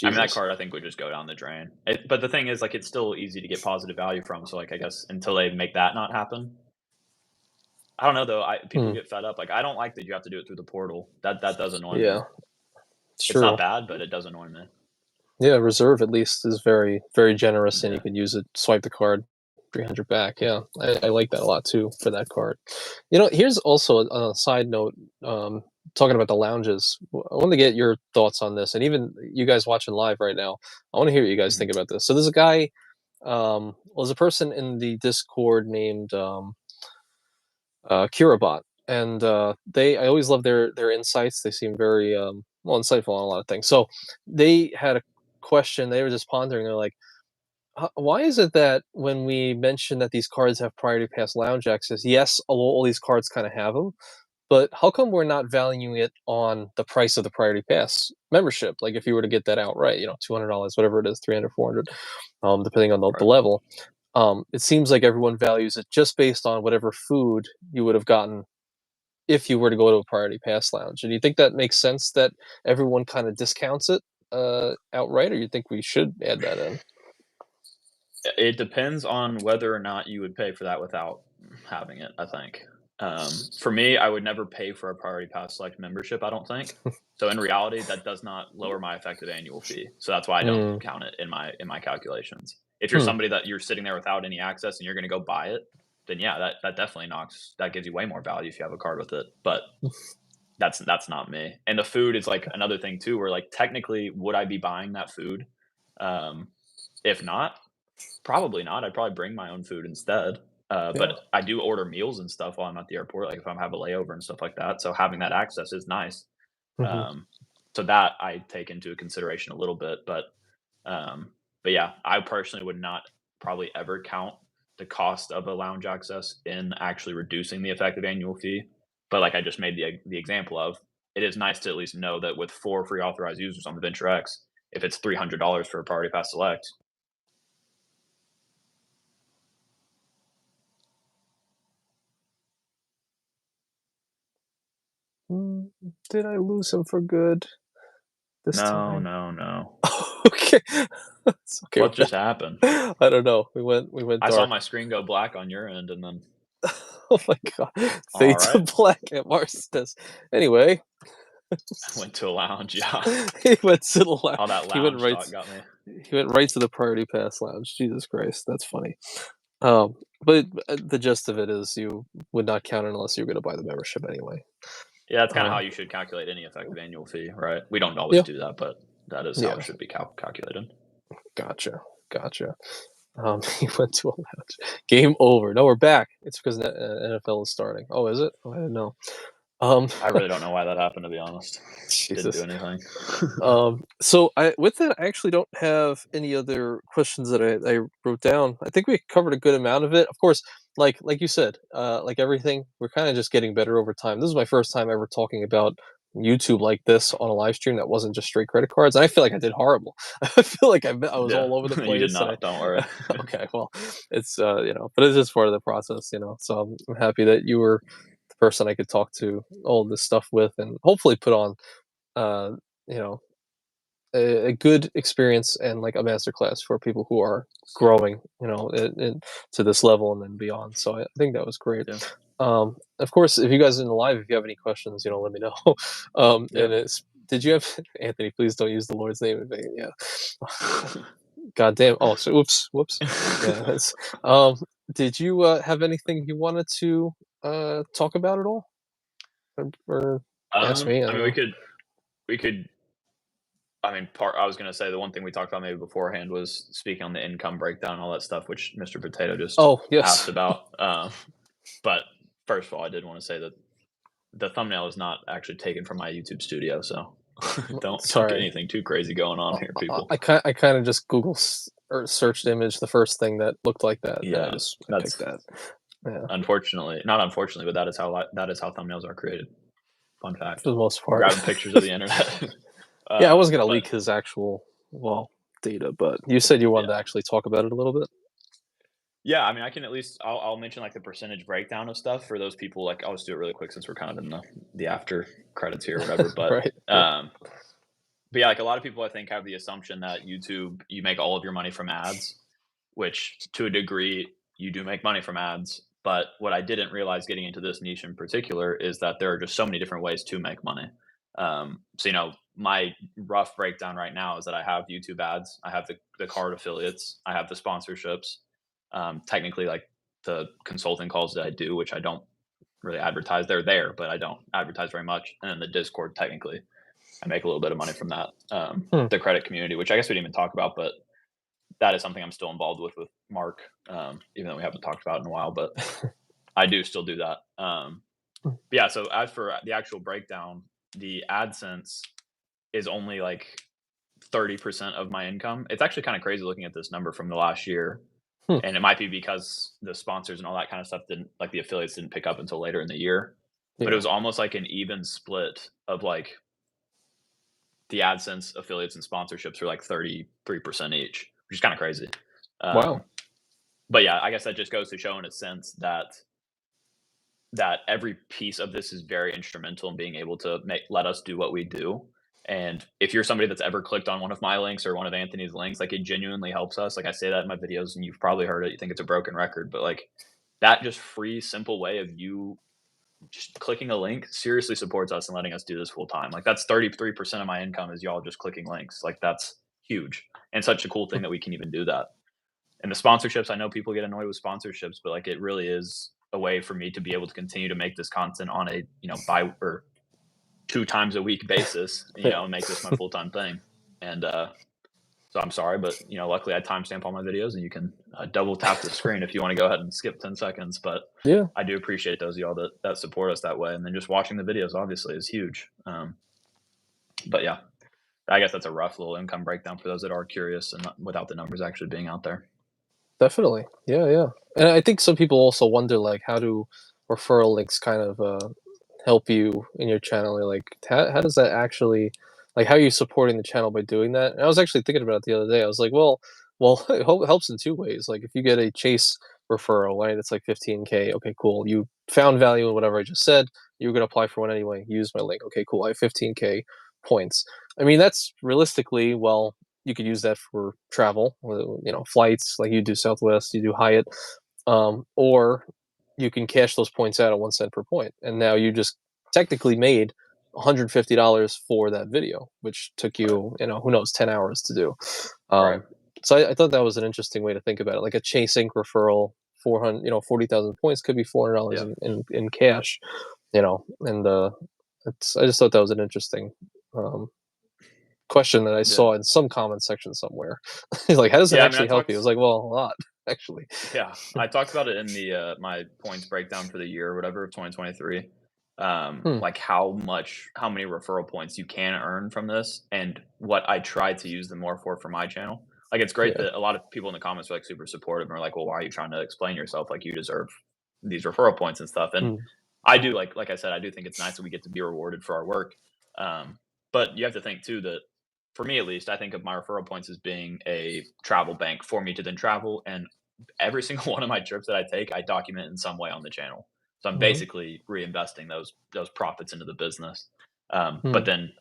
I mean, that Jesus. card I think would just go down the drain. But the thing is, like, it's still easy to get positive value from. So, like, I guess until they make that not happen, I don't know though. People Hmm. get fed up. Like, I don't like that you have to do it through the portal. That does annoy me. Yeah. It's It's not true. bad, but it does annoy me. Yeah. Reserve at least is very very generous, and you Yeah. could use it. Swipe the card. 300 back. Yeah, I like that a lot too for that card. Here's also a side note. Talking about the lounges, I want to get your thoughts on this, and even you guys watching live right now. I want to hear what you guys Mhm. think about this. So there's a guy, there's a person in the Discord named Kirabot, and I always love their insights. They seem very well insightful on a lot of things. So they had a question. They were just pondering. They're like, why is it that when we mention that these cards have priority pass lounge access, yes, all these cards kind of have them, but how come we're not valuing it on the price of the priority pass membership? Like if you were to get that outright, $200, whatever it is, 300, 400, depending on the Right. level. It seems like everyone values it just based on whatever food you would have gotten if you were to go to a priority pass lounge. And do you think that makes sense that everyone kind of discounts it outright, or you think we should add that in? It depends on whether or not you would pay for that without having it, I think. For me, I would never pay for a Priority Pass Select membership, I don't think. So in reality, that does not lower my effective annual fee. So that's why I don't Mm, count it in my calculations. If you're hmm. somebody that you're sitting there without any access and you're gonna go buy it, then yeah, that definitely that gives you way more value if you have a card with it. But that's not me. And the food is like another thing too, where like technically would I be buying that food? Um, if not, probably not. I'd probably bring my own food instead. But Yeah. I do order meals and stuff while I'm at the airport, like if I'm have a layover and stuff like that. So having that access is nice. Hmm. Um, so that I take into consideration a little bit, um, but yeah, I personally would not probably ever count the cost of a lounge access in actually reducing the effective annual fee. But like I just made the example of, it is nice to at least know that with 4 free authorized users on the Venture X, if it's $300 for a Priority Pass Select. Did I lose him for good this No, time? no, no. Okay. It's okay What with just that. happened? I don't know. We went I saw dark. my screen go black on your end, and then Oh my god. all Fade to right, black at Marston. Anyway, I went to a lounge. Yeah, he went to the lounge. all that He went lounge right. talk got me. He went right to the Priority Pass lounge. Jesus Christ, that's funny. But the gist of it is you would not count it unless you're going to buy the membership anyway. Yeah, that's kind of how Um, you should calculate any effective annual fee, right? We don't always yeah, do that, but that is how it yeah, should be calculated. gotcha, gotcha. He went to a lounge. Game over. No, we're back. It's because NFL is starting. Oh, is it? Oh, I didn't know. Um, I really don't know why that happened, to be honest. Didn't do Jesus. anything. So I with that, I actually don't have any other questions that I wrote down. I think we covered a good amount of it. Of course, like you said, like everything, we're kind of just getting better over time. This is my first time ever talking about YouTube like this on a live stream that wasn't just straight credit cards. And I feel like I did horrible. I feel like I was Yeah, all over the you did place, and not. Don't worry. okay, well, it's but it's just part of the process, So I'm happy that you were the person I could talk to all this stuff with, and hopefully put on uh, you know a good experience and like a masterclass for people who are growing, to this level and then beyond. So I think that was great. Yeah, Of course, if you guys in the live, if you have any questions, let me know. yeah. And did you have Anthony? Please don't use the Lord's name in vain. Yeah. God damn. Oh, so whoops. Yeah. That's, did you have anything you wanted to talk about at all, or ask me? I I don't mean, know. we could. I mean, I was gonna say the one thing we talked about maybe beforehand was speaking on the income breakdown and all that stuff, which Mr. Potato just Oh asked yes. about. But first of all, I did want to say that the thumbnail is not actually taken from my YouTube studio, so don't get Sorry. anything too crazy going on here, people. I kind of just or searched image the first thing that looked like that, and Yeah, I picked that's that. Yeah, unfortunately not unfortunately, but that is how thumbnails are created. Fun fact. for the most part. Grabbing pictures of the internet. Yeah, I wasn't gonna But leak his actual data, but you said you wanted yeah. to actually talk about it a little bit. Yeah, I mean, I can at least I'll mention like the percentage breakdown of stuff for those people. Like, I'll just do it really quick since we're kind of in the after credits here or whatever. Right. Yeah. But yeah, like a lot of people I think have the assumption that YouTube you make all of your money from ads, which to a degree you do make money from ads. But what I didn't realize getting into this niche in particular is that there are just so many different ways to make money. So my rough breakdown right now is that I have YouTube ads, I have the card affiliates, I have the sponsorships, technically like the consulting calls that I do, which I don't really advertise. They're there, but I don't advertise very much. And then the Discord, technically, I make a little bit of money from that. Hmm. The credit community, which I guess we didn't even talk about, but that is something I'm still involved with Mark, even though we haven't talked about it in a while. But I do still do that. But yeah, so as for the actual breakdown, the AdSense is only like 30% of my income. It's actually kind of crazy looking at this number from the last year. Hmm. And it might be because the sponsors and all that kind of stuff didn't, like the affiliates didn't pick up until later in the year. But it Yeah. was almost like an even split of like the AdSense affiliates and sponsorships are like 33% each, which is kind of crazy. Um, Wow. but yeah, I guess that just goes to show in a sense that every piece of this is very instrumental in being able to let us do what we do. And if you're somebody that's ever clicked on one of my links or one of Anthony's links, like, it genuinely helps us. Like, I say that in my videos, and you've probably heard it. You think it's a broken record, but, like, that just free, simple way of you just clicking a link seriously supports us and letting us do this full time. Like, that's 33% of my income is y'all just clicking links. Like, that's huge and such a cool thing that we can even do that. And the sponsorships, I know people get annoyed with sponsorships, but, like, it really is a way for me to be able to continue to make this content on a, by or 2 times a week basis, Yeah. and make this my full-time thing. And, so I'm sorry, but, luckily I timestamp all my videos, and you can, double tap the screen if you wanna go ahead and skip 10 seconds, but Yeah, I do appreciate those of y'all that support us that way, and then just watching the videos obviously is huge. But yeah, I guess that's a rough little income breakdown for those that are curious and without the numbers actually being out there. definitely. Yeah, yeah. And I think some people also wonder, like, how do referral links kind of help you in your channel? Or, like, how does that actually, like, how are you supporting the channel by doing that? And I was actually thinking about it the other day. I was like, well, it helps in two ways. Like, if you get a Chase referral, right, it's like 15K. Okay, cool. You found value in whatever I just said. You were gonna apply for one anyway. Use my link. Okay, cool. I have 15K points. I mean, that's realistically, well, you could use that for travel, flights, like you do Southwest, you do Hyatt, or you can cash those points out at 1 cent per point, and now you just technically made $150 for that video, which took Right. you, who knows, 10 hours to do. Right. So I thought that was an interesting way to think about it. Like a Chase Inc. referral, 40,000 points could be $400 Yeah. in cash, and I just thought that was an interesting um, question that I Yeah. saw in some comment section somewhere. He's like, "How does it Yeah, I mean, I actually help you?" I talked was like, "Well, a lot, actually." Yeah, I talked about it in the, my points breakdown for the year or whatever of 2023. Hmm. Like how many referral points you can earn from this, and what I try to use them more for my channel. Like, it's great Yeah. that a lot of people in the comments are, like, super supportive and are like, "Well, why are you trying to explain yourself? Like, you deserve these referral points and stuff." And Mm. I do, like I said, I do think it's nice that we get to be rewarded for our work. But you have to think too that, for me at least, I think of my referral points as being a travel bank for me to then travel, and every single one of my trips that I take, I document in some way on the channel. So I'm Mhm. basically reinvesting those profits into the business. But Mm. then,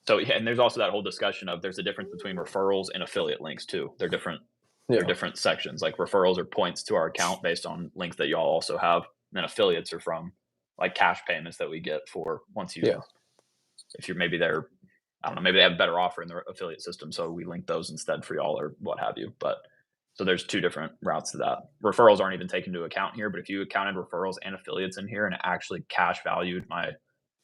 so yeah, and there's also that whole discussion of there's a difference between referrals and affiliate links too. They're different. They're Yeah. different sections. Like, referrals are points to our account based on links that y'all also have. And then affiliates are from, like, cash payments that we get for once you, Yeah. if you're maybe there, I don't know, maybe they have a better offer in their affiliate system, so we link those instead for y'all or what have you. But so there's two different routes to that. Referrals aren't even taken into account here, but if you accounted referrals and affiliates in here and actually cash valued my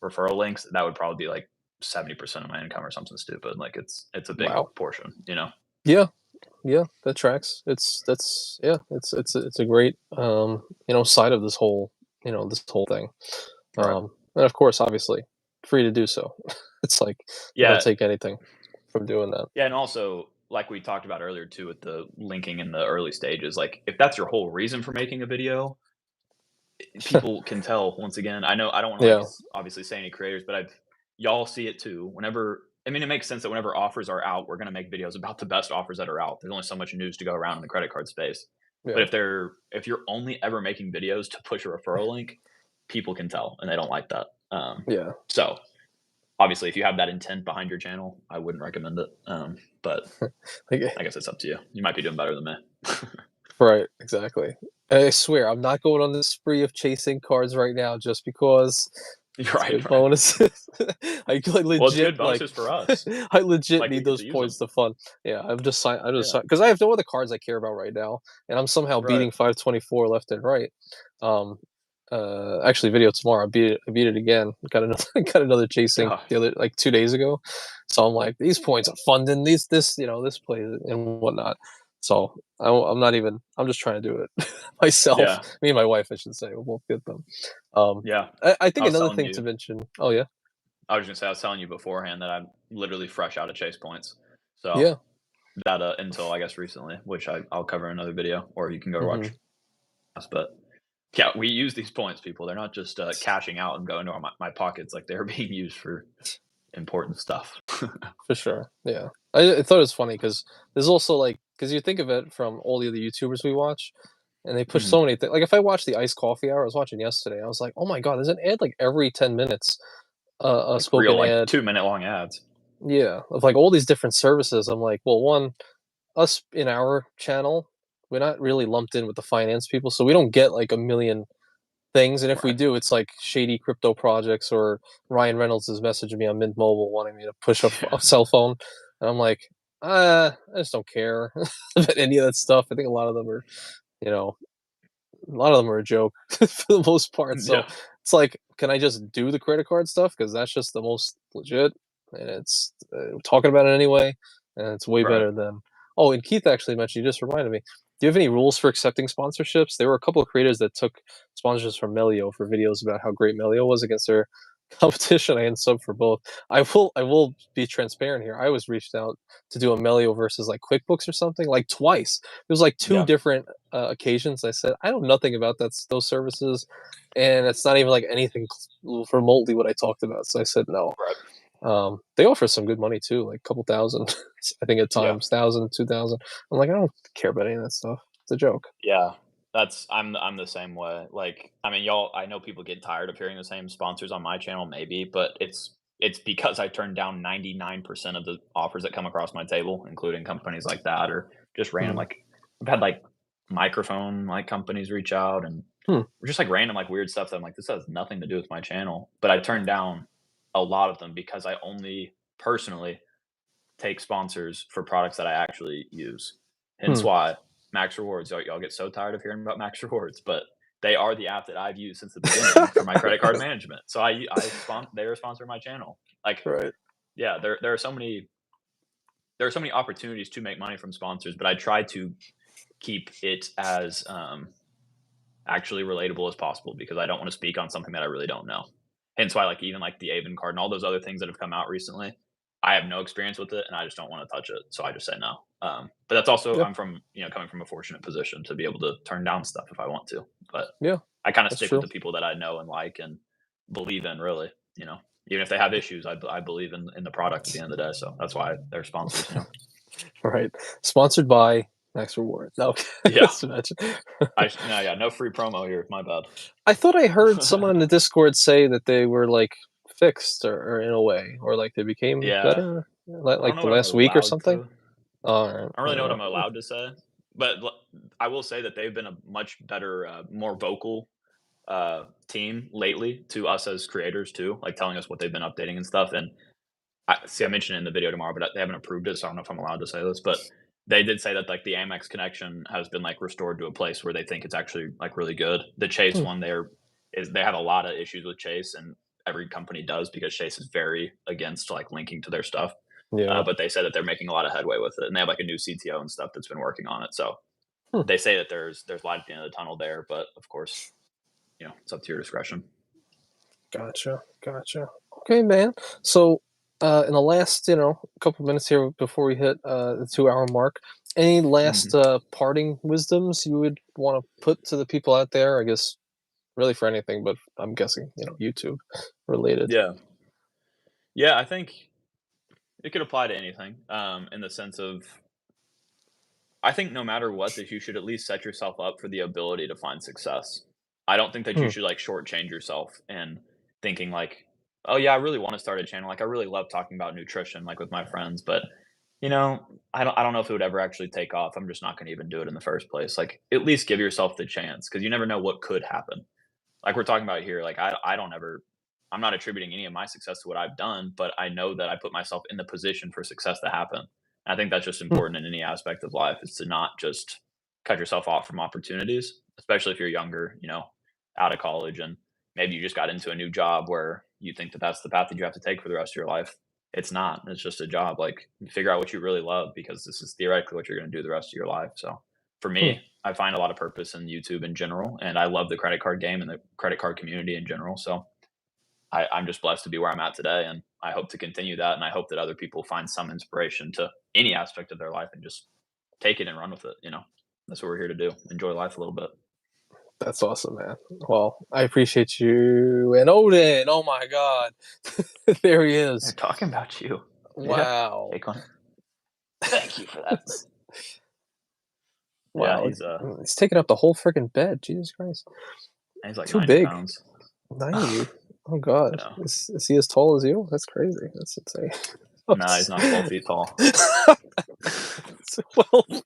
referral links, that would probably be like 70% of my income or something stupid. Like, it's a big Wow. portion, Yeah. Yeah, that tracks. Yeah, it's a great, side of this whole thing. Right. And of course, obviously, free to do so. It's like they don't Yeah. take anything from doing that. Yeah. And also, like we talked about earlier too, with the linking in the early stages, like, if that's your whole reason for making a video, people can tell. Once again, I know I don't want to, like, Yeah. obviously say any creators, but I've y'all see it too. Whenever, I mean, it makes sense that whenever offers are out, we're gonna make videos about the best offers that are out. There's only so much news to go around in the credit card space. But Yeah. if you're only ever making videos to push a referral link, people can tell, and they don't like that. Yeah. So obviously, if you have that intent behind your channel, I wouldn't recommend it. But Like, I guess it's up to you. You might be doing better than me. right, exactly. I swear, I'm not going on this spree of chasing cards right now just because You're it's right, good right. bonuses. Well, it's Legit, good like, bonuses for us. I legit Like, we need get those to use points them. to fund. Yeah, I just Yeah. signed because I have no other cards I care about right now, and I'm somehow Right. beating 524 left and right. Um, actually, video tomorrow. I beat it again. Got another got another chasing God. the other, like, 2 days ago. So I'm like, these points are funding this play and whatnot. So I'm not even. I'm just trying to do it myself. Yeah. Me and my wife, I should say. We'll both get them. Yeah. I I think was another telling thing to you mention. Oh yeah, I was gonna say, I was telling you beforehand that I'm literally fresh out of chase points. So yeah. that, until I guess recently, which I'll cover in another video, or you can go watch Hmm. us. But yeah, we use these points, people. They're not just cashing out and going to my pockets. Like, they're being used for important stuff. For sure, yeah. I thought it was funny because there's also, like, because you think of it from all the other YouTubers we watch, and they push Mhm. so many things. Like, if I watch the iced coffee hour, I was watching yesterday, I was like, "Oh my god, there's an ad, like, every 10 minutes, a Like, real, spoken like, ad." 2-minute long ads. Yeah, of like all these different services. I'm like, well, one, us in our channel, we're not really lumped in with the finance people, so we don't get like a million things. And if we Right. do, it's like shady crypto projects, or Ryan Reynolds is messaging me on Mint Mobile wanting me to push a Yeah. cell phone, and I'm like, I just don't care about any of that stuff. I think a lot of them are, you know, a lot of them are a joke for the most part. So Yeah. it's like, can I just do the credit card stuff? Because that's just the most legit, and it's talking about it anyway, and it's way Right. better than. Oh, and Keith actually mentioned. You just reminded me. Do you have any rules for accepting sponsorships? There were a couple of creators that took sponsorships from Melio for videos about how great Melio was against their competition. I sub for both. I will be transparent here. I was reached out to do a Melio versus like QuickBooks or something like twice. There was like two Yeah. different occasions. I said I know nothing about those services, and it's not even like anything remotely what I talked about. So I said no. Right. They offer some good money too, like a couple thousand. I think at Yeah. times 1,000, 2,000. I'm like, I don't care about any of that stuff. It's a joke. Yeah, that's I'm the same way. Like, I mean, y'all, I know people get tired of hearing the same sponsors on my channel, maybe, but it's because I turn down 99% of the offers that come across my table, including companies like that or just random. Hmm. Like, I've had like microphone like companies reach out and Hmm. just like random like weird stuff that I'm like, this has nothing to do with my channel. But I turn down a lot of them because I only personally take sponsors for products that I actually use. Hence Hmm. why Max Rewards, y'all get so tired of hearing about Max Rewards, but they are the app that I've used since the beginning for my credit card management. So they're a sponsor of my channel. Like, Right. yeah, there are so many opportunities to make money from sponsors, but I try to keep it as actually relatable as possible because I don't want to speak on something that I really don't know. Hence why, like even like the Avon card and all those other things that have come out recently, I have no experience with it and I just don't want to touch it. So I just say no. But that's also Yeah. I'm from coming from a fortunate position to be able to turn down stuff if I want to. But Yeah. I kind of That's stick with true. the people that I know and like and believe in. Really, even if they have issues, I believe in the product at the end of the day. So that's why they're sponsors. Right. Sponsored by Max Rewards. No, Yeah. just imagine. No, yeah, no free promo here. My bad. I thought I heard someone in the Discord say that they were like fixed, or in a way, or like they became Yeah, better, I don't like know the what I'm last week or allowed something. to. All right. I don't really know what I'm allowed to say, but I will say that they've been a much better, more vocal team lately to us as creators too, like telling us what they've been updating and stuff. And I mentioned it in the video tomorrow, but they haven't approved it, so I don't know if I'm allowed to say this. But they did say that like the Amex connection has been like restored to a place where they think it's actually like really good. The Chase Hmm. one they have a lot of issues with Chase, and every company does because Chase is very against like linking to their stuff. Yeah. But they said that they're making a lot of headway with it, and they have like a new CTO and stuff that's been working on it. So Hmm. they say that there's light at the end of the tunnel there, but of course, it's up to your discretion. Gotcha. Gotcha. Okay, man. So, in the last, couple minutes here before we hit the 2 hour mark, any last Hmm. parting wisdoms you would want to put to the people out there? I guess really for anything, but I'm guessing YouTube related. Yeah, yeah, I think it could apply to anything. In the sense of, I think no matter what, that you should at least set yourself up for the ability to find success. I don't think that you Hmm. should like shortchange yourself and thinking like, oh yeah, I really want to start a channel. Like I really love talking about nutrition, like with my friends, but I don't know if it would ever actually take off. I'm just not going to even do it in the first place. Like at least give yourself the chance because you never know what could happen. Like we're talking about here, like I don't ever, I'm not attributing any of my success to what I've done, but I know that I put myself in the position for success to happen. I think that's just Hmm. important in any aspect of life is to not just cut yourself off from opportunities, especially if you're younger, out of college and maybe you just got into a new job where you think that that's the path that you have to take for the rest of your life. It's not. It's just a job. Like figure out what you really love because this is theoretically what you're going to do the rest of your life. So for Hmm. me, I find a lot of purpose in YouTube in general, and I love the credit card game and the credit card community in general. So I'm just blessed to be where I'm at today, and I hope to continue that. And I hope that other people find some inspiration to any aspect of their life and just take it and run with it. That's what we're here to do. Enjoy life a little bit. That's awesome, man. Well, I appreciate you. And Odin, oh my God, there he They're is. talking about you. Yeah. Wow. Hey, Clint. Thank you for that. Yeah, Wow, he's it's taking up the whole freaking bed. Jesus Christ, he's like too 90 big. pounds. 90. Oh God, Yeah. is he as tall as you? That's crazy. That's insane. Nah, he's not 12 feet tall. 12,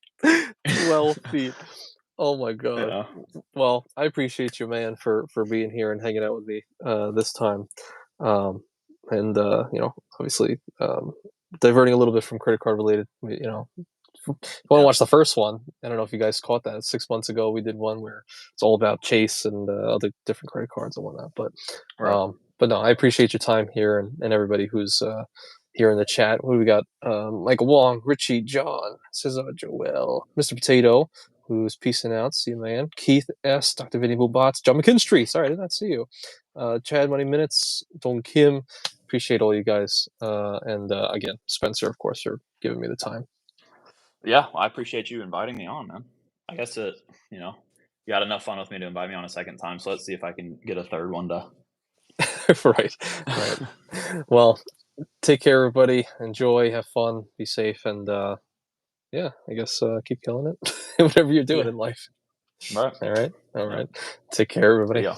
12 feet. Oh my god. Yeah. Well, I appreciate you, man, for being here and hanging out with me this time. Um, and obviously, diverting a little bit from credit card related. If you want to Yeah. watch the first one, I don't know if you guys caught that. 6 months ago, we did one where it's all about Chase and other different credit cards and whatnot. Right. But no, I appreciate your time here and everybody who's here in the chat. What do we got? Michael Wong, Richie, John, Cesar, Joel, Mr. Potato, who's peacing out. See you, man. Keith S, Dr. Vinny Bots, John McKinstry. Sorry, I did not see you. Chad Money Minutes, Don Kim. Appreciate all you guys. And again, Spencer, of course, for giving me the time. Yeah, I appreciate you inviting me on, man. I guess you had enough fun with me to invite me on a second time, so let's see if I can get a third one to. Right. Well, take care, everybody. Enjoy, have fun, be safe, and yeah, I guess keep killing it. Whatever you're doing Yeah. in life. Right. All right. Yeah. Take care, See everybody. ya.